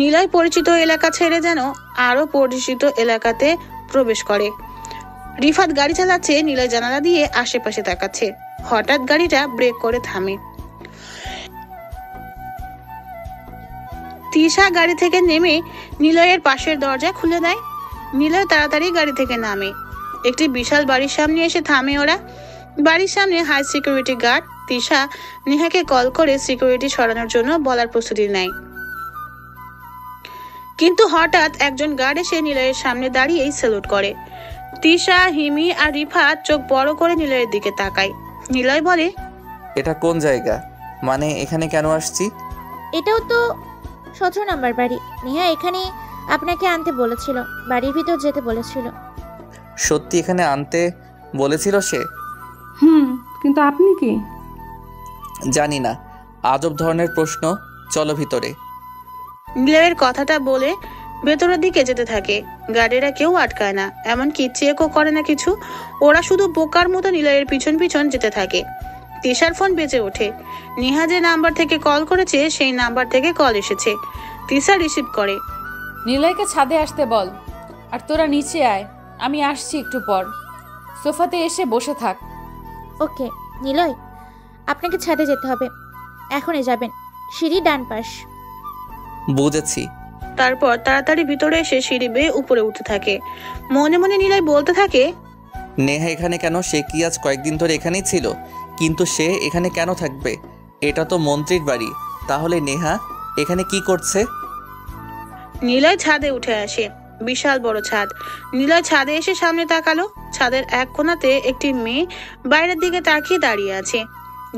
নিলয় পরিচিত এলাকা ছেড়ে যেন আরো পরিচিত এলাকাতে প্রবেশ করে। রিফাত গাড়ি চালাচ্ছে, নিলয় জানালা দিয়ে আশেপাশে তাকাচ্ছে। হঠাৎ গাড়িটা ব্রেক করে থামে। তিশা গাড়ি থেকে নেমে নিলয়ের পাশের দরজা খুলে দেয়। নিলয় তাড়াতাড়ি গাড়ি থেকে নামে। একটি বিশাল বাড়ির সামনে এসে থামে ওরা। বাড়ির সামনে হাই সিকিউরিটি গার্ড। তিশা নেহাকে কল করে সিকিউরিটি সরানোর জন্য বলার প্রস্তুতি নেয়, কিন্তু হঠাৎ একজন গার্ড এসে নিলয়ের সামনে দাঁড়িয়েই স্যালুট করে। তিশা, হিমি আর রিফাত চোখ বড় করে নিলয়ের দিকে তাকায়। নিলয় বলে, এটা কোন জায়গা? মানে এখানে কেন আসছি? এটাও তো 17 নম্বর বাড়ি। নেহা এখানে আপনাকে আনতে বলেছিল, বাড়ির ভিতর যেতে বলেছিল। সত্যি এখানে আনতে বলেছিল সে? কিন্তু আপনি কি? জানি না, আজব ধরনের প্রশ্ন। চলো ভিতরে। নিলয়ের কথাটা বলে ভেতরের দিকে যেতে থাকে। গার্ডেরা কেউ আটকায় না, এমনকি চেকও করে না কিছু। ওরা শুধু বোকার মতো নিলয়ের পিছন পিছন যেতে থাকে। তিশার ফোন বেজে ওঠে। নেহা যে নাম্বার থেকে কল করেছে সেই নাম্বার থেকে কল এসেছে। তিশা রিসিভ করে। নিলয়কে ছাদে আসতে বল, আর তোরা নিচে আয়, আমি আসছি একটু পর। সোফাতে এসে বসে থাক। ওকে নিলয়, আপনাকে ছাদে যেতে হবে, এখনই যাবেন, সিঁড়ি ডান পাশ। বুঝেছি। তারপর তাড়াতাড়ি ভিতরে এসে সিঁড়ি বেয়ে উপরে উঠতে থাকে। মনে মনে নিলয় বলতে থাকে, নেহা এখানে কেন? সে কি আজ কয়েকদিন ধরে এখানেই ছিল? কিন্তু সে এখানে কেন থাকবে? এটা তো মন্ত্রীর বাড়ি। তাহলে নেহা এখানে কি করছে? নিলয় ছাদে উঠে আসে। বিশাল বড় ছাদ। নিলয় ছাদে এসে সামনে তাকালো। ছাদের এক কোণাতে একটি মেয়ে বাইরের দিকে তাকিয়ে দাঁড়িয়ে আছে।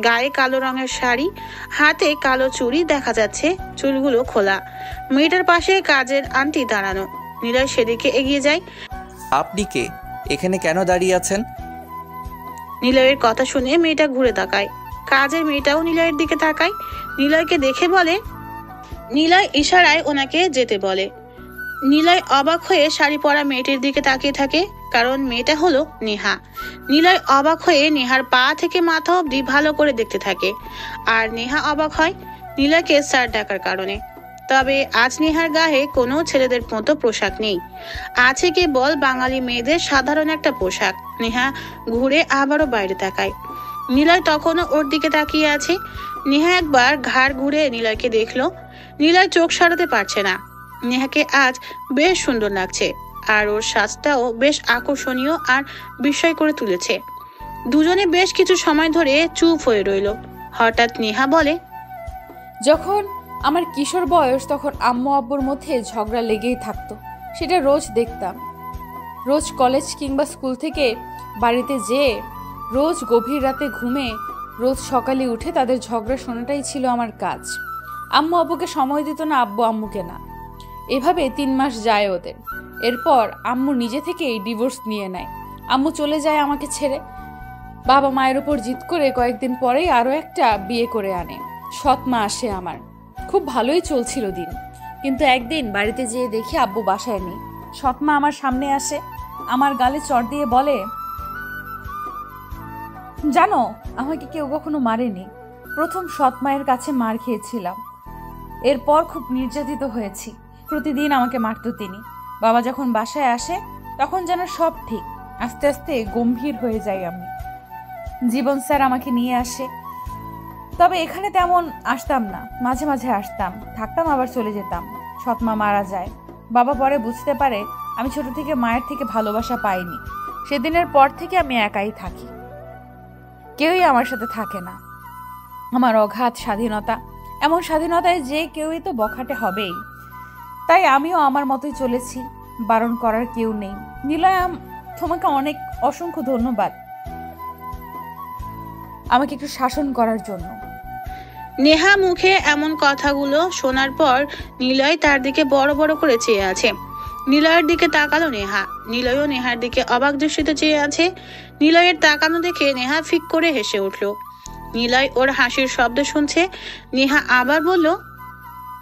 গায়ে কালো রঙের শাড়ি, হাতে কালো চুড়ি দেখা যাচ্ছে, চুলগুলো খোলা। মেয়েটার পাশে কাজের আন্টি দাঁড়ানো। নিলয় সেদিকে এগিয়ে যায়। আপনি কে? এখানে কেন দাঁড়িয়ে আছেন? নিলয়ের কথা শুনে মেয়েটা ঘুরে তাকায়। কাজের মেয়েটাও নিলয়ের দিকে তাকায়। নিলয়কে দেখে বলে, নিলয় ইশারায় ওনাকে যেতে বলে। নিলয় অবাক হয়ে শাড়ি পরা মেয়েটির দিকে তাকিয়ে থাকে, কারণ মেয়েটা হলো নেহা। নিলয় অবাক হয়ে নেহার পা থেকে মাথা অবধি ভালো করে দেখতে থাকে, আর নেহা অবাক হয় নিলয়কে স্যার ডাকার কারণে। তবে আজ নেহার গায়ে কোনো ছেলেদের মতো পোশাক নেই, আছে কেবল বাঙালি মেয়েদের সাধারণ একটা পোশাক। নেহা ঘুরে আবারও বাইরে তাকায়। নিলয় তখনও ওর দিকে তাকিয়ে আছে। নেহা একবার ঘাড় ঘুরে নিলয়কে দেখলো। নিলয় চোখ সরাতে পারছে না। নেহাকে আজ বেশ সুন্দর লাগছে, আর ওর সাজটাও বেশ আকর্ষণীয় আর বিস্ময় করে তুলেছে। দুজনে বেশ কিছু সময় ধরে চুপ হয়ে রইল। হঠাৎ নেহা বলে, যখন আমার কিশোর বয়স তখন আম্মু আব্বুর মধ্যে ঝগড়া লেগেই থাকতো, সেটা রোজ দেখতাম। রোজ কলেজ কিংবা স্কুল থেকে বাড়িতে যেয়ে, রোজ গভীর রাতে ঘুমে, রোজ সকালে উঠে তাদের ঝগড়া শোনাটাই ছিল আমার কাজ। আম্মু আব্বুকে সময় দিত না, আব্বু আম্মুকে না। এভাবে 3 মাস যায় ওদের। এরপর আম্মু নিজে থেকেই ডিভোর্স নিয়ে নেয়। আম্মু চলে যায় আমাকে ছেড়ে। বাবা মায়ের উপর জিদ করে কয়েকদিন পরেই আরও একটা বিয়ে করে আনে। সৎ মা আসে আমার। খুব ভালোই চলছিল দিন, কিন্তু একদিন বাড়িতে যেয়ে দেখি আব্বু বাসায় নেই। সৎ মা আমার সামনে আসে, আমার গালে চড় দিয়ে বলে, জানো আমাকে কেউ কখনো মারেনি, প্রথম সৎ মায়ের কাছে মার খেয়েছিলাম। এরপর খুব নির্যাতিত হয়েছি, প্রতিদিন আমাকে মারতো তিনি। বাবা যখন বাসায় আসে তখন যেন সব ঠিক। আস্তে আস্তে গম্ভীর হয়ে যাই আমি। জীবন স্যার আমাকে নিয়ে আসে, তবে এখানে তেমন আসতাম না, মাঝে মাঝে আসতাম, থাকতাম, আবার চলে যেতাম। সৎমা মারা যায়। বাবা পরে বুঝতে পারে আমি ছোট থেকে মায়ের থেকে ভালোবাসা পাইনি। সেদিনের পর থেকে আমি একাই থাকি, কেউই আমার সাথে থাকে না। আমার অগাধ স্বাধীনতা, এমন স্বাধীনতায় যে কেউই তো বখাটে হবেই। তাই আমিও আমার মতোই চলেছি, বারণ করার কেউ নেই। নিলয়, তোমাকে অনেক অসংখ্য ধন্যবাদ আমাকে একটু শাসন করার জন্য। নেহা মুখে এমন কথাগুলো শোনার পর নিলয় তার দিকে বড় বড় করে চেয়ে আছে। নিলয়ের দিকে তাকালো নেহা। নিলয়ও নেহার দিকে অবাক দৃষ্টিতে চেয়ে আছে। নিলয়ের তাকানো দেখে নেহা ফিক করে হেসে উঠল। নিলয় ওর হাসির শব্দ শুনছে। নেহা আবার বলল,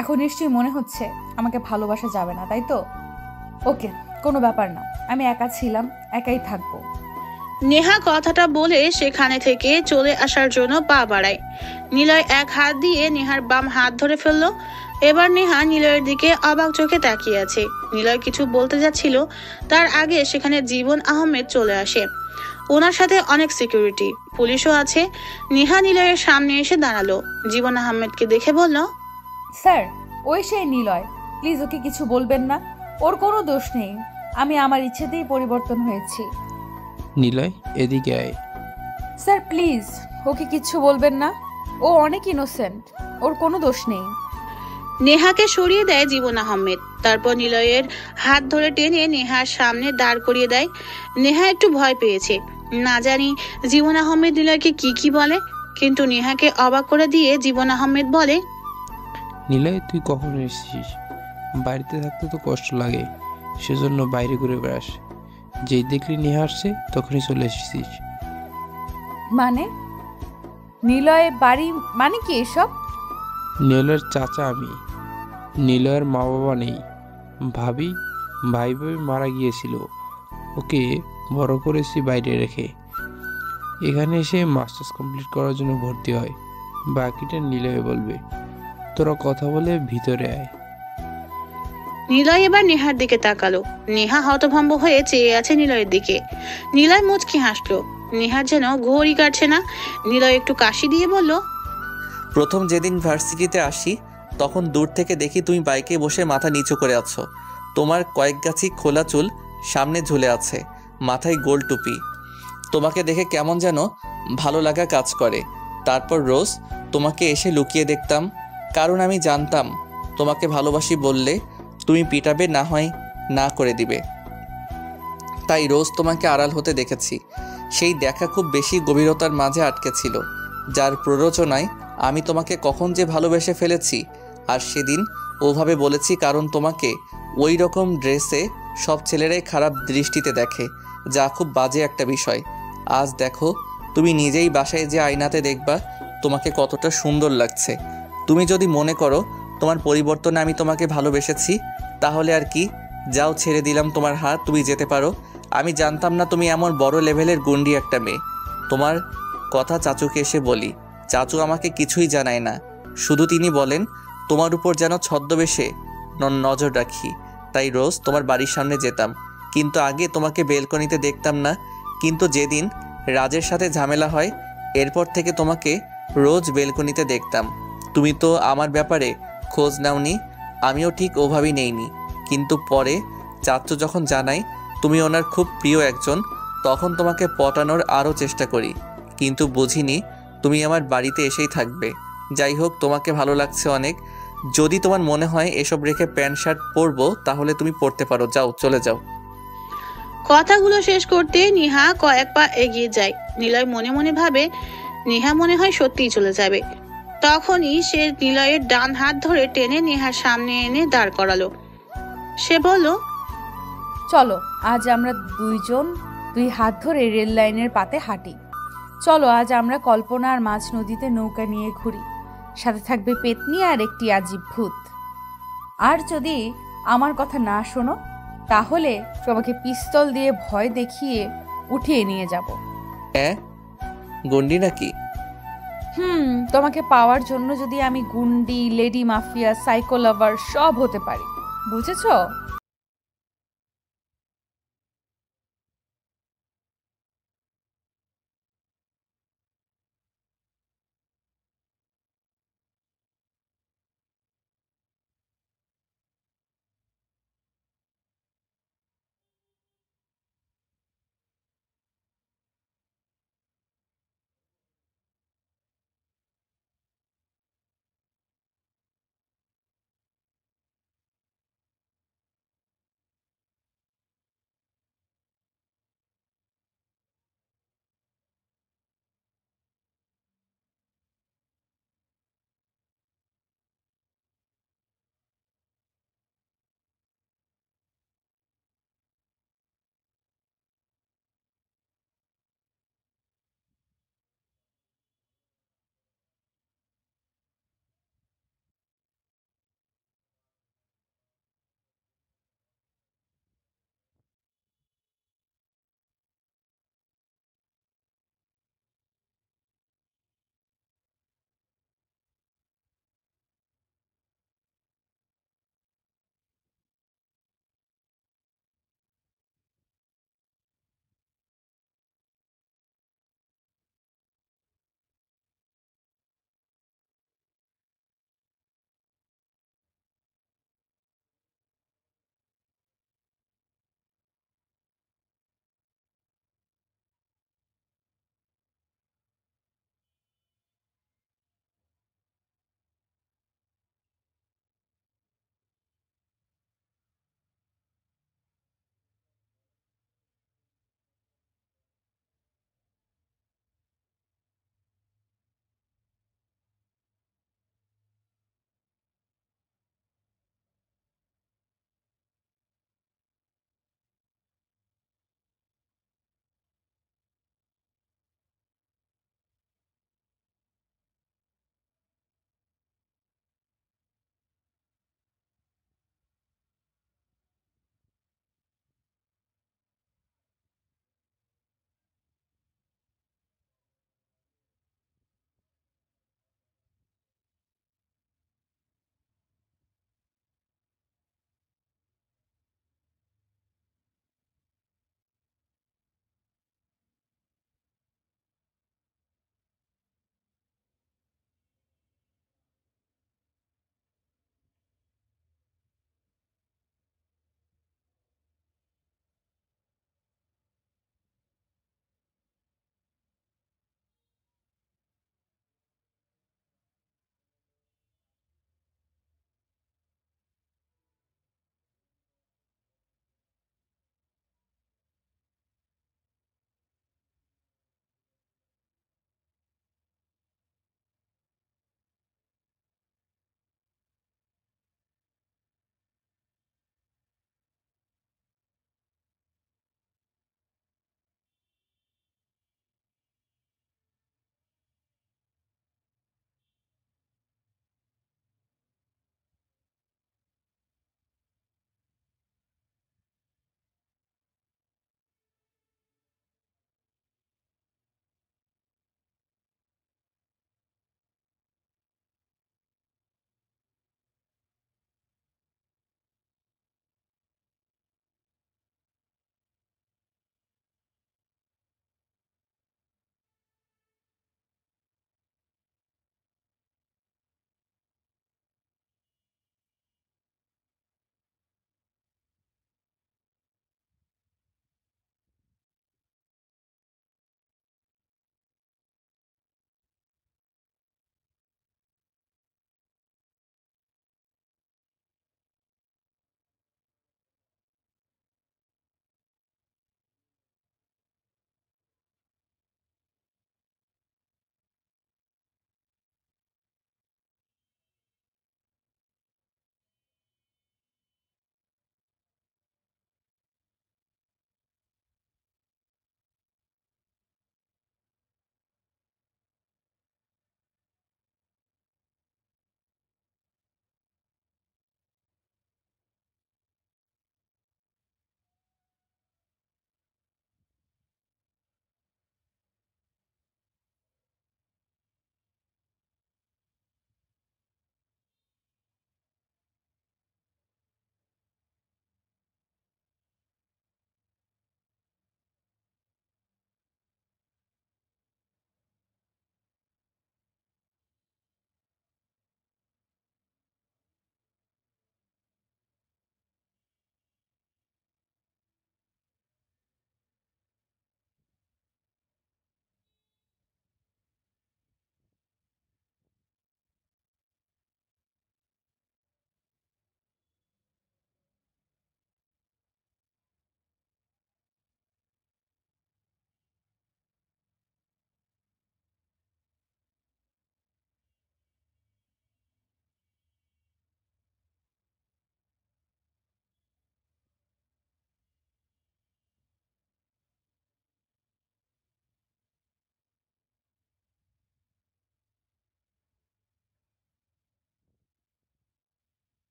এখন নিশ্চয়ই মনে হচ্ছে আমাকে ভালোবাসা যাবে না, তাই তো? ওকে, কোনো ব্যাপার না, আমি একা ছিলাম, একাই থাকবো। নেহা কথাটা বলে সেখানে থেকে চলে আসার জন্য পা বাড়ায়। নিলয় এক হাত দিয়ে নেহার বাম হাত ধরে ফেললো। এবার নেহা নিলয়ের দিকে অবাক চোখে তাকিয়ে আছে। নিলয় কিছু বলতে যাচ্ছিল, তার আগে সেখানে জীবন আহমেদ চলে আসে। ওনার সাথে অনেক সিকিউরিটি, পুলিশও আছে। নেহা নিলয়ের সামনে এসে দাঁড়ালো। জীবন আহমেদকে দেখে বলল, স্যার, ওই সেই নিলয়, প্লিজ ওকে কিছু বলবেন না, ওর কোনো দোষ নেই। আমি আমার ইচ্ছেতেই পরিবর্তন হয়েছি। নিলয় এদিকে আয়। স্যার প্লিজ ওকে কিচ্ছু বলবেন না, ও অনেক ইনোসেন্ট, ওর কোনো দোষ নেই। নেহাকে সরিয়ে দেয় জীবন আহমেদ, তারপর নিলয়ের হাত ধরে টেনে নেহার সামনে দাঁড় করিয়ে দেয়। নেহা একটু ভয় পেয়েছে, না জানি জীবন আহমেদ নিলয়কে কি বলে, কিন্তু নেহাকে অবাক করে দিয়ে জীবন আহমেদ বলে, নিলয় তুই কখন এসেছিস? বাড়িতে থাকতে তো কষ্ট লাগে, সেজন্য বাইরে ঘুরে বেড়াস। যেই দেখলি নেহা আসছে তখনই চলে এসেছিস। মানে নিলয় বাড়ি মানে কি এসব? নিলয়ের চাচা আমি। নিলয়ের মা বাবা নেই, ভাই ভাই মারা গিয়েছিল, ওকে বড় করেছি বাইরে রেখে। এখানে এসে মাস্টার্স কমপ্লিট করার জন্য ভর্তি হয়, বাকিটা নিলয় বলবে। তোরা কথা বলে ভিতরে আয়। নিলয় এবার নেহার দিকে তাকালো। নেহা হতভম্ব হয়ে চেয়ে আছে নিলয়ের দিকে। নিলয় মুচকি হাসলো। নেহার যেন ঘড়ি কাটছে না। নিলয় একটু কাশি দিয়ে বলল, প্রথম যেদিন ভার্সিটিতে আসি তখন দূর থেকে দেখি তুমি বাইকে বসে মাথা নিচু করে আছো। তোমার কয়েক গাছি খোলা চুল সামনে ঝুলে আছে, মাথায় গোল টুপি। তোমাকে দেখে কেমন যেন ভালো লাগা কাজ করে। তারপর রোজ তোমাকে এসে লুকিয়ে দেখতাম, কারণ আমি জানতাম তোমাকে ভালোবাসি বললে তুমি পিটাবে, না হয় না করে দিবে। তাই রোজ তোমাকে আড়াল হতে দেখেছি। সেই দেখা খুব বেশি গভীরতার মাঝে আটকে ছিল, যার প্ররোচনায় আমি তোমাকে কখন যে ভালোবেসে ফেলেছি। আর সেদিন ওভাবে বলেছি কারণ তোমাকে ওই রকম ড্রেসে সব ছেলেরাই খারাপ দৃষ্টিতে দেখে, যা খুব বাজে একটা বিষয়। আজ দেখো, তুমি নিজেই বাসায় যে আয়নাতে দেখবা তোমাকে কতটা সুন্দর লাগছে। তুমি যদি মনে করো তোমার পরিবর্তনে আমি তোমাকে ভালোবেসেছি, তাহলে আর কি, যাও, ছেড়ে দিলাম তোমার হাত, তুমি যেতে পারো। আমি জানতাম না তুমি এমন বড় লেভেলের গুন্ডি একটা মেয়ে। তোমার কথা চাচুকে এসে বলি, চাচু আমাকে কিছুই জানায় না, শুধু তিনি বলেন তোমার উপর যেন ছদ্মবেশে নজর রাখি। তাই রোজ তোমার বাড়ির সামনে যেতাম, কিন্তু আগে তোমাকে বেলকনিতে দেখতাম না। কিন্তু যেদিন রাজের সাথে ঝামেলা হয়, এরপর থেকে তোমাকে রোজ বেলকনিতে দেখতাম। তুমি তো আমার ব্যাপারে খোঁজ নাওনি, আমিও ঠিক ওভাবেই নেইনি। কিন্তু পরে চাচু যখন জানাই তুমি ওনার খুব প্রিয় একজন, তখন তোমাকে পটানোর আরও চেষ্টা করি, কিন্তু বুঝিনি তুমি আমার বাড়িতে এসেই থাকবে। যাই হোক, তোমাকে ভালো লাগছে অনেক। যদি তোমার মনে হয় এসব রেখে প্যান্ট শার্ট পরবো, তাহলে তুমি পরতে পারো, যাও, চলে যাও। কথাগুলো শেষ করতে নেহা কয়েক পা এগিয়ে যায়। নিলয় মনে মনে ভাবে নেহা মনে হয় সত্যিই চলে যাবে। তখনই সে নিলয়ের ডান হাত ধরে টেনে নেহার সামনে এনে দাঁড় করালো। সে বলল, চলো আজ আমরা দুইজন দুই হাত ধরে রেল লাইনের পাতে হাঁটি। চলো আজ আমরা কল্পনার মাঝ নদীতে নৌকা নিয়ে ঘুরি, সাথে থাকবে পেতনি আর একটি আজীব ভূত। আর যদি আমার কথা না শোনো, তাহলে তোমাকে পিস্তল দিয়ে ভয় দেখিয়ে উঠিয়ে নিয়ে যাব। হ্যাঁ, গন্ডি নাকি? তোমাকে পাওয়ার জন্য যদি আমি গুন্ডি, লেডি মাফিয়া, সাইকো লাভার সব হতে পারি, বুঝেছো?